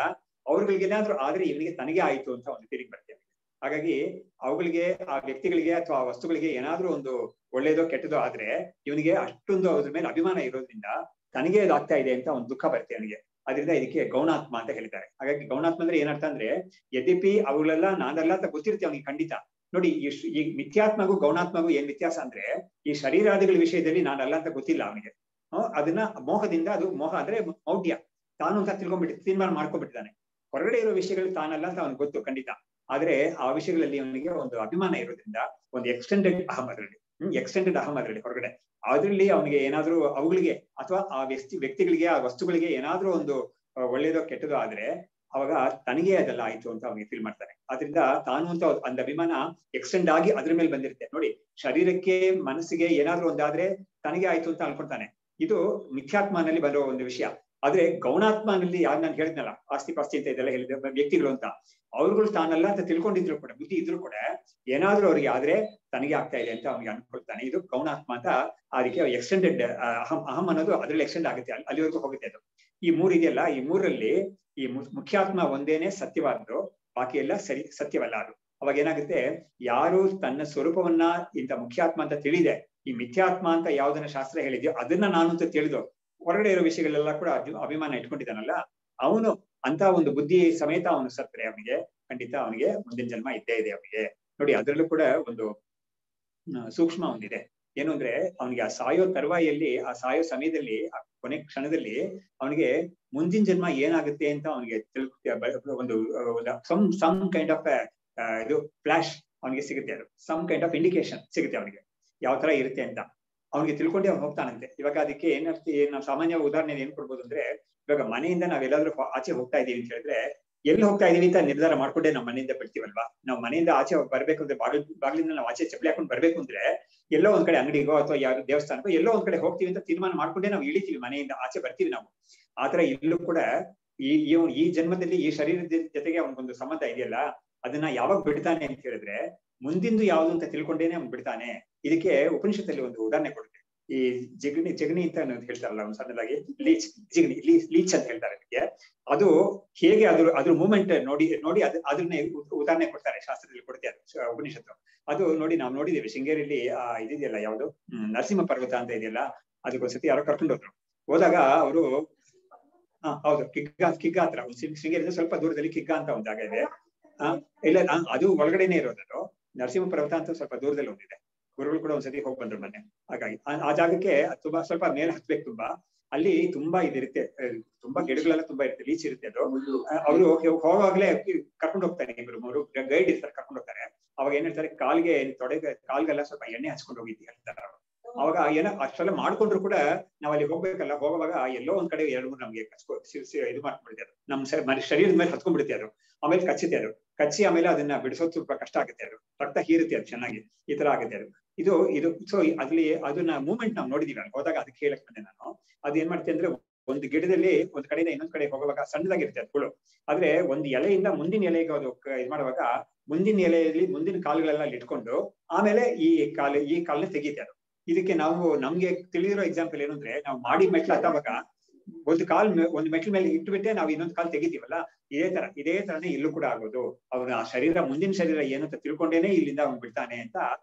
ಅವ್ರಗಳಿಗೆ ಏನಾದ್ರು ಆದ್ರೆ ಇವನಿಗೆ ತನಗೆ ಆಯ್ತು ಅಂತ ಒಂದು ಫೀಲಿಂಗ್ ಬರ್ತೇವೆ. ಹಾಗಾಗಿ ಅವುಗಳಿಗೆ, ಆ ವ್ಯಕ್ತಿಗಳಿಗೆ ಅಥವಾ ಆ ವಸ್ತುಗಳಿಗೆ ಏನಾದ್ರೂ ಒಂದು ಒಳ್ಳೇದೋ ಕೆಟ್ಟದೋ ಆದ್ರೆ ಇವನಿಗೆ ಅಷ್ಟೊಂದು ಅದ್ರ ಮೇಲೆ ಅಭಿಮಾನ ಇರೋದ್ರಿಂದ ತನಗೆ ಅದಾಗ್ತಾ ಇದೆ ಅಂತ ಒಂದು ದುಃಖ ಬರುತ್ತೆ ಅವನಿಗೆ. ಅದರಿಂದ ಇದಕ್ಕೆ ಗೌಣಾತ್ಮ ಅಂತ ಹೇಳಿದ್ದಾರೆ. ಹಾಗಾಗಿ ಗೌಣಾತ್ಮ ಅಂದ್ರೆ ಏನರ್ಥ ಅಂದ್ರೆ, ಯದ್ಯಪಿ ಅವುಗಳೆಲ್ಲ ನಾನಲ್ಲ ಅಂತ ಗೊತ್ತಿರುತ್ತೆ ಅವನಿಗೆ ಖಂಡಿತ. ನೋಡಿ ಈ ಮಿಥ್ಯಾತ್ಮಗೂ ಗೌಣಾತ್ಮಗೂ ಏನ್ ವ್ಯತ್ಯಾಸ ಅಂದ್ರೆ, ಈ ಶರೀರಾದಿಗಳ ವಿಷಯದಲ್ಲಿ ನಾನಲ್ಲ ಅಂತ ಗೊತ್ತಿಲ್ಲ ಅವನಿಗೆ. ಅದನ್ನ ಮೋಹದಿಂದ, ಅದು ಮೋಹ ಅಂದ್ರೆ ಮೌಢ್ಯ, ತಾನು ಅಂತ ತೀರ್ಮಾನ ಮಾಡ್ಕೊಂಡ್ಬಿಟ್ಟಿದ್ದಾನೆ. ಹೊರಗಡೆ ಇರೋ ವಿಷಯಗಳು ತಾನಲ್ಲ ಅಂತ ಅವನಿಗೆ ಗೊತ್ತು ಖಂಡಿತ. ಆದ್ರೆ ಆ ವಿಷಯಗಳಲ್ಲಿ ಅವನಿಗೆ ಒಂದು ಅಭಿಮಾನ ಇರೋದ್ರಿಂದ ಒಂದು ಎಕ್ಸ್ಟೆಂಡೆಡ್ ಅಹಂ ಅದರಲ್ಲಿ ಹೊರಗಡೆ. ಅದ್ರಲ್ಲಿ ಅವನಿಗೆ ಏನಾದ್ರೂ ಅವುಗಳಿಗೆ ಅಥವಾ ಆ ವ್ಯಕ್ತಿಗಳಿಗೆ, ಆ ವಸ್ತುಗಳಿಗೆ ಏನಾದ್ರೂ ಒಂದು ಒಳ್ಳೇದೋ ಕೆಟ್ಟದೋ ಆದ್ರೆ ಅವಾಗ ತನಗೆ ಅದೆಲ್ಲ ಆಯ್ತು ಅಂತ ಅವನಿಗೆ ಫೀಲ್ ಮಾಡ್ತಾನೆ. ಆದ್ರಿಂದ ತಾನು ಅಂತ ಒಂದು ಅಭಿಮಾನ ಎಕ್ಸ್ಟೆಂಡ್ ಆಗಿ ಅದ್ರ ಮೇಲೆ ಬಂದಿರುತ್ತೆ. ನೋಡಿ, ಶರೀರಕ್ಕೆ ಮನಸ್ಸಿಗೆ ಏನಾದ್ರೂ ಒಂದಾದ್ರೆ ತನಗೆ ಆಯ್ತು ಅಂತ ಅನ್ಕೊಳ್ತಾನೆ. ಇದು ಮಿಥ್ಯಾತ್ಮನಲ್ಲಿ ಬರೋ ಒಂದು ವಿಷಯ. ಆದ್ರೆ ಗೌಣಾತ್ಮನಲ್ಲಿ ಯಾರು ನಾನು ಹೇಳಿದ್ನಲ್ಲ, ಆಸ್ತಿ ಪಾಸ್ತಿ ಅಂತ ಇದೆಲ್ಲ ಹೇಳಿದ ವ್ಯಕ್ತಿಗಳು ಅಂತ, ಅವ್ರುಗಳು ತಾನಲ್ಲ ಅಂತ ತಿಳ್ಕೊಂಡಿದ್ರು ಕೂಡ, ಬುದ್ಧಿ ಇದ್ರು ಕೂಡ ಏನಾದ್ರೂ ಅವ್ರಿಗೆ ಆದ್ರೆ ತನಗೆ ಆಗ್ತಾ ಇದೆ ಅಂತ ಅವ್ನಿಗೆ ಅನ್ಕೊಳ್ತಾನೆ. ಇದು ಗೌಣಾತ್ಮ ಅಂತ. ಅದಕ್ಕೆ ಎಕ್ಸ್ಟೆಂಡೆಡ್ ಅಹಂ ಅನ್ನೋದು ಅದ್ರಲ್ಲಿ ಎಕ್ಸ್ಟೆಂಡ್ ಆಗುತ್ತೆ, ಅಲ್ಲಿವರೆಗೂ ಹೋಗುತ್ತೆ ಅದು. ಈ ಮೂರು ಇದೆಯಲ್ಲ, ಈ ಮೂರಲ್ಲಿ ಈ ಮುಖ್ಯಾತ್ಮ ಒಂದೇನೆ ಸತ್ಯವಾದ್ರು, ಬಾಕಿ ಎಲ್ಲ ಸತ್ಯವಲ್ಲ ಅದು. ಅವಾಗ ಏನಾಗುತ್ತೆ, ಯಾರು ತನ್ನ ಸ್ವರೂಪವನ್ನ ಇಂಥ ಮುಖ್ಯಾತ್ಮ ಅಂತ ತಿಳಿದೆ, ಈ ಮಿಥ್ಯಾತ್ಮ ಅಂತ ಯಾವ್ದನ್ನ ಶಾಸ್ತ್ರ ಹೇಳಿದ್ಯೋ ಅದನ್ನ ನಾನು ಅಂತ ತಿಳಿದು ಹೊರಗಡೆ ಇರೋ ವಿಷಯಗಳೆಲ್ಲ ಕೂಡ ಅಭಿಮಾನ ಇಟ್ಕೊಂಡಿದ್ದಾನಲ್ಲ, ಅವನು ಅಂತ ಒಂದು ಬುದ್ಧಿ ಸಮೇತ ಅವನು ಸತ್ರೆ ಅವನಿಗೆ ಖಂಡಿತ ಅವನಿಗೆ ಮುಂದಿನ ಜನ್ಮ ಇದ್ದೇ ಇದೆ ಅವನಿಗೆ. ನೋಡಿ, ಅದರಲ್ಲೂ ಕೂಡ ಒಂದು ಸೂಕ್ಷ್ಮ ಒಂದಿದೆ. ಏನು ಅಂದ್ರೆ, ಅವನಿಗೆ ಆ ಸಾಯೋ ತರುವಾಯಲ್ಲಿ, ಆ ಸಾಯೋ ಸಮಯದಲ್ಲಿ, ಆ ಕೊನೆ ಕ್ಷಣದಲ್ಲಿ ಅವನಿಗೆ ಮುಂದಿನ ಜನ್ಮ ಏನಾಗುತ್ತೆ ಅಂತ ಅವನಿಗೆ ಒಂದು ಸಮ್ ಕೈಂಡ್ ಆಫ್ ಇದು ಫ್ಲಾಶ್ ಅವನಿಗೆ ಸಿಗುತ್ತೆ. ಅದು ಸಮ್ ಕೈಂಡ್ ಆಫ್ ಇಂಡಿಕೇಶನ್ ಸಿಗುತ್ತೆ ಅವನಿಗೆ, ಯಾವ ತರ ಇರುತ್ತೆ ಅಂತ ಅವನಿಗೆ ತಿಳ್ಕೊಂಡೆ ಅವ್ನು ಹೋಗ್ತಾನಂತೆ. ಇವಾಗ ಅದಕ್ಕೆ ನಾವು ಸಾಮಾನ್ಯ ಉದಾಹರಣೆ ಏನ್ ಕೊಡ್ಬೋದು ಅಂದ್ರೆ, ಇವಾಗ ಮನೆಯಿಂದ ನಾವೆಲ್ಲಾದ್ರೂ ಆಚೆ ಹೋಗ್ತಾ ಇದೀವಿ ಅಂತ ಹೇಳಿದ್ರೆ, ಎಲ್ಲಿ ಹೋಗ್ತಾ ಇದೀವಿ ಅಂತ ನಿರ್ಧಾರ ಮಾಡ್ಕೊಂಡೆ ನಾವು ಮನೆಯಿಂದ ಬಿಡ್ತೀವಲ್ವಾ. ನಾವು ಮನೆಯಿಂದ ಆಚೆ ಬರ್ಬೇಕು ಅಂದ್ರೆ ಬಾಗಿಲಿಂದ ನಾವು ಆಚೆ ಚಪ್ಪಲಿ ಹಾಕೊಂಡು ಬರ್ಬೇಕು ಅಂದ್ರೆ ಎಲ್ಲೋ ಒಂದ್ ಕಡೆ ಅಂಗಡಿಗೋ ಅಥವಾ ಯಾರು ದೇವಸ್ಥಾನಕ್ಕೋ ಎಲ್ಲೋ ಒಂದ್ ಕಡೆ ಹೋಗ್ತೀವಿ ಅಂತ ತೀರ್ಮಾನ ಮಾಡ್ಕೊಂಡೆ ನಾವು ಇಳಿತೀವಿ, ಮನೆಯಿಂದ ಆಚೆ ಬರ್ತೀವಿ ನಾವು. ಆತರ ಇಲ್ಲೂ ಕೂಡ ಈ ಜನ್ಮದಲ್ಲಿ ಈ ಶರೀರದ ಜೊತೆಗೆ ಅವನಿಗೊಂದು ಸಂಬಂಧ ಇದೆಯಲ್ಲ, ಅದನ್ನ ಯಾವಾಗ ಬಿಡ್ತಾನೆ ಅಂತ ಹೇಳಿದ್ರೆ, ಮುಂದಿಂದು ಯಾವ್ದು ಅಂತ ತಿಳ್ಕೊಂಡೇನೆ ಅವ್ನು ಬಿಡ್ತಾನೆ. ಇದಕ್ಕೆ ಉಪನಿಷತ್ತಲ್ಲಿ ಒಂದು ಉದಾಹರಣೆ ಕೊಡುತ್ತೆ. ಈ ಜಗಣಿ ಅಂತ ಹೇಳ್ತಾರಲ್ಲ, ಒಂದು ಸಣ್ಣದಾಗಿ ಲೀಚ್ ಅಂತ ಹೇಳ್ತಾರೆ ಅದಕ್ಕೆ. ಅದು ಹೇಗೆ ಅದ್ರ ಮೂವ್ಮೆಂಟ್ ನೋಡಿ ಅದನ್ನ ಉದಾಹರಣೆ ಕೊಡ್ತಾರೆ, ಶಾಸ್ತ್ರದಲ್ಲಿ ಕೊಡ್ತಾರೆ ಉಪನಿಷತ್ತು. ಅದು ನೋಡಿ, ನಾವು ನೋಡಿದ್ದೀವಿ ಶೃಂಗೇರಿಯಲ್ಲಿ ಇದೆಯಲ್ಲ, ಯಾವುದು ನರಸಿಂಹ ಪರ್ವತ ಅಂತ ಇದೆಯಲ್ಲ, ಅದಕ್ಕೊಂದ್ಸತಿ ಯಾರೋ ಕರ್ಕೊಂಡು ಹೋದಾಗ ಅವರು ಹೌದು ಕಿಗ್ಗ ಹತ್ರ, ಶೃಂಗೇರಿಯಿಂದ ಸ್ವಲ್ಪ ದೂರದಲ್ಲಿ ಕಿಗ್ಗ ಅಂತ ಒಂದು ಜಾಗ ಇದೆ. ಇಲ್ಲ, ಅದು ಒಳಗಡೆನೆ ಇರೋದು. ನರಸಿಂಹ ಪರ್ವತ ಅಂತ ಸ್ವಲ್ಪ ದೂರದಲ್ಲಿ ಒಂದಿದೆ. ಗುರುಗಳು ಕೂಡ ಒಂದ್ಸತಿ ಹೋಗಿ ಬಂದ್ರು ಮೊನ್ನೆ. ಹಾಗಾಗಿ ಆ ಜಾಗಕ್ಕೆ ಸ್ವಲ್ಪ ಮೇಲೆ ಹತ್ಬೇಕು. ಅಲ್ಲಿ ತುಂಬಾ ಇದಿರುತ್ತೆ, ತುಂಬಾ ಗಿಡಗಳೆಲ್ಲ ತುಂಬಾ ಇರುತ್ತೆ, ಲೀಚ್ ಇರುತ್ತೆ. ಅದು ಅವರು ಹೋಗುವಾಗ್ಲೇ ಕರ್ಕೊಂಡು ಹೋಗ್ತಾರೆ, ಇಬ್ರು ಮೂರು ಗೈಡ್ ಇರ್ತಾರೆ, ಕರ್ಕೊಂಡು ಹೋಗ್ತಾರೆ. ಅವಾಗ ಏನ್ ಹೇಳ್ತಾರೆ, ಕಾಲ್ಗೆಲ್ಲ ಸ್ವಲ್ಪ ಎಣ್ಣೆ ಹಚ್ಕೊಂಡು ಹೋಗಿದ್ವಿ ಹೇಳ್ತಾರೆ. ಅವಾಗ ಏನೋ ಅಷ್ಟೆಲ್ಲ ಮಾಡ್ಕೊಂಡ್ರು ಕೂಡ ನಾವ್ ಅಲ್ಲಿ ಹೋಗ್ಬೇಕಲ್ಲ, ಹೋಗುವಾಗ ಎಲ್ಲೋ ಒಂದ್ ಕಡೆ 2-3 ನಮ್ಗೆ ಇದು ಮಾಡ್ಬಿಡುತ್ತೆ. ಅದು ನಮ್ ಶರೀರದ ಮೇಲೆ ಹತ್ಕೊಂಡ್ಬಿಡುತ್ತೆ. ಅದು ಆಮೇಲೆ ಕಚ್ಚಿ ಆಮೇಲೆ ಅದನ್ನ ಬಿಡಿಸೋದು ಸ್ವಲ್ಪ ಕಷ್ಟ ಆಗುತ್ತೆ. ಅದು ರಕ್ತ ಹೀರುತ್ತೆ, ಅದು ಚೆನ್ನಾಗಿ ಈ ತರ ಆಗುತ್ತೆ. ಅದು ಇದು ಸೊ ಅಲ್ಲಿ ಅದನ್ನ ಮೂವ್ಮೆಂಟ್ ನಾವು ನೋಡಿದೀವಿ. ಅಲ್ಲಿ ಹೋದಾಗ ಅದಕ್ಕೆ ಹೇಳಕ್ ಬಂದೆ ನಾನು. ಅದು ಏನ್ ಮಾಡ್ತೆ ಅಂದ್ರೆ, ಒಂದು ಗಿಡದಲ್ಲಿ ಒಂದ್ ಕಡೆಯಿಂದ ಇನ್ನೊಂದ್ ಕಡೆ ಹೋಗುವಾಗ ಸಣ್ಣದಾಗಿರುತ್ತೆ ಅದು ಹುಳು. ಆದ್ರೆ ಒಂದು ಎಲೆಯಿಂದ ಮುಂದಿನ ಎಲೆಗೆ ಅದು ಇದು ಮಾಡುವಾಗ ಮುಂದಿನ ಎಲೆಯಲ್ಲಿ ಮುಂದಿನ ಕಾಲುಗಳೆಲ್ಲ ಇಟ್ಕೊಂಡು ಆಮೇಲೆ ಈ ಕಾಲನ್ನ ತೆಗೀತೆ ಅದು. ಇದಕ್ಕೆ ನಮ್ಗೆ ತಿಳಿದಿರೋ ಎಕ್ಸಾಂಪಲ್ ಏನು ಅಂದ್ರೆ, ನಾವು ಮಾಡಿ ಮೆಟ್ಲು ಹತ್ತವಾಗ ಒಂದು ಮೆಟ್ಲ ಮೇಲೆ ಇಟ್ಬಿಟ್ಟೆ ನಾವು ಇನ್ನೊಂದು ಕಾಲ್ ತೆಗಿತೀವಲ್ಲ, ಇದೇ ತರನೇ ಇಲ್ಲೂ ಕೂಡ ಆಗೋದು. ಅವನ ಆ ಶರೀರ, ಮುಂದಿನ ಶರೀರ ಏನಂತ ತಿಳ್ಕೊಂಡೇನೆ ಇಲ್ಲಿಂದ ಅವ್ನು ಬಿಡ್ತಾನೆ ಅಂತ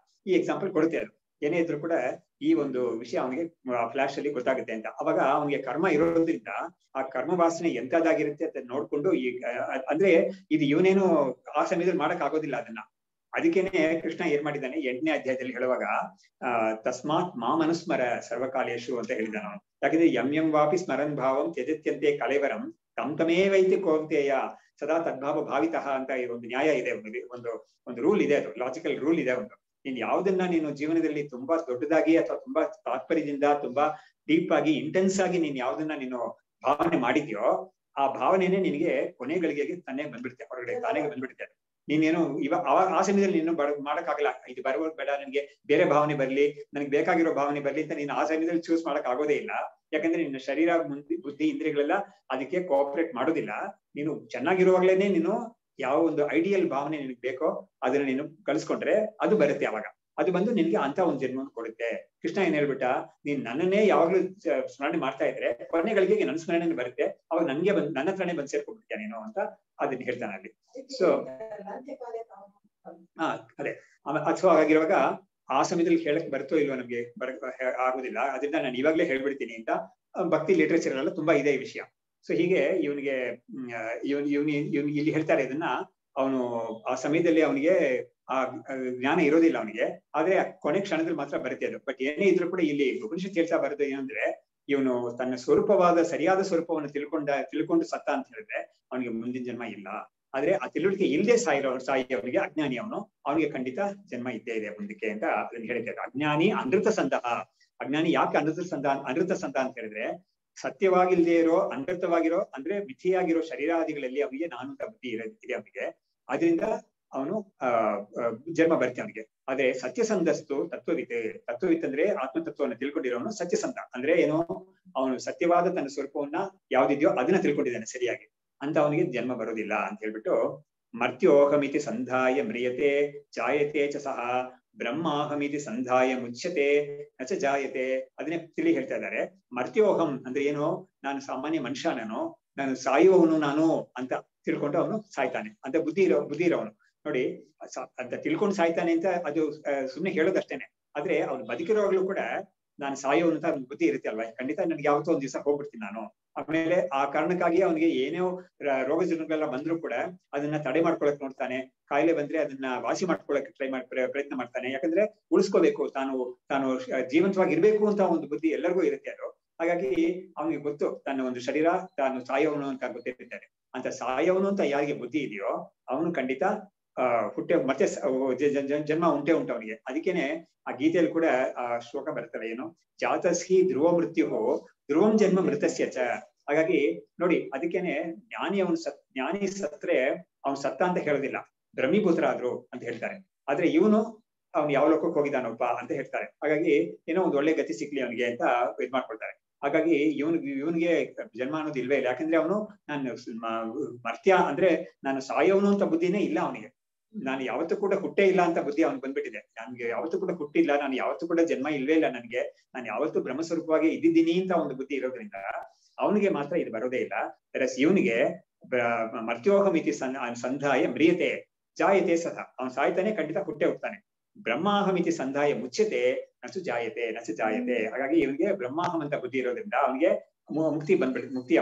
ಈ ಎಕ್ಸಾಂಪಲ್ ಕೊಡುತ್ತೆ. ಅದು ಏನೇ ಇದ್ರು ಕೂಡ ಈ ಒಂದು ವಿಷಯ ಅವನಿಗೆ ಫ್ಲಾಶ್ ಅಲ್ಲಿ ಗೊತ್ತಾಗುತ್ತೆ ಅಂತ. ಅವಾಗ ಅವನಿಗೆ ಕರ್ಮ ಇರೋದ್ರಿಂದ ಆ ಕರ್ಮ ವಾಸನೆ ಎಂತದಾಗಿರುತ್ತೆ ಅಂತ ನೋಡ್ಕೊಂಡು ಅಂದ್ರೆ ಇದು ಇವನೇನು ಆ ಸಮಯದಲ್ಲಿ ಮಾಡಕ್ ಆಗೋದಿಲ್ಲ ಅದನ್ನ. ಅದಕ್ಕೇನೆ ಕೃಷ್ಣ ಏನ್ ಮಾಡಿದ್ದಾನೆ 8ನೇ ಅಧ್ಯಾಯದಲ್ಲಿ ಹೇಳುವಾಗ, ತಸ್ಮಾತ್ ಮಾಮನುಸ್ಮರ ಸರ್ವಕಾಲೇಶು ಅಂತ ಹೇಳಿದಾನ. ಯಾಕಂದ್ರೆ ಯಂ ವಾಪಿ ಸ್ಮರನ್ ಭಾವಂ ತ್ಯಜತ್ಯಂತೆ ಕಲೇವರಂ ತಮೇವೈತಿ ಕೋಂತೆಯ ಸದಾ ತದ್ಭಾವ ಭಾವಿತಃ ಅಂತ ಒಂದು ನ್ಯಾಯ ಇದೆ, ಒಂದು ರೂಲ್ ಇದೆ. ಅದು ಲಾಜಿಕಲ್ ರೂಲ್ ಇದೆ. ನೀನ್ ಯಾವ್ದನ್ನ ನೀನು ಜೀವನದಲ್ಲಿ ತುಂಬಾ ದೊಡ್ಡದಾಗಿ ಅಥವಾ ತುಂಬಾ ತಾತ್ಪರ್ಯದಿಂದ ತುಂಬಾ ಡೀಪ್ ಆಗಿ ಇಂಟೆನ್ಸ್ ಆಗಿ ನೀನ್ ಯಾವ್ದನ್ನ ನೀನು ಭಾವನೆ ಮಾಡಿದ್ಯೋ, ಆ ಭಾವನೆನೇ ನಿನಗೆ ಕೊನೆ ಗಳಿಗೆಗೆ ತಾನೇ ಬಂದ್ಬಿಡುತ್ತೆ, ಹೊರಗಡೆ ತಾನೇ ಬಂದ್ಬಿಡುತ್ತೆ. ನೀನೇನು ಆ ಸಮಯದಲ್ಲಿ ನೀನು ಮಾಡಕ್ಕಾಗಲ್ಲ. ಇದು ಬರುವ ಬೇಡ, ನನ್ಗೆ ಬೇರೆ ಭಾವನೆ ಬರ್ಲಿ, ನನ್ಗೆ ಬೇಕಾಗಿರೋ ಭಾವನೆ ಬರ್ಲಿ ಅಂತ ನೀನು ಆ ಸಮಯದಲ್ಲಿ ಚೂಸ್ ಮಾಡಕ್ ಆಗೋದೇ ಇಲ್ಲ. ಯಾಕಂದ್ರೆ ನಿನ್ನ ಶರೀರ, ಬುದ್ಧಿ, ಇಂದ್ರಿಯಗಳೆಲ್ಲ ಅದಕ್ಕೆ ಕೋಆಪರೇಟ್ ಮಾಡೋದಿಲ್ಲ. ನೀನು ಚೆನ್ನಾಗಿರುವಾಗ್ಲೇನೆ ನೀನು ಯಾವ ಒಂದು ಐಡಿಯಲ್ ಭಾವನೆ ನಿನಗೆ ಬೇಕೋ ಅದನ್ನ ನೀನು ಕಳಿಸ್ಕೊಂಡ್ರೆ ಅದು ಬರುತ್ತೆ. ಅವಾಗ ಅದು ಬಂದು ನಿನ್ಗೆ ಅಂತ ಒಂದು ಜನ್ಮವನ್ನು ಕೊಡುತ್ತೆ. ಕೃಷ್ಣ ಏನ್ ಹೇಳ್ಬಿಟ್ಟ, ನೀನ್ ನನ್ನನ್ನೇ ಯಾವಾಗ್ಲೂ ಸ್ಮರಣೆ ಮಾಡ್ತಾ ಇದ್ರೆ ಕೊನೆಗಳಿಗೆ ನನ್ನ ಸ್ಮರಣೆ ಬರುತ್ತೆ, ಅವಾಗ ನನ್ಗೆ ನನ್ನ ಹತ್ರನೇ ಬಂದು ಸೇರ್ಕೊಂಡ್ಬಿಡ್ತೀಯ ನೀನು ಅಂತ ಅದನ್ನ ಹೇಳ್ತಾನೆ ಅಲ್ಲಿ. ಸೊ ಅದೇ ಅಥವಾ ಹಾಗಿರುವಾಗ ಆ ಸಮಯದಲ್ಲಿ ಹೇಳಕ್ ಬರ್ತೋ ಇಲ್ವೋ ನಮ್ಗೆ ಆಗುದಿಲ್ಲ, ಅದರಿಂದ ನಾನು ಇವಾಗ್ಲೇ ಹೇಳ್ಬಿಡ್ತೀನಿ ಅಂತ ಭಕ್ತಿ ಲಿಟ್ರೇಚರ್ ಎಲ್ಲ ತುಂಬಾ ಇದೆ ಈ ವಿಷಯ. ಸೊ ಹೀಗೆ ಇವನಿಗೆ ಇಲ್ಲಿ ಹೇಳ್ತಾರೆ ಇದನ್ನ, ಅವನು ಆ ಸಮಯದಲ್ಲಿ ಅವನಿಗೆ ಆ ಜ್ಞಾನ ಇರೋದಿಲ್ಲ ಅವನಿಗೆ, ಆದ್ರೆ ಕೊನೆ ಕ್ಷಣದಲ್ಲಿ ಮಾತ್ರ ಬರುತ್ತೆ ಅದು. ಬಟ್ ಏನೇ ಇದ್ರೂ ಕೂಡ ಇಲ್ಲಿ ಉಪನಿಷತ್ ಹೇಳ್ತಾ ಬರೋದು ಏನಂದ್ರೆ, ಇವನು ತನ್ನ ಸ್ವರೂಪವಾದ ಸರಿಯಾದ ಸ್ವರೂಪವನ್ನು ತಿಳ್ಕೊಂಡು ಸತ್ತ ಅಂತ ಹೇಳಿದ್ರೆ ಅವನಿಗೆ ಮುಂದಿನ ಜನ್ಮ ಇಲ್ಲ. ಆದ್ರೆ ಆ ತಿಳುವಳಿಕೆ ಇಲ್ಲದೆ ಅವನಿಗೆ ಅಜ್ಞಾನಿ ಅವನಿಗೆ ಖಂಡಿತ ಜನ್ಮ ಇದ್ದೇ ಇದೆ ಮುಂದಕ್ಕೆ ಅಂತ ಅದನ್ನ ಹೇಳಿದ್ದಾರೆ. ಅಜ್ಞಾನಿ ಅನೃತ ಸಂತಹ. ಅಜ್ಞಾನಿ ಯಾಕೆ ಅನೃತ ಸಂತ ಅಂತ ಹೇಳಿದ್ರೆ, ಸತ್ಯವಾಗಿಲ್ದೇ ಇರೋ ಅನೃತವಾಗಿರೋ ಅಂದ್ರೆ ಮಿಥಿಯಾಗಿರೋ ಶರೀರಾದಿಗಳಲ್ಲಿ ಅವನಿಗೆ ನಾನು ಬುದ್ಧಿ ಇದೆ ಅವನಿಗೆ, ಅದರಿಂದ ಅವನು ಜನ್ಮ ಬರುತ್ತೆ ಅವನಿಗೆ. ಆದ್ರೆ ಸತ್ಯಸಂಧಸ್ತು ತತ್ವವಿತ್ ಅಂದ್ರೆ ಆತ್ಮತತ್ವವನ್ನು ತಿಳ್ಕೊಂಡಿರೋನು ಸತ್ಯಸಂಧ. ಅಂದ್ರೆ ಏನೋ ಅವನು ಸತ್ಯವಾದ ತನ್ನ ಸ್ವರೂಪವನ್ನ ಯಾವ್ದಿದೆಯೋ ಅದನ್ನ ತಿಳ್ಕೊಂಡಿದ್ದಾನೆ ಸರಿಯಾಗಿ, ಅಂತ ಅವನಿಗೆ ಜನ್ಮ ಬರೋದಿಲ್ಲ ಅಂತ ಹೇಳ್ಬಿಟ್ಟು, ಮರ್ತ್ಯೋಹಮಿತಿ ಸಂಧಾಯ ಮ್ರಿಯತೆ ಜಾಯತೆ ಚ ಸಹ ಬ್ರಹ್ಮಾಹಮಿತಿ ಸಂಧಾಯ ಮುಚ್ಯತೆ ನಚ ಜಾಯತೆ. ಅದನ್ನೇ ತಿಳಿ ಹೇಳ್ತಾ ಇದ್ದಾರೆ. ಮರ್ತ್ಯೋಹಂ ಅಂದ್ರೆ ಏನು, ನಾನು ಸಾಮಾನ್ಯ ಮನುಷ್ಯ, ನಾನು ಸಾಯುವವನು ನಾನು ಅಂತ ತಿಳ್ಕೊಂಡು ಅವನು ಸಾಯ್ತಾನೆ ಅಂತ ಬುದ್ಧಿ ಇರೋವನು ನೋಡಿ. ಅಂತ ತಿಳ್ಕೊಂಡು ಸಾಯ್ತಾನೆ ಅಂತ ಅದು ಸುಮ್ಮನೆ ಹೇಳೋದಷ್ಟೇನೆ. ಆದ್ರೆ ಅವ್ನು ಬದುಕಿರೋವಾಗ್ಲೂ ಕೂಡ ನಾನು ಸಾಯೋನು ಅಂತ ಬುದ್ಧಿ ಇರುತ್ತೆ ಅಲ್ವಾ, ಖಂಡಿತ ನನ್ಗೆ ಯಾವತ್ತೋ ಒಂದ್ ದಿವಸ ಹೋಗ್ಬಿಡ್ತೀನಿ ನಾನು. ಆಮೇಲೆ ಆ ಕಾರಣಕ್ಕಾಗಿ ಅವನಿಗೆ ಏನೋ ರೋಗ ರುಜಿನಗಳೆಲ್ಲ ಬಂದ್ರೂ ಕೂಡ ಅದನ್ನ ತಡೆ ಮಾಡ್ಕೊಳಕ್ ನೋಡ್ತಾನೆ. ಕಾಯಿಲೆ ಬಂದ್ರೆ ಅದನ್ನ ವಾಸಿ ಮಾಡ್ಕೊಳಕ್ ಪ್ರಯತ್ನ ಮಾಡ್ತಾನೆ. ಯಾಕಂದ್ರೆ ಉಳಿಸ್ಕೋಬೇಕು, ತಾನು ಜೀವಂತವಾಗಿ ಇರ್ಬೇಕು ಅಂತ ಒಂದು ಬುದ್ಧಿ ಎಲ್ಲರಿಗೂ ಇರುತ್ತೆ ಅದು. ಹಾಗಾಗಿ ಅವನಿಗೆ ಗೊತ್ತು ತನ್ನ ಒಂದು ಶರೀರ ತಾನು ಸಾಯವನು ಅಂತ ಗೊತ್ತಿರ್ತಾರೆ. ಅಂತ ಸಾಯವನು ಅಂತ ಯಾರಿಗೆ ಬುದ್ಧಿ ಇದೆಯೋ ಅವನು ಖಂಡಿತ ಮತ್ತೆ ಜನ್ಮ ಉಂಟು ಅವನಿಗೆ. ಅದಕ್ಕೇನೆ ಆ ಗೀತೆಯಲ್ಲಿ ಕೂಡ ಆ ಶ್ಲೋಕ ಬರ್ತವೆ, ಏನು ಜಾತಸ್ಹಿ ಧ್ರುವ ಮೃತ್ಯು ಧ್ರುವಂ ಜನ್ಮ ಮೃತಸ್ಯ ಚ. ಹಾಗಾಗಿ ನೋಡಿ, ಅದಕ್ಕೇನೆ ಜ್ಞಾನಿ ಸತ್ರೆ ಅವ್ನು ಸತ್ತ ಅಂತ ಹೇಳೋದಿಲ್ಲ, ಭ್ರಮೀಭೂತರಾದ್ರು ಅಂತ ಹೇಳ್ತಾರೆ. ಆದ್ರೆ ಇವನು ಅವ್ನು ಯಾವ ಲೋಕಕ್ಕೆ ಹೋಗಿದ್ದಾನಪ್ಪ ಅಂತ ಹೇಳ್ತಾರೆ. ಹಾಗಾಗಿ ಏನೋ ಒಂದು ಒಳ್ಳೆ ಗತಿ ಸಿಕ್ಲಿ ಅವನಿಗೆ ಅಂತ ಇದ್ ಮಾಡ್ಕೊಳ್ತಾರೆ. ಹಾಗಾಗಿ ಇವನಿಗೆ ಜನ್ಮ ಅನ್ನೋದು ಇಲ್ವೇ ಇಲ್ಲ. ಯಾಕಂದ್ರೆ ಅವನು ನಾನು ಮರ್ತ್ಯ ಅಂದ್ರೆ ನಾನು ಸಾಯೋನು ಅಂತ ಬುದ್ಧಿನೇ ಇಲ್ಲ ಅವನಿಗೆ. ನಾನು ಯಾವತ್ತೂ ಕೂಡ ಹುಟ್ಟೇ ಇಲ್ಲ ಅಂತ ಬುದ್ಧಿ ಅವ್ನಿಗೆ ಬಂದ್ಬಿಟ್ಟಿದೆ. ನನ್ಗೆ ಯಾವತ್ತೂ ಕೂಡ ಹುಟ್ಟಿಲ್ಲ, ನಾನು ಯಾವತ್ತೂ ಕೂಡ ಜನ್ಮ ಇಲ್ವೇ ಇಲ್ಲ ನನಗೆ, ನಾನು ಯಾವತ್ತೂ ಬ್ರಹ್ಮಸ್ವರೂಪವಾಗಿ ಇದ್ದಿದ್ದೀನಿ ಅಂತ ಒಂದು ಬುದ್ಧಿ ಇರೋದ್ರಿಂದ ಅವನಿಗೆ ಮಾತ್ರ ಇದು ಬರೋದೇ ಇಲ್ಲ. ಇವನಿಗೆ ಮರ್ತ್ಯೋಹಮಿತಿ ಸಂಧಾಯ ಮ್ರಿಯತೆ ಜಾಯತೆ ಸಹ, ಅವನು ಸಾಯ್ತಾನೆ, ಖಂಡಿತ ಹುಟ್ಟೆ ಹೋಗ್ತಾನೆ. ಬ್ರಹ್ಮಾಹಮಿತಿ ಸಂಧಾಯ ಮುಚ್ಯತೆ ನಸು ಜಾಯತೆ. ಹಾಗಾಗಿ ಇವನಿಗೆ ಬ್ರಹ್ಮಾಹಂ ಅಂತ ಬುದ್ಧಿ ಇರೋದ್ರಿಂದ ಅವನಿಗೆ ಮುಕ್ತಿ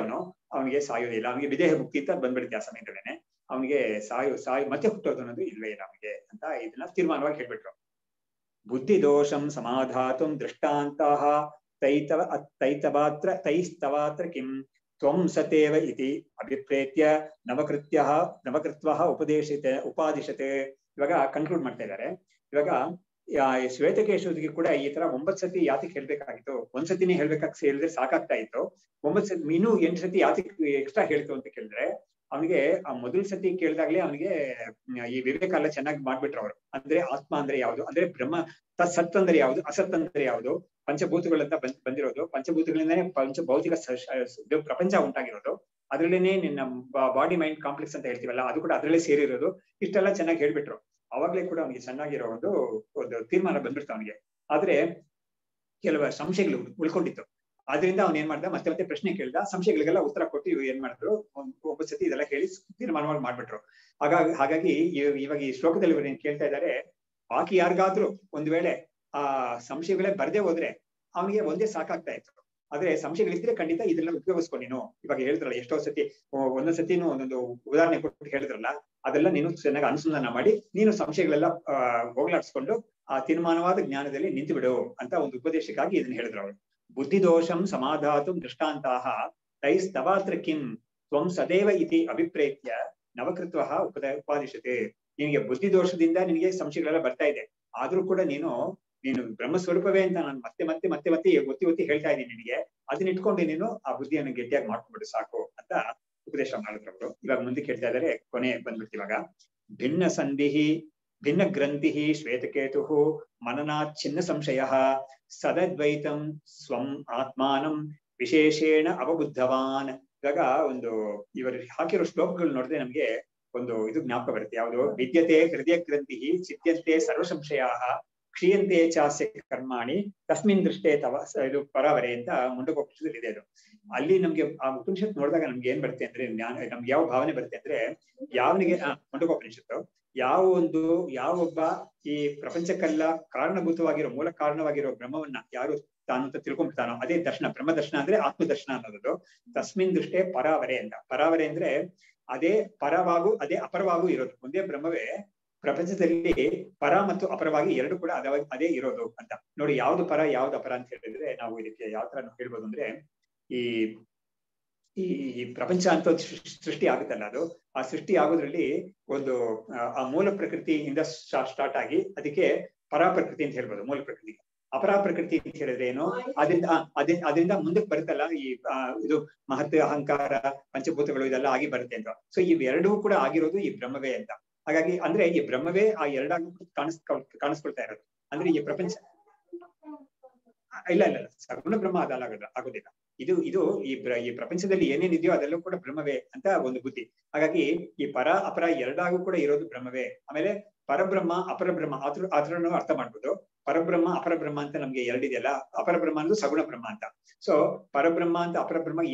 ಅವನಿಗೆ ಸಾಯೋದಿಲ್ಲ, ಅವನಿಗೆ ವಿದೇಹ ಮುಕ್ತಿ ಅಂತ ಬಂದ್ಬಿಡುತ್ತೆ. ಆ ಸಮಯದಲ್ಲೇನೆ ಅವನಿಗೆ ಸಾಯು ಮತ್ತೆ ಹುಟ್ಟೋದು ಅನ್ನೋದು ಇಲ್ವೇ ಇಲ್ಲ ಅವನಿಗೆ ಅಂತ ಇದನ್ನ ತೀರ್ಮಾನವಾಗಿ ಹೇಳ್ಬಿಟ್ರು. ಬುದ್ಧಿ ದೋಷಂ ಸಮಾಧಾತುಂ ದೃಷ್ಟಾಂತಹ ತೈಸ್ತವಾತ್ರ ಕಿಂ ತ್ವಂ ಸತೇವ ಇತಿ ಅಭಿಪ್ರೇತ್ಯ ನವಕೃತ್ವ ಉಪಾದಿಶತೆ. ಇವಾಗ ಕನ್ಕ್ಲೂಡ್ ಮಾಡ್ತಾ ಇದ್ದಾರೆ. ಇವಾಗ ಶ್ವೇತಕೇಶವರಿಗೆ ಕೂಡ ಈ ತರ 9 ಸತಿ ಯಾತಕ್ಕೆ ಹೇಳ್ಬೇಕಾಗಿತ್ತು, ಒಂದ್ಸತಿನೇ ಹೇಳಿದ್ರೆ ಸಾಕಾಗ್ತಾ ಇತ್ತು. 9 ಸತಿ ಇನ್ನೂ 8 ಸತಿ ಯಾತಕ್ಕೆ ಎಕ್ಸ್ಟ್ರಾ ಹೇಳ್ತು ಅಂತ ಕೇಳಿದ್ರೆ, ಅವನಿಗೆ ಆ ಮೊದಲ ಸತಿ ಕೇಳಿದಾಗ್ಲೇ ಅವನಿಗೆ ಈ ವಿವೇಕ ಎಲ್ಲ ಚೆನ್ನಾಗಿ ಮಾಡ್ಬಿಟ್ರು ಅವರು. ಅಂದ್ರೆ ಆತ್ಮ ಅಂದ್ರೆ ಯಾವುದು, ಅಂದ್ರೆ ಬ್ರಹ್ಮ ಸತ್ ಅಂದ್ರೆ ಯಾವುದು, ಅಸತ್ ಅಂದ್ರೆ ಯಾವುದು, ಪಂಚಭೂತಗಳಂತ ಬಂದಿರೋದು, ಪಂಚಭೂತಗಳಿಂದಾನೇ ಭೌತಿಕ ಪ್ರಪಂಚ ಉಂಟಾಗಿರೋದು, ಅದ್ರಲ್ಲೇನೆ ನಿನ್ನ ಬಾಡಿ ಮೈಂಡ್ ಕಾಂಪ್ಲೆಕ್ಸ್ ಅಂತ ಹೇಳ್ತೀವಲ್ಲ, ಅದು ಕೂಡ ಅದ್ರಲ್ಲೇ ಸೇರಿರೋದು. ಇಷ್ಟೆಲ್ಲ ಚೆನ್ನಾಗಿ ಹೇಳ್ಬಿಟ್ರು. ಅವಾಗ್ಲೇ ಕೂಡ ಅವನಿಗೆ ಚೆನ್ನಾಗಿರೋ ಒಂದು ತೀರ್ಮಾನ ಬಂದ್ಬಿಡ್ತು ಅವನಿಗೆ. ಆದ್ರೆ ಕೆಲವು ಸಂಶಯಗಳು ಉಳ್ಕೊಂಡಿತ್ತು. ಆದ್ರಿಂದ ಅವ್ನು ಏನ್ ಮಾಡ್ದ, ಮತ್ತೆ ಪ್ರಶ್ನೆ ಕೇಳ್ದ, ಸಂಶಯಗಳಿಗೆಲ್ಲ ಉತ್ತರ ಕೊಟ್ಟು ಇವ್ ಏನ್ ಮಾಡಿದ್ರು, 9 ಸತಿ ಇದೆಲ್ಲ ಹೇಳಿ ತೀರ್ಮಾನವಾಗಿ ಮಾಡ್ಬಿಟ್ರು. ಹಾಗಾಗಿ ಇವಾಗ ಈ ಶ್ಲೋಕದಲ್ಲಿ ಇವ್ರು ಏನ್ ಕೇಳ್ತಾ ಇದ್ದಾರೆ, ಬಾಕಿ ಯಾರಿಗಾದ್ರೂ ಒಂದ್ ವೇಳೆ ಆ ಸಂಶಯಗಳೇ ಬರ್ದೇ ಹೋದ್ರೆ ಅವನಿಗೆ ಒಂದೇ ಸಾಕಾಗ್ತಾ ಇತ್ತು. ಆದ್ರೆ ಸಂಶಯಗಳಿದ್ರೆ ಖಂಡಿತ ಇದೆಲ್ಲ ಉಪಯೋಗಿಸ್ಕೊ ನೀನು. ಇವಾಗ ಹೇಳಿದ್ರಲ್ಲ ಎಷ್ಟೋ ಸತಿ, ಒಂದೊಂದ್ ಸತಿನೂ ಒಂದೊಂದು ಉದಾಹರಣೆ ಕೊಟ್ಟು ಹೇಳಿದ್ರಲ್ಲ, ಅದೆಲ್ಲ ನೀನು ಚೆನ್ನಾಗಿ ಅನುಸಂಧಾನ ಮಾಡಿ ನೀನು ಸಂಶಯಗಳೆಲ್ಲ ಹೋಗ್ಲಾಡ್ಸ್ಕೊಂಡು ಆ ತೀರ್ಮಾನವಾದ ಜ್ಞಾನದಲ್ಲಿ ನಿಂತು ಬಿಡು ಅಂತ ಒಂದು ಉಪದೇಶಕ್ಕಾಗಿ ಇದನ್ನ ಹೇಳಿದ್ರು ಅವರು. ಬುದ್ಧಿ ದೋಷಂ ಸಮಾಧಾತು ದೃಷ್ಟಾಂತಹ ತೈಸ್ತವಾತ್ರ ಕಿಂ ತ್ವಂ ಸದೇವ ಇತಿ ಅಭಿಪ್ರೇತ್ಯ ನವಕೃತ್ವ ಉಪಾದಿಶತೆ. ನಿನಗೆ ಬುದ್ಧಿ ದೋಷದಿಂದ ನಿನಗೆ ಸಂಶಯಗಳೆಲ್ಲ ಬರ್ತಾ ಇದೆ, ಆದ್ರೂ ಕೂಡ ನೀನು ಬ್ರಹ್ಮಸ್ವರೂಪವೇ ಅಂತ ನಾನು ಮತ್ತೆ ಒತ್ತಿ ಹೇಳ್ತಾ ಇದ್ದೀನಿ ನಿನಗೆ. ಅದನ್ನ ಇಟ್ಕೊಂಡು ನೀನು ಆ ಬುದ್ಧಿಯನ್ನು ಗಟ್ಟಿಯಾಗಿ ಮಾಡ್ಕೊಂಡ್ಬಿಡು ಸಾಕು ಅಂತ ಉಪದೇಶ ಮಾಡಿದ್ರು ಅವರು. ಇವಾಗ ಮುಂದಕ್ಕೆ ಹೇಳ್ತಾ ಇದ್ದಾರೆ, ಕೊನೆ ಬಂದ್ಬಿಡ್ತು ಇವಾಗ. ಭಿನ್ನ ಗ್ರಂಥಿ ಶ್ವೇತಕೇತು ಮನನಾತ್ ಚಿನ್ನ ಸಂಶಯ ಸದದ್ವೈತಂ ಸ್ವಂ ಆತ್ಮಾನಂ ವಿಶೇಷೇಣ ಅವಬುದ್ಧವಾನ್. ಇವಾಗ ಒಂದು ಇವರು ಹಾಕಿರೋ ಶ್ಲೋಕಗಳು ನೋಡಿದ್ರೆ ನಮ್ಗೆ ಒಂದು ಇದು ಜ್ಞಾಪಕ ಬರುತ್ತೆ. ಯಾವುದು, ವಿದ್ಯತೆ ಹೃದಯ ಗ್ರಂಥಿ ಚಿತ್ಯಂತೆ ಸರ್ವ ಸಂಶಯ ಕ್ಷೀಯಂತೆ ಚಾಸ್ಯ ಕರ್ಮಾಣಿ ತಸ್ಮಿನ್ ದೃಷ್ಟೇ ತವ ಇದು ಪರಾವರೆ ಅಂತ ಮುಂಡಕೋಪನಿಷತ್ತಲ್ಲಿ ಇದೆ. ಅದು ಅಲ್ಲಿ ನಮ್ಗೆ ಆ ಉಪನಿಷತ್ ನೋಡಿದಾಗ ನಮ್ಗೆ ಏನ್ ಬರುತ್ತೆ ಅಂದ್ರೆ ನಮ್ಗೆ ಯಾವ ಭಾವನೆ ಬರುತ್ತೆ ಅಂದ್ರೆ ಯಾವನಿಗೆ ಮುಂಡಕೋಪನಿಷತ್ತು ಯಾವೊಬ್ಬ ಈ ಪ್ರಪಂಚಕ್ಕೆಲ್ಲ ಕಾರಣಭೂತವಾಗಿರೋ ಮೂಲ ಕಾರಣವಾಗಿರೋ ಬ್ರಹ್ಮವನ್ನ ಯಾರು ತಾನು ಅಂತ ತಿಳ್ಕೊಂಡ್ಬಿಡ್ತಾನೋ ಅದೇ ದರ್ಶನ, ಬ್ರಹ್ಮ ದರ್ಶನ ಅಂದ್ರೆ ಆತ್ಮದರ್ಶನ ಅನ್ನೋದು. ತಸ್ಮಿನ್ ದೃಷ್ಟೇ ಪರಾವರೆ ಅಂತ. ಪರಾವರೆ ಅಂದ್ರೆ ಅದೇ ಪರವಾಗೂ ಅದೇ ಅಪರವಾಗೂ ಇರೋದು. ಒಂದೇ ಬ್ರಹ್ಮವೇ ಪ್ರಪಂಚದಲ್ಲಿ ಪರ ಮತ್ತು ಅಪರವಾಗಿ ಎರಡು ಕೂಡ ಅದೇ ಇರೋದು ಅಂತ. ನೋಡಿ, ಯಾವ್ದು ಪರ ಯಾವ್ದು ಅಪರ ಅಂತ ಹೇಳಿದ್ರೆ ನಾವು ಇದಕ್ಕೆ ಯಾವ ತರ ಹೇಳ್ಬೋದು ಅಂದ್ರೆ ಈ ಪ್ರಪಂಚ ಅಂತ ಸೃಷ್ಟಿ ಆಗುತ್ತಲ್ಲ, ಅದು ಆ ಸೃಷ್ಟಿ ಆಗೋದ್ರಲ್ಲಿ ಒಂದು ಆ ಮೂಲ ಪ್ರಕೃತಿಯಿಂದ ಸ್ಟಾರ್ಟ್ ಆಗಿ ಅದಕ್ಕೆ ಪರಾ ಪ್ರಕೃತಿ ಅಂತ ಹೇಳ್ಬೋದು ಮೂಲ ಪ್ರಕೃತಿಗೆ. ಅಪರಾ ಪ್ರಕೃತಿ ಅಂತ ಹೇಳಿದ್ರೆ ಏನು, ಅದರಿಂದ ಮುಂದಕ್ಕೆ ಬರುತ್ತಲ್ಲ ಈ ಇದು ಮಹತ್, ಅಹಂಕಾರ, ಪಂಚಭೂತಗಳು ಇದೆಲ್ಲ ಆಗಿ ಬರುತ್ತೆ ಅಂತ. ಸೊ ಇವೆರಡೂ ಕೂಡ ಆಗಿರೋದು ಈ ಬ್ರಹ್ಮವೇ ಅಂತ. ಹಾಗಾಗಿ ಅಂದ್ರೆ ಈ ಬ್ರಹ್ಮವೇ ಆ ಎರಡಾಗಿ ಕಾಣಿಸ್ಕೊಳ್ತಾ ಇರೋದು. ಅಂದ್ರೆ ಈ ಪ್ರಪಂಚ ಇಲ್ಲ ಸಗುಣ ಬ್ರಹ್ಮ ಆಗೋದಿಲ್ಲ. ಇದು ಈ ಪ್ರಪಂಚದಲ್ಲಿ ಏನೇನಿದೆಯೋ ಅದೆಲ್ಲೂ ಕೂಡ ಬ್ರಹ್ಮವೇ ಅಂತ ಒಂದು ಬುದ್ಧಿ. ಹಾಗಾಗಿ ಈ ಪರ ಅಪರ ಎರಡಾಗೂ ಕೂಡ ಇರೋದು ಬ್ರಹ್ಮವೇ. ಆಮೇಲೆ ಪರಬ್ರಹ್ಮ ಅಪರಬ್ರಹ್ಮ ಆದ್ರೂ ಅರ್ಥ ಮಾಡ್ಬೋದು. ಪರಬ್ರಹ್ಮ ಅಪರಬ್ರಹ್ಮ ಅಂತ ನಮ್ಗೆ ಎರಡಿದೆಯಲ್ಲ, ಅಪರಬ್ರಹ್ಮ ಅಂದ್ರೆ ಸಗುಣ ಬ್ರಹ್ಮ ಅಂತ. ಸೊ ಪರಬ್ರಹ್ಮ ಅಂತ ಅಪರಬ್ರಹ್ಮ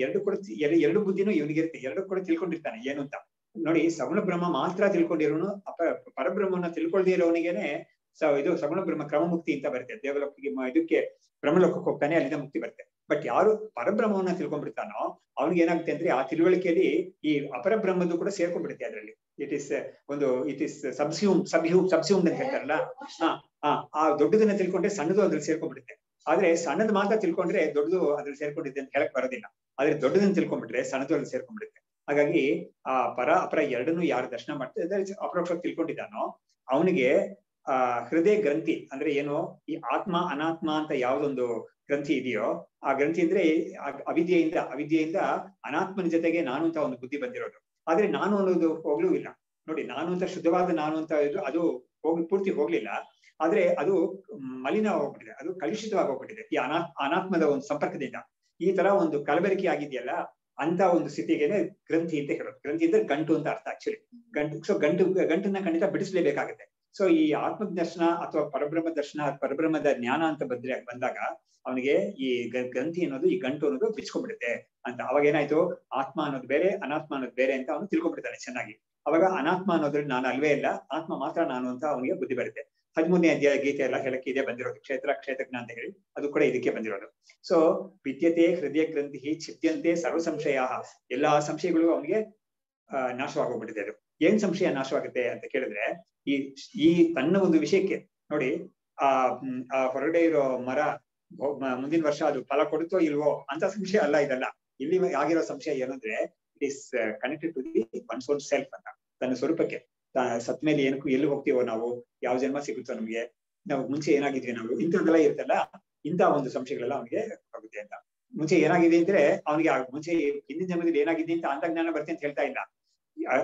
ಎರಡು ಬುದ್ಧಿನೂ ಇವನಿಗಿರುತ್ತೆ, ಎರಡು ಕೂಡ ತಿಳ್ಕೊಂಡಿರ್ತಾನೆ ಏನು ಅಂತ. ನೋಡಿ, ಸಗುಣ ಬ್ರಹ್ಮ ಮಾತ್ರ ತಿಳ್ಕೊಂಡಿರೋನು ಪರಬ್ರಹ್ಮನ ತಿಳ್ಕೊಳ್ದೇ ಇರೋನಿಗೇನೆ ಇದು ಸಗುಣ ಬ್ರಹ್ಮ ಕ್ರಮ ಮುಕ್ತಿ ಅಂತ ಬರುತ್ತೆ. ದೇವಲೋಕಿಗೆ ಇದಕ್ಕೆ ಬ್ರಹ್ಮಲೋಕಕ್ಕೆ ಹೋಗ್ತಾನೆ, ಅಲ್ಲಿಂದ ಮುಕ್ತಿ ಬರುತ್ತೆ. ಬಟ್ ಯಾರು ಪರಬ್ರಹ್ಮವನ್ನ ತಿಳ್ಕೊಂಡ್ಬಿಡ್ತಾನೋ ಅವ್ನಿಗೆ ಏನಾಗುತ್ತೆ ಅಂದ್ರೆ ಆ ತಿಳುವಳಿಕೆಯಲ್ಲಿ ಈ ಅಪರಬ್ರಹ್ಮದ್ದು ಕೂಡ ಸೇರ್ಕೊಂಡ್ಬಿಡುತ್ತೆ ಅದರಲ್ಲಿ. ಇಟ್ ಇಸ್ ಸಬ್ಸ್ಯೂಮ್ಡ್ ಅಂತ ಹೇಳ್ತಾರಲ್ಲ, ಆ ದೊಡ್ಡದನ್ನ ತಿಳ್ಕೊಂಡ್ರೆ ಸಣ್ಣದು ಅದ್ರಲ್ಲಿ ಸೇರ್ಕೊಂಡ್ಬಿಡುತ್ತೆ. ಆದ್ರೆ ಸಣ್ಣದ್ ಮಾತ್ರ ತಿಳ್ಕೊಂಡ್ರೆ ದೊಡ್ಡದು ಅದ್ರಲ್ಲಿ ಸೇರ್ಕೊಂಡಿದೆ ಅಂತ ಹೇಳಕ್ ಬರೋದಿಲ್ಲ. ಆದ್ರೆ ದೊಡ್ಡದನ್ನ ತಿಳ್ಕೊಂಡ್ಬಿಟ್ರೆ ಸಣ್ಣದು ಅದ್ರಲ್ಲಿ ಸೇರ್ಕೊಂಡ್ಬಿಡುತ್ತೆ. ಹಾಗಾಗಿ ಆ ಪರ ಅಪರ ಎರಡನ್ನೂ ಯಾರು ದರ್ಶನ ಮಾಡ್ತಾರೆ, ಅಪರೋಕ್ಷ ತಿಳ್ಕೊಂಡಿದ್ದಾನೋ ಅವನಿಗೆ ಹೃದಯ ಗ್ರಂಥಿ ಅಂದ್ರೆ ಏನು, ಈ ಆತ್ಮ ಅನಾತ್ಮ ಅಂತ ಯಾವ್ದೊಂದು ಗ್ರಂಥಿ ಇದೆಯೋ ಆ ಗ್ರಂಥಿ ಅಂದ್ರೆ ಅವಿದ್ಯೆಯಿಂದ ಅನಾತ್ಮನ ಜೊತೆಗೆ ನಾನು ಅಂತ ಒಂದು ಬುದ್ಧಿ ಬಂದಿರೋದು. ಆದ್ರೆ ನಾನು ಅನ್ನೋದು ಹೋಗ್ಲೂ ಇಲ್ಲ. ನೋಡಿ, ನಾನು ಅಂತ ಶುದ್ಧವಾದ ನಾನು ಅಂತ ಅದು ಪೂರ್ತಿ ಹೋಗ್ಲಿಲ್ಲ. ಆದ್ರೆ ಅದು ಮಲಿನ ಹೋಗ್ಬಿಟ್ಟಿದೆ, ಅದು ಕಲುಷಿತವಾಗಿ ಹೋಗ್ಬಿಟ್ಟಿದೆ ಈ ಅನಾತ್ಮದ ಒಂದು ಸಂಪರ್ಕದಿಂದ. ಈ ತರ ಒಂದು ಕಲಬೆರಕೆ ಆಗಿದೆಯಲ್ಲ, ಅಂತ ಒಂದು ಸ್ಥಿತಿಗೆನೆ ಗ್ರಂಥಿ ಅಂತ ಹೇಳೋದು. ಗ್ರಂಥಿ ಅಂದ್ರೆ ಗಂಟು ಅಂತ ಅರ್ಥ ಆಕ್ಚುಲಿ. ಗಂಟನ್ನ ಖಂಡಿತ ಬಿಡಿಸ್ಲೇಬೇಕಾಗುತ್ತೆ. ಸೊ ಈ ಆತ್ಮ ದರ್ಶನ ಅಥವಾ ಪರಬ್ರಹ್ಮ ದರ್ಶನ, ಪರಬ್ರಹ್ಮದ ಜ್ಞಾನ ಅಂತ ಬಂದಾಗ ಅವನಿಗೆ ಈ ಗ್ರಂಥಿ ಅನ್ನೋದು, ಈ ಗಂಟು ಅನ್ನೋದು ಬಿಚ್ಕೊಂಡ್ಬಿಡುತ್ತೆ ಅಂತ. ಅವಾಗ ಏನಾಯ್ತು, ಆತ್ಮ ಅನ್ನೋದು ಬೇರೆ, ಅನಾತ್ಮ ಅನ್ನೋದು ಬೇರೆ ಅಂತ ಅವನು ತಿಳ್ಕೊಂಡ್ಬಿಡ್ತಾನೆ ಚೆನ್ನಾಗಿ. ಅವಾಗ ಅನಾತ್ಮ ಅನ್ನೋದ್ರಲ್ಲಿ ನಾನು ಅಲ್ವೇ ಇಲ್ಲ, ಆತ್ಮ ಮಾತ್ರ ನಾನು ಅಂತ ಅವನಿಗೆ ಬುದ್ಧಿ ಬರುತ್ತೆ. 13ನೇ ಅಧ್ಯಾಯ ಗೀತೆ ಎಲ್ಲ ಹೇಳಕ್ಕೆ ಇದೆ ಬಂದಿರೋದು. ಕ್ಷೇತ್ರಜ್ಞ ಅಂತ ಹೇಳಿ ಅದು ಕೂಡ ಇದಕ್ಕೆ ಬಂದಿರೋದು. ಸೊ ವಿದ್ಯತೆ ಹೃದಯ ಗ್ರಂಥಿ ಛಿದ್ಯಂತೆ ಸರ್ವ ಸಂಶಯ, ಎಲ್ಲಾ ಸಂಶಯಗಳು ಅವನಿಗೆ ನಾಶವಾಗೋಗ್ಬಿಟ್ಟಿದೆ. ಅದು ಏನ್ ಸಂಶಯ ನಾಶವಾಗುತ್ತೆ ಅಂತ ಕೇಳಿದ್ರೆ, ಈ ತನ್ನ ಒಂದು ವಿಷಯಕ್ಕೆ ನೋಡಿ, ಆ ಹೊರಗಡೆ ಇರೋ ಮರ ಮುಂದಿನ ವರ್ಷ ಅದು ಫಲ ಕೊಡುತ್ತೋ ಇಲ್ವೋ ಅಂತ ಸಂಶಯ ಅಲ್ಲ ಇದೆಲ್ಲ. ಇಲ್ಲಿ ಆಗಿರೋ ಸಂಶಯ ಏನಂದ್ರೆ it is connected to the one's own self ಅಂತ, ತನ್ನ ಸ್ವರೂಪಕ್ಕೆ. ಸತ್ ಮೇಲೆ ಏನಕ್ಕೂ ಎಲ್ಲಿ ಹೋಗ್ತೀವೋ ನಾವು, ಯಾವ ಜನ್ಮ ಸಿಗುತ್ತೋ ನಮ್ಗೆ, ನಾವು ಮುಂಚೆ ಏನಾಗಿದ್ವಿ ನಾವು, ಇಂಥದ್ದೆಲ್ಲ ಇರುತ್ತಲ್ಲ, ಇಂಥ ಒಂದು ಸಂಶಯಗಳೆಲ್ಲ ಅವನಿಗೆ ಆಗುತ್ತೆ ಅಂತ. ಮುಂಚೆ ಏನಾಗಿದೆ ಅಂದ್ರೆ ಅವನಿಗೆ ಮುಂಚೆ ಹಿಂದಿನ ಜನ್ಮದಲ್ಲಿ ಏನಾಗಿದೆ ಅಂತ ಅಂತಜ್ಞಾನ ಬರುತ್ತೆ ಅಂತ ಹೇಳ್ತಾ ಇಲ್ಲ.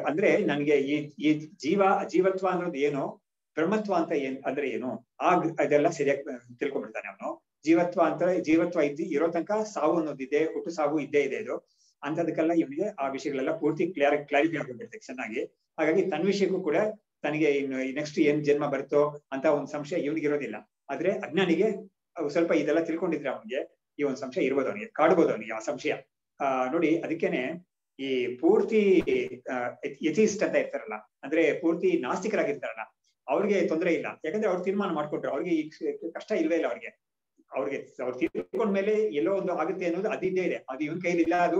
ಅಂದ್ರೆ ನನ್ಗೆ ಈ ಜೀವತ್ವ ಅನ್ನೋದು ಏನು, ಬ್ರಹ್ಮತ್ವ ಅಂತ ಅಂದ್ರೆ ಏನು, ಅದೆಲ್ಲ ಸರಿಯಾಗಿ ತಿಳ್ಕೊಂಡ್ಬಿಡ್ತಾನೆ ಅವನು. ಜೀವತ್ವ ಇರೋ ತನಕ ಸಾವು ಅನ್ನೋದಿದೆ, ಹುಟ್ಟು ಸಾವು ಇದ್ದೇ ಇದೆ. ಇದು ಅಂತದಕ್ಕೆಲ್ಲ ಇವನಿಗೆ ಆ ವಿಷಯಗಳೆಲ್ಲ ಪೂರ್ತಿ ಕ್ಲಾರಿಟಿ ಆಗಿಬಿಡುತ್ತೆ ಚೆನ್ನಾಗಿ. ಹಾಗಾಗಿ ತನ್ನ ವಿಷಯಕ್ಕೂ ಕೂಡ ತನಗೆ ಇನ್ನು ನೆಕ್ಸ್ಟ್ ಏನ್ ಜನ್ಮ ಬರುತ್ತೋ ಅಂತ ಒಂದು ಸಂಶಯ ಇವನಿಗಿರೋದಿಲ್ಲ. ಆದ್ರೆ ಅಜ್ಞಾನಿಗೆ ಸ್ವಲ್ಪ ಇದೆಲ್ಲ ತಿಳ್ಕೊಂಡಿದ್ರೆ ಅವನಿಗೆ ಈ ಒಂದು ಸಂಶಯ ಇರ್ಬೋದು, ಅವನಿಗೆ ಕಾಡ್ಬೋದು ಅವನಿಗೆ ಆ ಸಂಶಯ. ನೋಡಿ, ಅದಕ್ಕೇನೆ ಈ ಪೂರ್ತಿ ಯಥೀಸ್ಟ್ ಅಂತ ಇರ್ತಾರಲ್ಲ, ಅಂದ್ರೆ ಪೂರ್ತಿ ನಾಸ್ತಿಕರಾಗಿರ್ತಾರಲ್ಲ, ಅವ್ರಿಗೆ ತೊಂದರೆ ಇಲ್ಲ. ಯಾಕಂದ್ರೆ ಅವ್ರು ತೀರ್ಮಾನ ಮಾಡ್ಕೊಟ್ರು, ಅವ್ರಿಗೆ ಈ ಕಷ್ಟ ಇಲ್ವೇ ಇಲ್ಲ. ಅವ್ರು ತಿಳ್ಕೊಂಡ್ಮೇಲೆ ಎಲ್ಲೋ ಒಂದು ಆಗುತ್ತೆ ಅನ್ನೋದು ಅದಿದ್ದೇ ಇದೆ. ಅದು ಇವನ್ ಕೈಲಿಲ್ಲ, ಅದು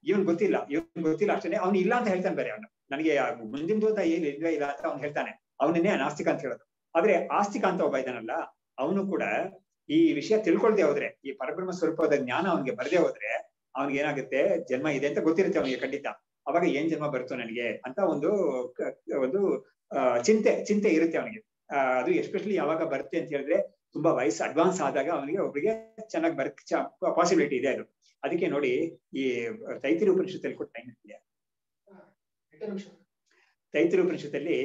ಇವನ್ ಗೊತ್ತಿಲ್ಲ ಅಷ್ಟೇ. ಅವ್ನು ಇಲ್ಲ ಅಂತ ಹೇಳ್ತಾನೆ ಬೇರೆ. ಅವನು ನನಗೆ ಮುಂದಿನ ಅಂತ ಏನ್ ಇಲ್ವೇ ಇಲ್ಲ ಅಂತ ಅವ್ನು ಹೇಳ್ತಾನೆ. ಅವನನ್ನೇ ನಾಸ್ತಿಕ ಅಂತ ಹೇಳೋದು. ಆದ್ರೆ ಆಸ್ತಿಕ ಅಂತ ಒಬ್ಬ ಇದ್ದಾನಲ್ಲ, ಅವನು ಕೂಡ ಈ ವಿಷಯ ತಿಳ್ಕೊಳ್ದೆ ಹೋದ್ರೆ, ಈ ಪರಬ್ರಹ್ಮ ಸ್ವರೂಪದ ಜ್ಞಾನ ಅವನಿಗೆ ಬರದೆ ಹೋದ್ರೆ, ಅವ್ನಿಗೆ ಏನಾಗುತ್ತೆ, ಜನ್ಮ ಇದೆ ಅಂತ ಗೊತ್ತಿರುತ್ತೆ ಅವನಿಗೆ ಖಂಡಿತ. ಅವಾಗ ಏನ್ ಜನ್ಮ ಬರುತ್ತೋ ನನಗೆ ಅಂತ ಒಂದು ಚಿಂತೆ ಇರುತ್ತೆ ಅವನಿಗೆ. ಅದು ಎಸ್ಪೆಷಲಿ ಯಾವಾಗ ಬರುತ್ತೆ ಅಂತ ಹೇಳಿದ್ರೆ, ತುಂಬಾ ವಯಸ್ಸು ಅಡ್ವಾನ್ಸ್ ಆದಾಗ ಅವನಿಗೆ ಒಬ್ಬರಿಗೆ ಚೆನ್ನಾಗಿ ಪಾಸಿಬಿಲಿಟಿ ಇದೆ ಅದು. ಅದಕ್ಕೆ ನೋಡಿ, ಈ ತೈತಿರಿ ಉಪನಿಷತ್ತಲ್ಲಿ ಕೊಟ್ಟ ಟೈಮ್ ಇದೆಯಾ, ತೈತಿರಿ ಉಪನಿಷತ್ತಲ್ಲಿ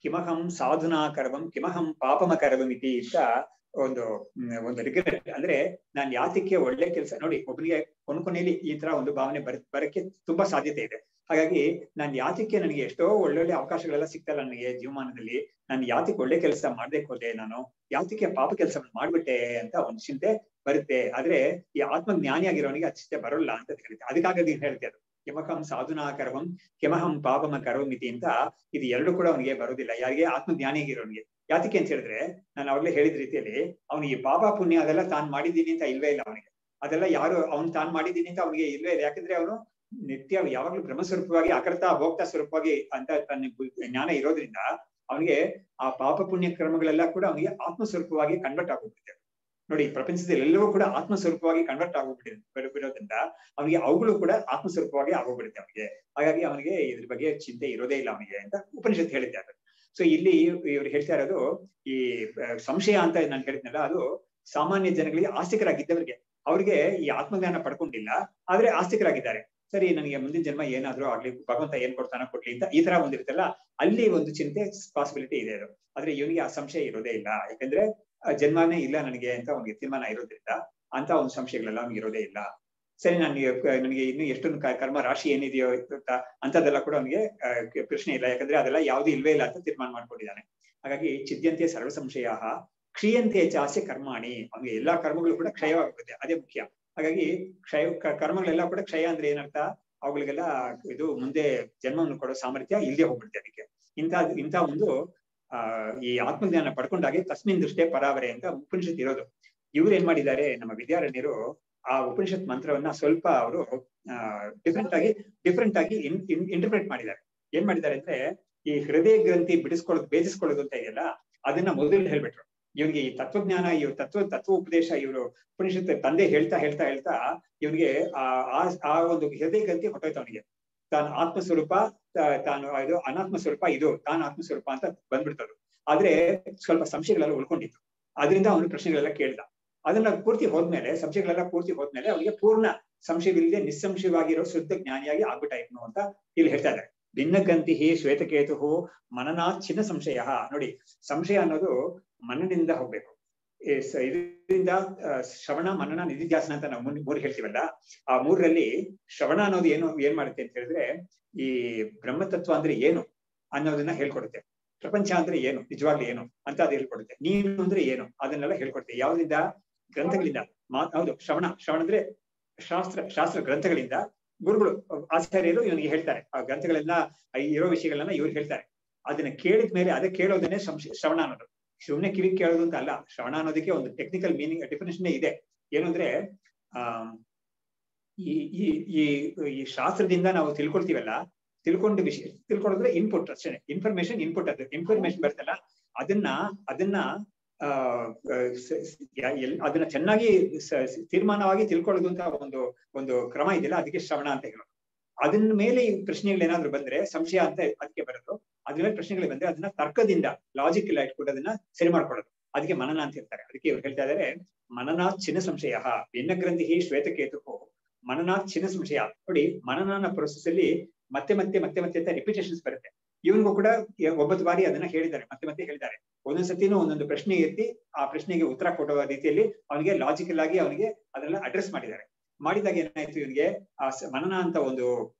ಕಿಮಹಂ ಸಾಧುನಾ ಕರವಂ ಕಿಮಹಂ ಪಾಪಮ ಕರವಂ ಇತಿ ಅಂತ ಒಂದು ರಿಗ್ರೆಟ್. ಅಂದ್ರೆ ನಾನ್ ಯಾತಕ್ಕೆ ಒಳ್ಳೆ ಕೆಲಸ. ನೋಡಿ, ಒಬ್ಬನಿಗೆ ಕೊನೆಯಲ್ಲಿ ಈ ತರ ಒಂದು ಭಾವನೆ ಬರಕ್ಕೆ ತುಂಬಾ ಸಾಧ್ಯತೆ ಇದೆ. ಹಾಗಾಗಿ ನಾನು ಯಾತಕ್ಕೆ ನನಗೆ ಎಷ್ಟೋ ಒಳ್ಳೊಳ್ಳೆ ಅವಕಾಶಗಳೆಲ್ಲ ಸಿಗ್ತಲ್ಲ ನನಗೆ ಜೀವಮಾನದಲ್ಲಿ, ನಾನು ಯಾತಕ್ಕೆ ಒಳ್ಳೆ ಕೆಲಸ ಮಾಡ್ಬೇಕು ಹೋದೆ, ನಾನು ಯಾತಕ್ಕೆ ಪಾಪ ಕೆಲಸವನ್ನು ಮಾಡ್ಬಿಟ್ಟೆ ಅಂತ ಒಂದು ಚಿಂತೆ ಬರುತ್ತೆ. ಆದ್ರೆ ಈ ಆತ್ಮಜ್ಞಾನಿಯಾಗಿರೋನಿಗೆ ಆ ಚಿಂತೆ ಬರೋಲ್ಲ ಅಂತ ಕರೀತಾರೆ. ಅದಕ್ಕಾಗಿ ಹೇಳ್ತೆ ಅದು ಕೆಮಹಂ ಸಾಧುನಾ ಕರ್ಮಂ ಕೆಮಹಂ ಪಾಪಮ ಕರೋಮಿತಿ ಅಂತ. ಇದು ಎರಡು ಕೂಡ ಅವನಿಗೆ ಬರೋದಿಲ್ಲ, ಯಾರಿಗೆ? ಆತ್ಮಜ್ಞಾನಿಯಾಗಿರೋನಿಗೆ. ಯಾತಕ್ಕೆ ಅಂತ ಹೇಳಿದ್ರೆ, ನಾನು ಅವಾಗಲೇ ಹೇಳಿದ ರೀತಿಯಲ್ಲಿ ಅವನಿಗೆ ಪಾಪ ಪುಣ್ಯ ಅದೆಲ್ಲ ತಾನು ಮಾಡಿದ್ದೀನಿ ಅಂತ ಇಲ್ವೇ ಇಲ್ಲ ಅವನಿಗೆ. ಅದೆಲ್ಲ ಯಾರು ಅವ್ನು ತಾನು ಮಾಡಿದ್ದೀನಿ ಅಂತ ಅವನಿಗೆ ಇಲ್ವೇ ಇಲ್ಲ. ಯಾಕಂದ್ರೆ ಅವನು ನಿತ್ಯ ಯಾವಾಗ್ಲೂ ಬ್ರಹ್ಮಸ್ವರೂಪವಾಗಿ ಅಕರ್ತ ಭೋಕ್ತ ಸ್ವರೂಪವಾಗಿ ಅಂತ ತನ್ನ ಜ್ಞಾನ ಇರೋದ್ರಿಂದ ಅವನಿಗೆ ಆ ಪಾಪ ಪುಣ್ಯ ಕ್ರಮಗಳೆಲ್ಲ ಕೂಡ ಅವನಿಗೆ ಆತ್ಮಸ್ವರೂಪವಾಗಿ ಕನ್ವರ್ಟ್ ಆಗೋಗ್ಬಿಟ್ಟಿದೆ. ನೋಡಿ, ಪ್ರಪಂಚದಲ್ಲಿ ಎಲ್ಲವೂ ಕೂಡ ಆತ್ಮಸ್ವರೂಪವಾಗಿ ಕನ್ವರ್ಟ್ ಆಗೋಗ್ಬಿಟ್ಟಿರೋದ್ರಿಂದ ಅವನಿಗೆ ಅವುಗಳು ಕೂಡ ಆತ್ಮಸ್ವರೂಪವಾಗಿ ಆಗೋಗ್ಬಿಡುತ್ತೆ ಅವನಿಗೆ. ಹಾಗಾಗಿ ಅವನಿಗೆ ಇದ್ರ ಬಗ್ಗೆ ಚಿಂತೆ ಇರೋದೇ ಇಲ್ಲ ಅವನಿಗೆ ಅಂತ ಉಪನಿಷತ್ ಹೇಳಿದ್ದಾರೆ. ಸೊ ಇಲ್ಲಿ ಇವ್ರು ಹೇಳ್ತಾ ಇರೋದು ಈ ಸಂಶಯ ಅಂತ ನಾನು ಹೇಳಿದ್ನಲ್ಲ, ಅದು ಸಾಮಾನ್ಯ ಜನಗಳಿಗೆ, ಆಸ್ತಿಕರಾಗಿದ್ದವರಿಗೆ, ಅವ್ರಿಗೆ ಈ ಆತ್ಮಜ್ಞಾನ ಪಡ್ಕೊಂಡಿಲ್ಲ ಆದ್ರೆ ಆಸ್ತಿಕರಾಗಿದ್ದಾರೆ. ಸರಿ, ನನಗೆ ಮುಂದಿನ ಜನ್ಮ ಏನಾದ್ರೂ ಆಗ್ಲಿ, ಭಗವಂತ ಏನ್ ಕೊಡ್ತಾನೋ ಕೊಡ್ಲಿ ಅಂತ ಈ ತರ ಒಂದಿರುತ್ತಲ್ಲ, ಅಲ್ಲಿ ಒಂದು ಚಿಂತೆ ಪಾಸಿಬಿಲಿಟಿ ಇದೆ ಅದು. ಆದ್ರೆ ಇವನಿಗೆ ಆ ಸಂಶಯ ಇರೋದೇ ಇಲ್ಲ. ಯಾಕಂದ್ರೆ ಜನ್ಮನೇ ಇಲ್ಲ ನನಗೆ ಅಂತ ಅವ್ನಿಗೆ ತೀರ್ಮಾನ ಇರೋದ್ರಿಂದ ಅಂತ ಒಂದು ಸಂಶಯಗಳೆಲ್ಲ ಅವ್ನಿಗೆ ಇರೋದೇ ಇಲ್ಲ. ಸರಿ, ನನಗೆ ಇನ್ನು ಎಷ್ಟೊಂದು ಕರ್ಮ ರಾಶಿ ಏನಿದೆಯೋ ಅಂತದೆಲ್ಲ ಕೂಡ ಅವನಿಗೆ ಪ್ರಶ್ನೆ ಇಲ್ಲ. ಯಾಕಂದ್ರೆ ಅದೆಲ್ಲ ಯಾವ್ದು ಇಲ್ವೇ ಇಲ್ಲ ಅಂತ ತೀರ್ಮಾನ ಮಾಡ್ಕೊಂಡಿದ್ದಾನೆ. ಹಾಗಾಗಿ ಚಿದ್ಯಂತೆ ಸರ್ವ ಸಂಶಯ ಕ್ಷೀಯಂತೆ ಚಾಸ್ಯ ಕರ್ಮಾಣಿ, ಅವನಿಗೆ ಎಲ್ಲಾ ಕರ್ಮಗಳು ಕೂಡ ಕ್ಷಯವಾಗುತ್ತೆ, ಅದೇ ಮುಖ್ಯ. ಹಾಗಾಗಿ ಕರ್ಮಗಳೆಲ್ಲ ಕೂಡ ಕ್ಷಯ ಅಂದ್ರೆ ಏನರ್ಥ? ಅವುಗಳಿಗೆಲ್ಲ ಇದು ಮುಂದೆ ಜನ್ಮವನ್ನು ಕೊಡೋ ಸಾಮರ್ಥ್ಯ ಇಲ್ಲದೆ ಹೋಗ್ಬಿಡುತ್ತೆ ಅದಕ್ಕೆ. ಇಂಥ ಒಂದು ಈ ಆತ್ಮಜ್ಞಾನ ಪಡ್ಕೊಂಡಾಗೆ ತಸ್ಮಿನ್ ದೃಷ್ಟೇ ಪರಾವರೆ ಅಂತ ಉಪನಿಷತ್ ಇರೋದು. ಇವ್ರು ಏನ್ ಮಾಡಿದ್ದಾರೆ, ನಮ್ಮ ವಿದ್ಯಾರಣ್ಯರು ಆ ಉಪನಿಷತ್ ಮಂತ್ರವನ್ನ ಸ್ವಲ್ಪ ಅವರು ಡಿಫ್ರೆಂಟ್ ಆಗಿ ಇಂಟರ್ಪ್ರೇಟ್ ಮಾಡಿದ್ದಾರೆ. ಏನ್ ಮಾಡಿದ್ದಾರೆ ಅಂದ್ರೆ, ಈ ಹೃದಯ ಗ್ರಂಥಿ ಬೇಧಿಸ್ಕೊಳ್ಳೋದು ಅಂತ ಇದೆಯಲ್ಲ, ಅದನ್ನ ಮೊದಲು ಹೇಳ್ಬಿಟ್ರು. ಇವನಿಗೆ ಈ ತತ್ವಜ್ಞಾನ, ಇವ್ ತತ್ವ ಉಪದೇಶ ಇವರು ಉಪನಿಷತ್ ತಂದೆ ಹೇಳ್ತಾ ಹೇಳ್ತಾ ಹೇಳ್ತಾ ಇವನಿಗೆ ಆ ಒಂದು ಹೃದಯ ಗ್ರಂಥಿ ಹೊಟ್ಟೋಯ್ತು ಅವನಿಗೆ. ತಾನು ಆತ್ಮಸ್ವರೂಪ, ತಾನು ಇದು ಅನಾತ್ಮ ಸ್ವರೂಪ, ಇದು ತಾನು ಆತ್ಮಸ್ವರೂಪ ಅಂತ ಬಂದ್ಬಿಡ್ತದು. ಆದ್ರೆ ಸ್ವಲ್ಪ ಸಂಶಯಗಳೆಲ್ಲ ಉಳ್ಕೊಂಡಿತ್ತು. ಅದರಿಂದ ಅವನು ಪ್ರಶ್ನೆಗಳೆಲ್ಲ ಕೇಳ್ದ. ಅದನ್ನ ಪೂರ್ತಿ ಹೋದ್ಮೇಲೆ, ಸಂಶಯಗಳೆಲ್ಲ ಪೂರ್ತಿ ಹೋದ್ಮೇಲೆ ಅವನಿಗೆ ಪೂರ್ಣ ಸಂಶಯವಿಲ್ಲದೆ ನಿಸ್ಸಂಶಯವಾಗಿರೋ ಶುದ್ಧ ಜ್ಞಾನಿಯಾಗಿ ಆಗ್ಬಿಟ್ಟಾಯ್ತು ಅಂತ ಇಲ್ಲಿ ಹೇಳ್ತಾ ಇದ್ದಾರೆ. ಭಿನ್ನಗ್ರಂಥಿ ಶ್ವೇತಕೇತು ಮನನಾತ್ ಚಿನ್ನ ಸಂಶಯ. ನೋಡಿ, ಸಂಶಯ ಅನ್ನೋದು ಮನನಿಂದ ಹೋಗ್ಬೇಕು. ಇದರಿಂದ ಶ್ರವಣ, ಮನನ, ನಿಧಿಧ್ಯಾಸನ ಅಂತ ನಾವು ಮೂರು ಹೇಳ್ತೀವಲ್ಲ, ಆ ಮೂರರಲ್ಲಿ ಶ್ರವಣ ಅನ್ನೋದು ಏನ್ ಮಾಡುತ್ತೆ ಅಂತ ಹೇಳಿದ್ರೆ, ಈ ಬ್ರಹ್ಮತತ್ವ ಅಂದ್ರೆ ಏನು ಅನ್ನೋದನ್ನ ಹೇಳ್ಕೊಡುತ್ತೆ. ಪ್ರಪಂಚ ಅಂದ್ರೆ ಏನು, ನಿಜವಾಗ್ಲೂ ಏನು ಅಂತ ಅದು ಹೇಳ್ಕೊಡುತ್ತೆ. ನೀನು ಅಂದ್ರೆ ಏನು ಅದನ್ನೆಲ್ಲ ಹೇಳ್ಕೊಡುತ್ತೆ. ಯಾವ್ದ್ರಿಂದ? ಗ್ರಂಥಗಳಿಂದ. ಹೌದು, ಶ್ರವಣ ಅಂದ್ರೆ ಶಾಸ್ತ್ರ ಗ್ರಂಥಗಳಿಂದ ಗುರುಗಳು, ಆಚಾರ್ಯರು ಇವನಿಗೆ ಹೇಳ್ತಾರೆ. ಆ ಗ್ರಂಥಗಳೆಲ್ಲ ಇರೋ ವಿಷಯಗಳನ್ನ ಇವ್ರು ಹೇಳ್ತಾರೆ. ಅದನ್ನ ಕೇಳಿದ ಮೇಲೆ ಅದೇ ಕೇಳೋದನ್ನೇ ಶ್ರವಣ ಅನ್ನೋದು. ಸುಮ್ನೆ ಕಿವಿ ಕೇಳೋದು ಅಂತ ಅಲ್ಲ. ಶ್ರವಣ ಅನ್ನೋದಕ್ಕೆ ಒಂದು ಟೆಕ್ನಿಕಲ್ ಮೀನಿಂಗ್, ಡೆಫಿನೇಷನ್ ಇದೆ. ಏನು ಅಂದ್ರೆ, ಈ ಶಾಸ್ತ್ರದಿಂದ ನಾವು ತಿಳ್ಕೊಳ್ತೀವಲ್ಲ, ತಿಳ್ಕೊಳ್ಳೋದ್ರೆ ಇನ್ಪುಟ್ ಅಷ್ಟೇ. ಇನ್ಫಾರ್ಮೇಶನ್ ಇನ್ಪುಟ್, ಅದು ಇನ್ಫಾರ್ಮೇಶನ್ ಬರ್ತಲ್ಲ, ಅದನ್ನ ಚೆನ್ನಾಗಿ ತೀರ್ಮಾನವಾಗಿ ತಿಳ್ಕೊಳ್ಳೋದು ಅಂತ ಒಂದು ಕ್ರಮ ಇದೆಯಲ್ಲ, ಅದಕ್ಕೆ ಶ್ರವಣ ಅಂತ ಹೇಳೋದು. ಅದನ್ನ ಮೇಲೆ ಈ ಪ್ರಶ್ನೆಗಳು ಏನಾದ್ರು ಬಂದ್ರೆ ಸಂಶಯ ಅಂತ ಅದಕ್ಕೆ ಬರೋದು. ಅದ್ರ ಮೇಲೆ ಪ್ರಶ್ನೆಗಳು ಬಂದ್ರೆ ಅದನ್ನ ತರ್ಕದಿಂದ, ಲಾಜಿಕ್ ಎಲ್ಲ ಇಟ್ಕೊಂಡು ಅದನ್ನ ಸರಿ ಮಾಡ್ಕೊಳ್ಳೋದು. ಅದಕ್ಕೆ ಮನನ ಅಂತ ಹೇಳ್ತಾರೆ. ಅದಕ್ಕೆ ಇವ್ರು ಹೇಳ್ತಾ ಇದಾರೆ, ಮನನಾತ್ ಚಿನ್ನ ಸಂಶಯ ಭಿನ್ನಗ್ರಂಥಿ ಶ್ವೇತಕೇತು ಮನನಾತ್ ಚಿನ್ನ ಸಂಶಯ. ನೋಡಿ, ಮನನ ಪ್ರೊಸೆಸ್ ಅಲ್ಲಿ ಮತ್ತೆ ಅಂತ ರಿಪಿಟೇಷನ್ಸ್ ಬರುತ್ತೆ. ಇವನಿಗೂ ಕೂಡ 9 ಬಾರಿ ಅದನ್ನ ಹೇಳಿದ್ದಾರೆ, ಮತ್ತೆ ಹೇಳಿದ್ದಾರೆ. ಒಂದೊಂದ್ಸತಿನೂ ಒಂದೊಂದು ಪ್ರಶ್ನೆ ಎತ್ತಿ ಆ ಪ್ರಶ್ನೆಗೆ ಉತ್ತರ ಕೊಡುವ ರೀತಿಯಲ್ಲಿ ಅವನಿಗೆ ಲಾಜಿಕಲ್ ಆಗಿ ಅವನಿಗೆ ಅದನ್ನೆಲ್ಲ ಅಡ್ರೆಸ್ ಮಾಡಿದ್ದಾರೆ. ಮಾಡಿದಾಗ ಏನಾಯ್ತು, ಇವನಿಗೆ ಆ ಮನನ ಅಂತ ಒಂದು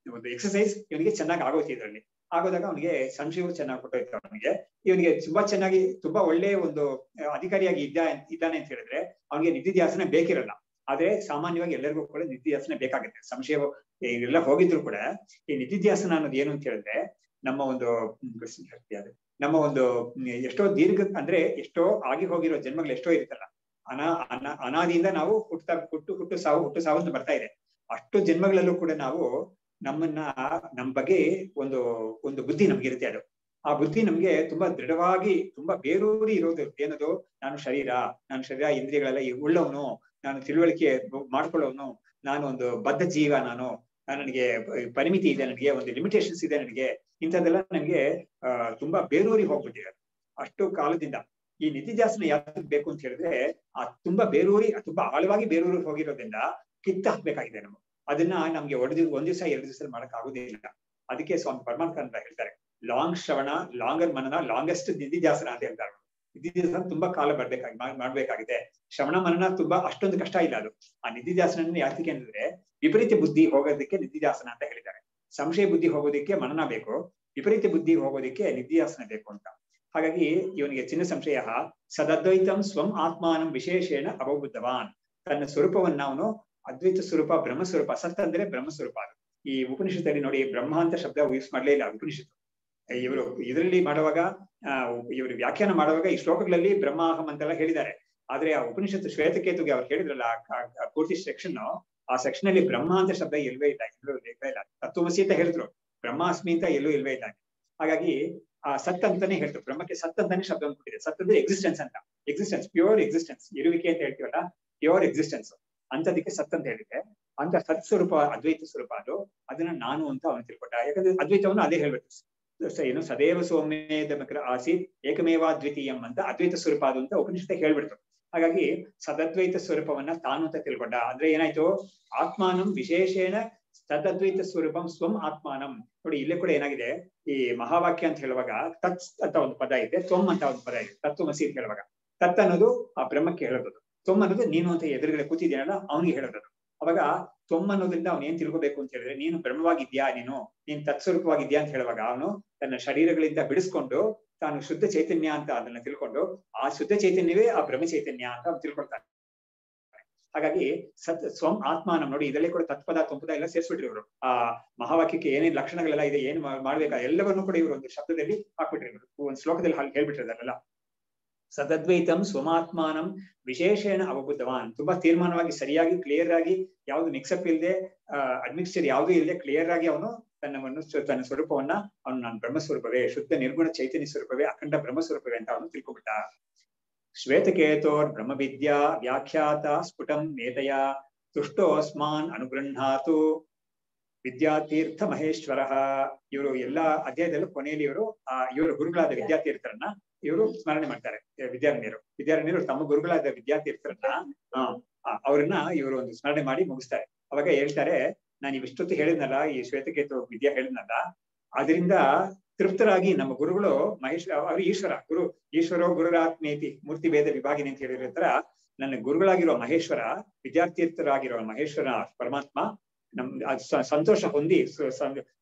ಎಕ್ಸರ್ಸೈಸ್ ಇವನಿಗೆ ಚೆನ್ನಾಗಿ ಆಗೋಯ್ತು. ಇದರಲ್ಲಿ ಆಗೋದಾಗ ಅವನಿಗೆ ಸಂಶಯವು ಚೆನ್ನಾಗಿ ಕೊಟ್ಟೋಯ್ತು. ಇವನಿಗೆ ತುಂಬಾ ಚೆನ್ನಾಗಿ, ತುಂಬಾ ಒಳ್ಳೆ ಒಂದು ಅಧಿಕಾರಿಯಾಗಿ ಇದ್ದಾನೆ ಅಂತ ಹೇಳಿದ್ರೆ ಅವನಿಗೆ ನಿಧಿಧ್ಯಾಸನ ಬೇಕಿರಲ್ಲ. ಆದ್ರೆ ಸಾಮಾನ್ಯವಾಗಿ ಎಲ್ಲರಿಗೂ ಕೂಡ ನಿಧಿಧ್ಯಾಸನ ಬೇಕಾಗುತ್ತೆ. ಸಂಶಯ ಇವೆಲ್ಲ ಹೋಗಿದ್ರು ಕೂಡ ಈ ನಿಧಿಧ್ಯಾಸನ ಅನ್ನೋದು ಏನು ಅಂತ ಹೇಳಿದ್ರೆ, ನಮ್ಮ ಒಂದು ಎಷ್ಟೋ ದೀರ್ಘ ಅಂದ್ರೆ ಎಷ್ಟೋ ಆಗಿ ಹೋಗಿರೋ ಜನ್ಮಗಳು ಎಷ್ಟೋ ಇರುತ್ತಲ್ಲ, ಅನಾದಿಯಿಂದ ನಾವು ಹುಟ್ಟು ಸಾವು ಅಂತ ಬರ್ತಾ ಇದೆ. ಅಷ್ಟು ಜನ್ಮಗಳಲ್ಲೂ ಕೂಡ ನಾವು ನಮ್ಮ ಬಗ್ಗೆ ಒಂದು ಬುದ್ಧಿ ನಮ್ಗಿರುತ್ತೆ. ಅದು ಆ ಬುದ್ಧಿ ನಮ್ಗೆ ತುಂಬಾ ದೃಢವಾಗಿ, ತುಂಬಾ ಬೇರೂರಿ ಇರೋದು ಏನದು, ನಾನು ಶರೀರ ಇಂದ್ರಿಯಗಳೆಲ್ಲ ಉಳ್ಳವನು, ನಾನು ತಿಳುವಳಿಕೆ ಮಾಡ್ಕೊಳ್ಳೋನು, ನಾನು ಒಂದು ಬದ್ಧ ಜೀವ, ನನಗೆ ಪರಿಮಿತಿ ಇದೆ, ನನಗೆ ಒಂದು ಲಿಮಿಟೇಷನ್ಸ್ ಇದೆ, ನನಗೆ ಇಂಥದ್ದೆಲ್ಲ ನನಗೆ ತುಂಬಾ ಬೇರೂರಿ ಹೋಗ್ಬಿಟ್ಟಿದೆ. ಅಷ್ಟು ಕಾಲದಿಂದ ಈ ನಿಧಿಧ್ಯಾಸನ ಯಾಕೆ ಬೇಕು ಅಂತ ಹೇಳಿದ್ರೆ, ಆ ತುಂಬಾ ಆಳವಾಗಿ ಬೇರೂರಿ ಹೋಗಿರೋದ್ರಿಂದ ಕಿತ್ತ ಹಾಕ್ಬೇಕಾಗಿದೆ. ಅದನ್ನ ನಮ್ಗೆ ಒಂದ್ ದಿವಸ 2 ದಿವಸ ಮಾಡಕ್ ಆಗುದಿಲ್ಲ. ಅದಕ್ಕೆ ಸ್ವಾಮಿ ಪರಮಾನಂದ ಹೇಳ್ತಾರೆ, ಲಾಂಗ್ ಶ್ರವಣ, ಲಾಂಗರ್ ಮನನ, ಲಾಂಗೆಸ್ಟ್ ನಿಧಿಧ್ಯಾಸನ ಅಂತ ಹೇಳ್ತಾರೆ. ನಿಧಿಧ್ಯಾಸನ ತುಂಬಾ ಕಾಲ ಮಾಡ್ಬೇಕಾಗಿದೆ. ಶ್ರವಣ ಮನನ ತುಂಬಾ ಅಷ್ಟೊಂದು ಕಷ್ಟ ಇಲ್ಲ ಅದು. ಆ ನಿಧಿಧ್ಯಾಸನ ಯಾಕೆ ಅಂದ್ರೆ ವಿಪರೀತ ಬುದ್ಧಿ ಹೋಗೋದಕ್ಕೆ ನಿಧಿಧ್ಯಾಸನ ಅಂತ ಹೇಳಿದ್ದಾರೆ. ಸಂಶಯ ಬುದ್ಧಿ ಹೋಗೋದಿಕ್ಕೆ ಮನನ ಬೇಕು, ವಿಪರೀತ ಬುದ್ಧಿ ಹೋಗೋದಿಕ್ಕೆ ನಿಧ್ಯಾಸನ ಬೇಕು ಅಂತ. ಹಾಗಾಗಿ ಇವನಿಗೆ ಚಿನ್ನ ಸಂಶಯ ಸದದ್ವೈತಂ ಸ್ವಂ ಆತ್ಮಾನಂ ವಿಶೇಷೇಣ ಅವಬುದ್ಧವಾನ್. ತನ್ನ ಸ್ವರೂಪವನ್ನ ಅವನು ಅದ್ವೈತ ಸ್ವರೂಪ ಬ್ರಹ್ಮಸ್ವರೂಪ, ಸತ್ ಅಂದ್ರೆ ಬ್ರಹ್ಮಸ್ವರೂಪ. ಈ ಉಪನಿಷತ್ತಲ್ಲಿ ನೋಡಿ ಬ್ರಹ್ಮ ಅಂತ ಶಬ್ದ ಯೂಸ್ ಮಾಡ್ಲೇ ಇಲ್ಲ ಉಪನಿಷತ್ತು. ಇವರು ಇದರಲ್ಲಿ ಮಾಡುವಾಗ ಇವರು ವ್ಯಾಖ್ಯಾನ ಮಾಡುವಾಗ ಈ ಶ್ಲೋಕಗಳಲ್ಲಿ ಬ್ರಹ್ಮಾಹಂ ಅಂತೆಲ್ಲ ಹೇಳಿದ್ದಾರೆ. ಆದ್ರೆ ಆ ಉಪನಿಷತ್ತು ಶ್ವೇತಕೇತುಗೆ ಅವ್ರು ಹೇಳಿದ್ರಲ್ಲ ಪೂರ್ತಿ ಸೆಕ್ಷನ್, ಆ ಸೆಕ್ಷನ್ ಅಲ್ಲಿ ಬ್ರಹ್ಮ ಅಂತ ಶಬ್ದ ಇಲ್ವೇ ಇಲ್ಲ, ಇಲ್ಲ. ತತ್ವಮಸಿ ಅಂತ ಹೇಳಿದ್ರು, ಬ್ರಹ್ಮಾಸ್ಮಿ ಅಂತ ಎಲ್ಲೂ ಇಲ್ವೇ ಇಲ್ಲ. ಹಾಗಾಗಿ ಆ ಸತ್ ಅಂತಾನೆ ಹೇಳ್ತಾರೆ, ಬ್ರಹ್ಮಕ್ಕೆ ಸತ್ ಅಂತಾನೆ ಶಬ್ದ ಕೊಟ್ಟಿದೆ. ಸತ್ ಅಂದ್ರೆ ಎಕ್ಸಿಸ್ಟೆನ್ಸ್ ಅಂತ, ಎಕ್ಸಿಸ್ಟೆನ್ಸ್, ಪ್ಯೂರ್ ಎಕ್ಸಿಸ್ಟೆನ್ಸ್, ಇರುವಿಕೆ ಅಂತ ಹೇಳ್ತೀವಲ್ಲ, ಪ್ಯೂರ್ ಎಕ್ಸಿಸ್ಟೆನ್ಸ್ ಅಂತದಕ್ಕೆ ಸತ್ ಅಂತ ಹೇಳಿದೆ. ಅಂತ ಸತ್ ಸ್ವರೂಪ ಅದ್ವೈತ ಸ್ವರೂಪ ಅದು, ಅದನ್ನ ನಾನು ಅಂತ ಅವನು ತಿಳ್ಕೊಟ್ಟ. ಯಾಕಂದ್ರೆ ಅದ್ವೈತವನ್ನು ಅದೇ ಹೇಳ್ಬೇಕು, ಏನು ಸದೇವ ಸೌಮ್ಯೇದಮಕರ ಆಸೀತ್ ಏಕಮೇವಾ ದ್ವಿತೀಯಂ ಅಂತ ಅದ್ವೈತ ಸ್ವರೂಪ ಅದು ಅಂತ ಉಪನಿಷತ್ತು ಹೇಳ್ಬಿಡ್ತು. ಹಾಗಾಗಿ ಸದದ್ವೈತ ಸ್ವರೂಪವನ್ನ ತಾನು ಅಂತ ತಿಳ್ಕೊಂಡ. ಅಂದ್ರೆ ಏನಾಯ್ತು, ಆತ್ಮಾನಂ ವಿಶೇಷೇಣ ತದದ್ವೈತ ಸ್ವರೂಪಂ ಸ್ವಂ ಆತ್ಮಾನಂ. ನೋಡಿ ಇಲ್ಲೇ ಕೂಡ ಏನಾಗಿದೆ, ಈ ಮಹಾವಾಕ್ಯ ಅಂತ ಹೇಳುವಾಗ ತತ್ ಅಂತ ಒಂದು ಪದ ಇದೆ, ತ್ವಂ ಅಂತ ಒಂದು ಪದ ಇದೆ. ತತ್ವಮಸಿ ಅಂತ ಹೇಳುವಾಗ ತತ್ ಅನ್ನೋದು ಆ ಬ್ರಹ್ಮಕ್ಕೆ ಹೇಳೋದು, ತ್ವಂ ಅನ್ನೋದು ನೀನು ಅಂತ ಎದುರುಗಡೆ ಕೂತಿದ್ದೀನಲ್ಲ ಅವನಿಗೆ ಹೇಳೋದು. ಅವಾಗ ತ್ವಂ ಅನ್ನೋದ್ರಿಂದ ಅವ್ನು ಏನ್ ತಿಳ್ಕೊಬೇಕು ಅಂತ ಹೇಳಿದ್ರೆ, ನೀನು ಬ್ರಹ್ಮವಾಗಿದ್ಯಾ, ನೀನ್ ತತ್ಸ್ವರೂಪವಾಗಿದ್ಯಾ ಅಂತ ಹೇಳುವಾಗ ಅವನು ತನ್ನ ಶರೀರಗಳಿಂದ ಬಿಡಿಸ್ಕೊಂಡು ತಾನು ಶುದ್ಧ ಚೈತನ್ಯ ಅಂತ ಅದನ್ನ ತಿಳ್ಕೊಂಡು, ಆ ಶುದ್ಧ ಚೈತನ್ಯವೇ ಆ ಬ್ರಹ್ಮ ಚೈತನ್ಯ ಅಂತ ಅವ್ನು ತಿಳ್ಕೊಳ್ತಾನೆ. ಹಾಗಾಗಿ ಸ್ವಂ ಆತ್ಮಾನಂ ನೋಡಿ ಇದರಲ್ಲಿ ಕೂಡ ತತ್ಪದ ತ್ವಂಪದ ಎಲ್ಲ ಸೇರಿಸ್ಬಿಟ್ರಿ ಇವರು. ಆ ಮಹಾವಾಕ್ಯಕ್ಕೆ ಏನೇನ್ ಲಕ್ಷಣಗಳೆಲ್ಲ ಇದೆ, ಏನ್ ಮಾಡ್ಬೇಕಾ ಎಲ್ಲವನ್ನೂ ಕೂಡ ಇವರು ಒಂದು ಶಬ್ದದಲ್ಲಿ ಹಾಕ್ಬಿಟ್ರಿ, ಒಂದು ಶ್ಲೋಕದಲ್ಲಿ ಹೇಳ್ಬಿಟ್ಟಿರೋದಲ್ಲ. ಸದದ್ವೈತಂ ಸ್ವಮಾತ್ಮಾನಂ ವಿಶೇಷೇಣ ಅವಬುದ್ಧವಾನ್. ತುಂಬಾ ತೀರ್ಮಾನವಾಗಿ ಸರಿಯಾಗಿ ಕ್ಲಿಯರ್ ಆಗಿ ಯಾವ್ದು ಮಿಕ್ಸಪ್ ಇಲ್ಲದೆ ಅಡ್ಮಿಕ್ಸ್ಚರ್ ಯಾವುದೂ ಇಲ್ಲದೆ ಕ್ಲಿಯರ್ ಆಗಿ ಅವನು ತನ್ನ ಸ್ವರೂಪವನ್ನ ಅವನು ನಾನು ಬ್ರಹ್ಮಸ್ವರೂಪವೇ, ಶುದ್ಧ ನಿರ್ಗುಣ ಚೈತನ್ಯ ಸ್ವರೂಪವೇ, ಅಖಂಡ ಬ್ರಹ್ಮಸ್ವರೂಪವೇ ಅಂತ ಅವನು ತಿಳ್ಕೊಂಡ್ಬಿಟ್ಟ. ಶ್ವೇತಕೇತೋರ್ ಬ್ರಹ್ಮವಿದ್ಯಾ ವ್ಯಾಖ್ಯಾತ ಸ್ಫುಟಂ ನೇತಯ ತುಷ್ಟೋಸ್ಮಾನ್ ಅನುಗೃಹಾತು ವಿದ್ಯಾತೀರ್ಥ ಮಹೇಶ್ವರ. ಇವರು ಎಲ್ಲಾ ಅಧ್ಯಾಯದಲ್ಲೂ ಕೊನೆಯಲ್ಲಿ ಇವರು ಗುರುಗಳಾದ ವಿದ್ಯಾತೀರ್ಥರನ್ನ ಇವರು ಸ್ಮರಣೆ ಮಾಡ್ತಾರೆ. ವಿದ್ಯಾರಣ್ಯರು ತಮ್ಮ ಗುರುಗಳಾದ ವಿದ್ಯಾತೀರ್ಥರನ್ನ ಅವ್ರನ್ನ ಇವರು ಒಂದು ಸ್ಮರಣೆ ಮಾಡಿ ಮುಗಿಸ್ತಾರೆ. ಅವಾಗ ಹೇಳ್ತಾರೆ, ನಾನು ಇವಿಷ್ಟೊತ್ತು ಹೇಳಿದ್ನಲ್ಲ, ಈ ಶ್ವೇತಕೇತು ವಿದ್ಯಾ ಹೇಳಿದ್ನಲ್ಲ, ಅದರಿಂದ ತೃಪ್ತರಾಗಿ ನಮ್ಮ ಗುರುಗಳು ಮಹೇಶ್ವರ, ಅವರು ಈಶ್ವರೋ ಗುರುರಾತ್ಮೇತಿ ಮೂರ್ತಿ ಭೇದ ವಿಭಾಗಿನಿ ಅಂತ ಹೇಳಿರೋ ತರ ನನ್ನ ಗುರುಗಳಾಗಿರೋ ಮಹೇಶ್ವರ, ವಿದ್ಯಾರ್ಥಿರಾಗಿರೋ ಮಹೇಶ್ವರ ಪರಮಾತ್ಮ ಸಂತೋಷ ಹೊಂದಿ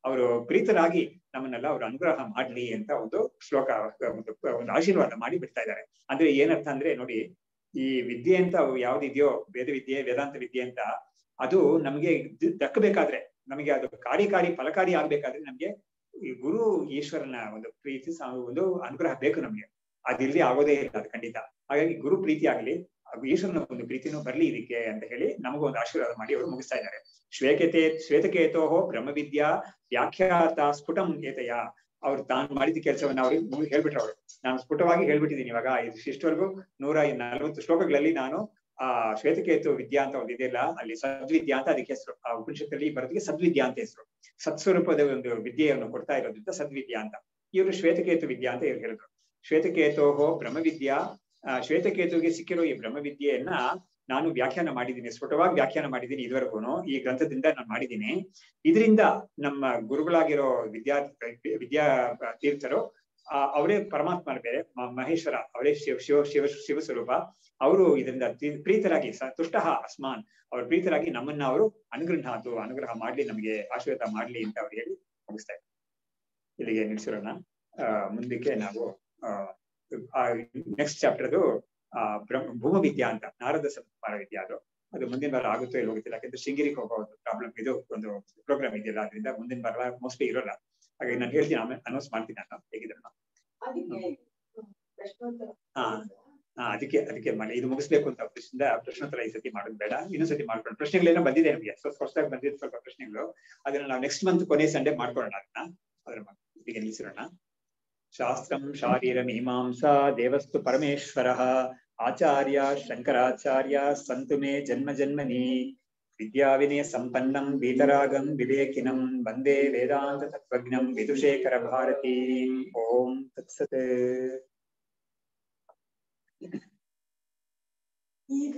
ಅವರು ಪ್ರೀತರಾಗಿ ನಮ್ಮನ್ನೆಲ್ಲ ಅವರು ಅನುಗ್ರಹ ಮಾಡ್ಲಿ ಅಂತ ಒಂದು ಶ್ಲೋಕ, ಒಂದು ಆಶೀರ್ವಾದ ಮಾಡಿ ಬಿಡ್ತಾ ಇದ್ದಾರೆ. ಅಂದ್ರೆ ಏನರ್ಥ ಅಂದ್ರೆ ನೋಡಿ, ಈ ವಿದ್ಯೆ ಅಂತ ಯಾವ್ದಿದೆಯೋ, ವೇದ ವಿದ್ಯೆ, ವೇದಾಂತ ವಿದ್ಯೆ ಅಂತ, ಅದು ನಮ್ಗೆ ದಕ್ಕಬೇಕಾದ್ರೆ, ನಮಗೆ ಅದು ಕಾರ್ಯಕಾರಿ ಫಲಕಾರಿ ಆಗ್ಬೇಕಾದ್ರೆ ನಮ್ಗೆ ಈ ಗುರು ಈಶ್ವರನ ಒಂದು ಪ್ರೀತಿ, ಒಂದು ಅನುಗ್ರಹ ಬೇಕು ನಮ್ಗೆ. ಅದಿಲ್ಲದೆ ಆಗೋದೇ ಇಲ್ಲ ಅದು ಖಂಡಿತ. ಹಾಗಾಗಿ ಗುರು ಪ್ರೀತಿ ಆಗ್ಲಿ, ಈಶ್ವರನ ಒಂದು ಪ್ರೀತಿನೂ ಬರ್ಲಿ ಇದಕ್ಕೆ ಅಂತ ಹೇಳಿ ನಮಗೊಂದು ಆಶೀರ್ವಾದ ಮಾಡಿ ಅವರು ಮುಗಿಸ್ತಾ ಇದ್ದಾರೆ. ಶ್ವೇತಕೇತೋಹೋ ಬ್ರಹ್ಮವಿದ್ಯಾ ವ್ಯಾಖ್ಯಾತ ಸ್ಫುಟಂ ಏತಯ. ಅವ್ರು ತಾನು ಮಾಡಿದ ಕೆಲಸವನ್ನ ಅವ್ರಿಗೆ ಹೇಳ್ಬಿಟ್ರು. ಅವರು ನಾನು ಸ್ಫುಟವಾಗಿ ಹೇಳ್ಬಿಟ್ಟಿದ್ದೀನಿ ಇವಾಗ ಇಷ್ಟವರೆಗೂ 140 ಶ್ಲೋಕಗಳಲ್ಲಿ ನಾನು ಆ ಶ್ವೇತಕೇತು ವಿದ್ಯಾ ಅಂತ ಒಂದು ಇದೆಯಲ್ಲ, ಅಲ್ಲಿ ಸದ್ವಿದ್ಯಾ ಅಂತ ಅದಕ್ಕೆ ಹೆಸರು. ಆ ಉಪನಿಷತ್ತಲ್ಲಿ ಬರೋದಕ್ಕೆ ಸದ್ವಿದ್ಯಾ ಅಂತ ಹೆಸರು. ಸತ್ಸ್ವರೂಪದ ಒಂದು ವಿದ್ಯೆಯನ್ನು ಕೊಡ್ತಾ ಇರೋದ್ರಿಂದ ಸದ್ವಿದ್ಯಾ ಅಂತ. ಇವರು ಶ್ವೇತಕೇತು ವಿದ್ಯಾ ಅಂತ ಇವ್ರು ಹೇಳಿದ್ರು. ಶ್ವೇತಕೇತೋಹೋ ಬ್ರಹ್ಮವಿದ್ಯಾ, ಶ್ವೇತಕೇತುಗೆ ಸಿಕ್ಕಿರೋ ಈ ಬ್ರಹ್ಮವಿದ್ಯೆಯನ್ನ ನಾನು ವ್ಯಾಖ್ಯಾನ ಮಾಡಿದ್ದೀನಿ, ಸ್ಫುಟವಾಗಿ ವ್ಯಾಖ್ಯಾನ ಮಾಡಿದ್ದೀನಿ. ಇದುವರೆಗೂ ಈ ಗ್ರಂಥದಿಂದ ನಾನು ಮಾಡಿದ್ದೀನಿ. ಇದರಿಂದ ನಮ್ಮ ಗುರುಗಳಾಗಿರೋ ವಿದ್ಯಾ ತೀರ್ಥರು ಅವರೇ ಪರಮಾತ್ಮನ ಬೇರೆ ಮಹೇಶ್ವರ, ಅವರೇ ಶಿವ ಸ್ವರೂಪ. ಅವರು ಇದರಿಂದ ಪ್ರೀತರಾಗಿ ತುಷ್ಟ ಅಸ್ಮಾನ್, ಅವ್ರ ಪ್ರೀತರಾಗಿ ನಮ್ಮನ್ನ ಅವರು ಅನುಗ್ರಹ ಮಾಡ್ಲಿ, ನಮಗೆ ಆಶೀರ್ವಾದ ಮಾಡ್ಲಿ ಅಂತ ಅವ್ರು ಹೇಳಿ ಮುಗಿಸ್ತಾ ಇದ್ದಾರೆ. ಇಲ್ಲಿಗೆ ನಿಲ್ಸಿರೋಣ. ಮುಂದಕ್ಕೆ ನಾವು ನೆಕ್ಸ್ಟ್ ಚಾಪ್ಟರ್ದು ಭೂಮವಿದ್ಯಾ ಅಂತ, ನಾರದ ಸಂಸ್ಕಾರ ವಿದ್ಯಾ, ಅದು ಮುಂದಿನ ವಾರ ಆಗುತ್ತೋ ಇಲ್ಲ ಹೋಗುತ್ತಿಲ್ಲ. ಯಾಕಂದ್ರೆ ಶೃಂಗೇರಿಗೆ ಹೋಗೋ ಒಂದು ಪ್ರಾಬ್ಲಮ್, ಇದು ಒಂದು ಪ್ರೋಗ್ರಾಮ್ ಇದೆಯಲ್ಲ, ಅದರಿಂದ ಮುಂದಿನ ವಾರ ಮೋಸ್ಟ್ಲಿ ಇರೋಲ್ಲ. ಹಾಗಾಗಿ ನಾನು ಹೇಳ್ತೀನಿ, ಆಮೇಲೆ ಅನೌನ್ಸ್ ಮಾಡ್ತೀನಿ ನಾನು ಹೇಗಿದ್ರು. ಅದಕ್ಕೆ ಮಾಡಿ ಇದು ಮುಗಿಸ್ಬೇಕು ಅಂತ ಉದ್ದೇಶದಿಂದ ಪ್ರಶ್ನೋತ್ತರ ಈ ಸತಿ ಮಾಡೋದು ಬೇಡ, ಇನ್ನೊಂದ್ ಸತಿ ಮಾಡ್ಕೊಂಡು. ಪ್ರಶ್ನೆಗಳೇನೋ ಬಂದಿದೆ ನಮಗೆ, ಹೊಸದಾಗಿ ಬಂದಿದ್ದು ಸ್ವಲ್ಪ ಪ್ರಶ್ನೆಗಳು, ಅದನ್ನ ನಾವು ನೆಕ್ಸ್ಟ್ ಮಂತ್ ಕೊನೆ ಸಂಡೇ ಮಾಡ್ಕೊಳ್ಳೋಣ. ಅದನ್ನ ಇದಕ್ಕೆ ನಿಲ್ಲಿಸಿರೋಣ. ಶಾಸ್ತ್ರಂ ಶಾರೀರ ಮೀಮಾಂಸಾ ದೇವಸ್ತು ಪರಮೇಶ್ವರಃ ಆಚಾರ್ಯ ಶಂಕರಾಚಾರ್ಯ ಸಂತು ಮೇ ಜನ್ಮ ಜನ್ಮನಿ ವಿದ್ಯಾ ವಿನಯ ಸಂಪನ್ನಂ ವೀತರಾಗಂ ವಿವೇಕಿನಂ ವಂದೇ ವೇದಾಂತ ತತ್ವಜ್ಞಂ ವಿದುಷೇಖರ ಭಾರತೀ. ಓಂ ತತ್ಸತ್. ಈಗ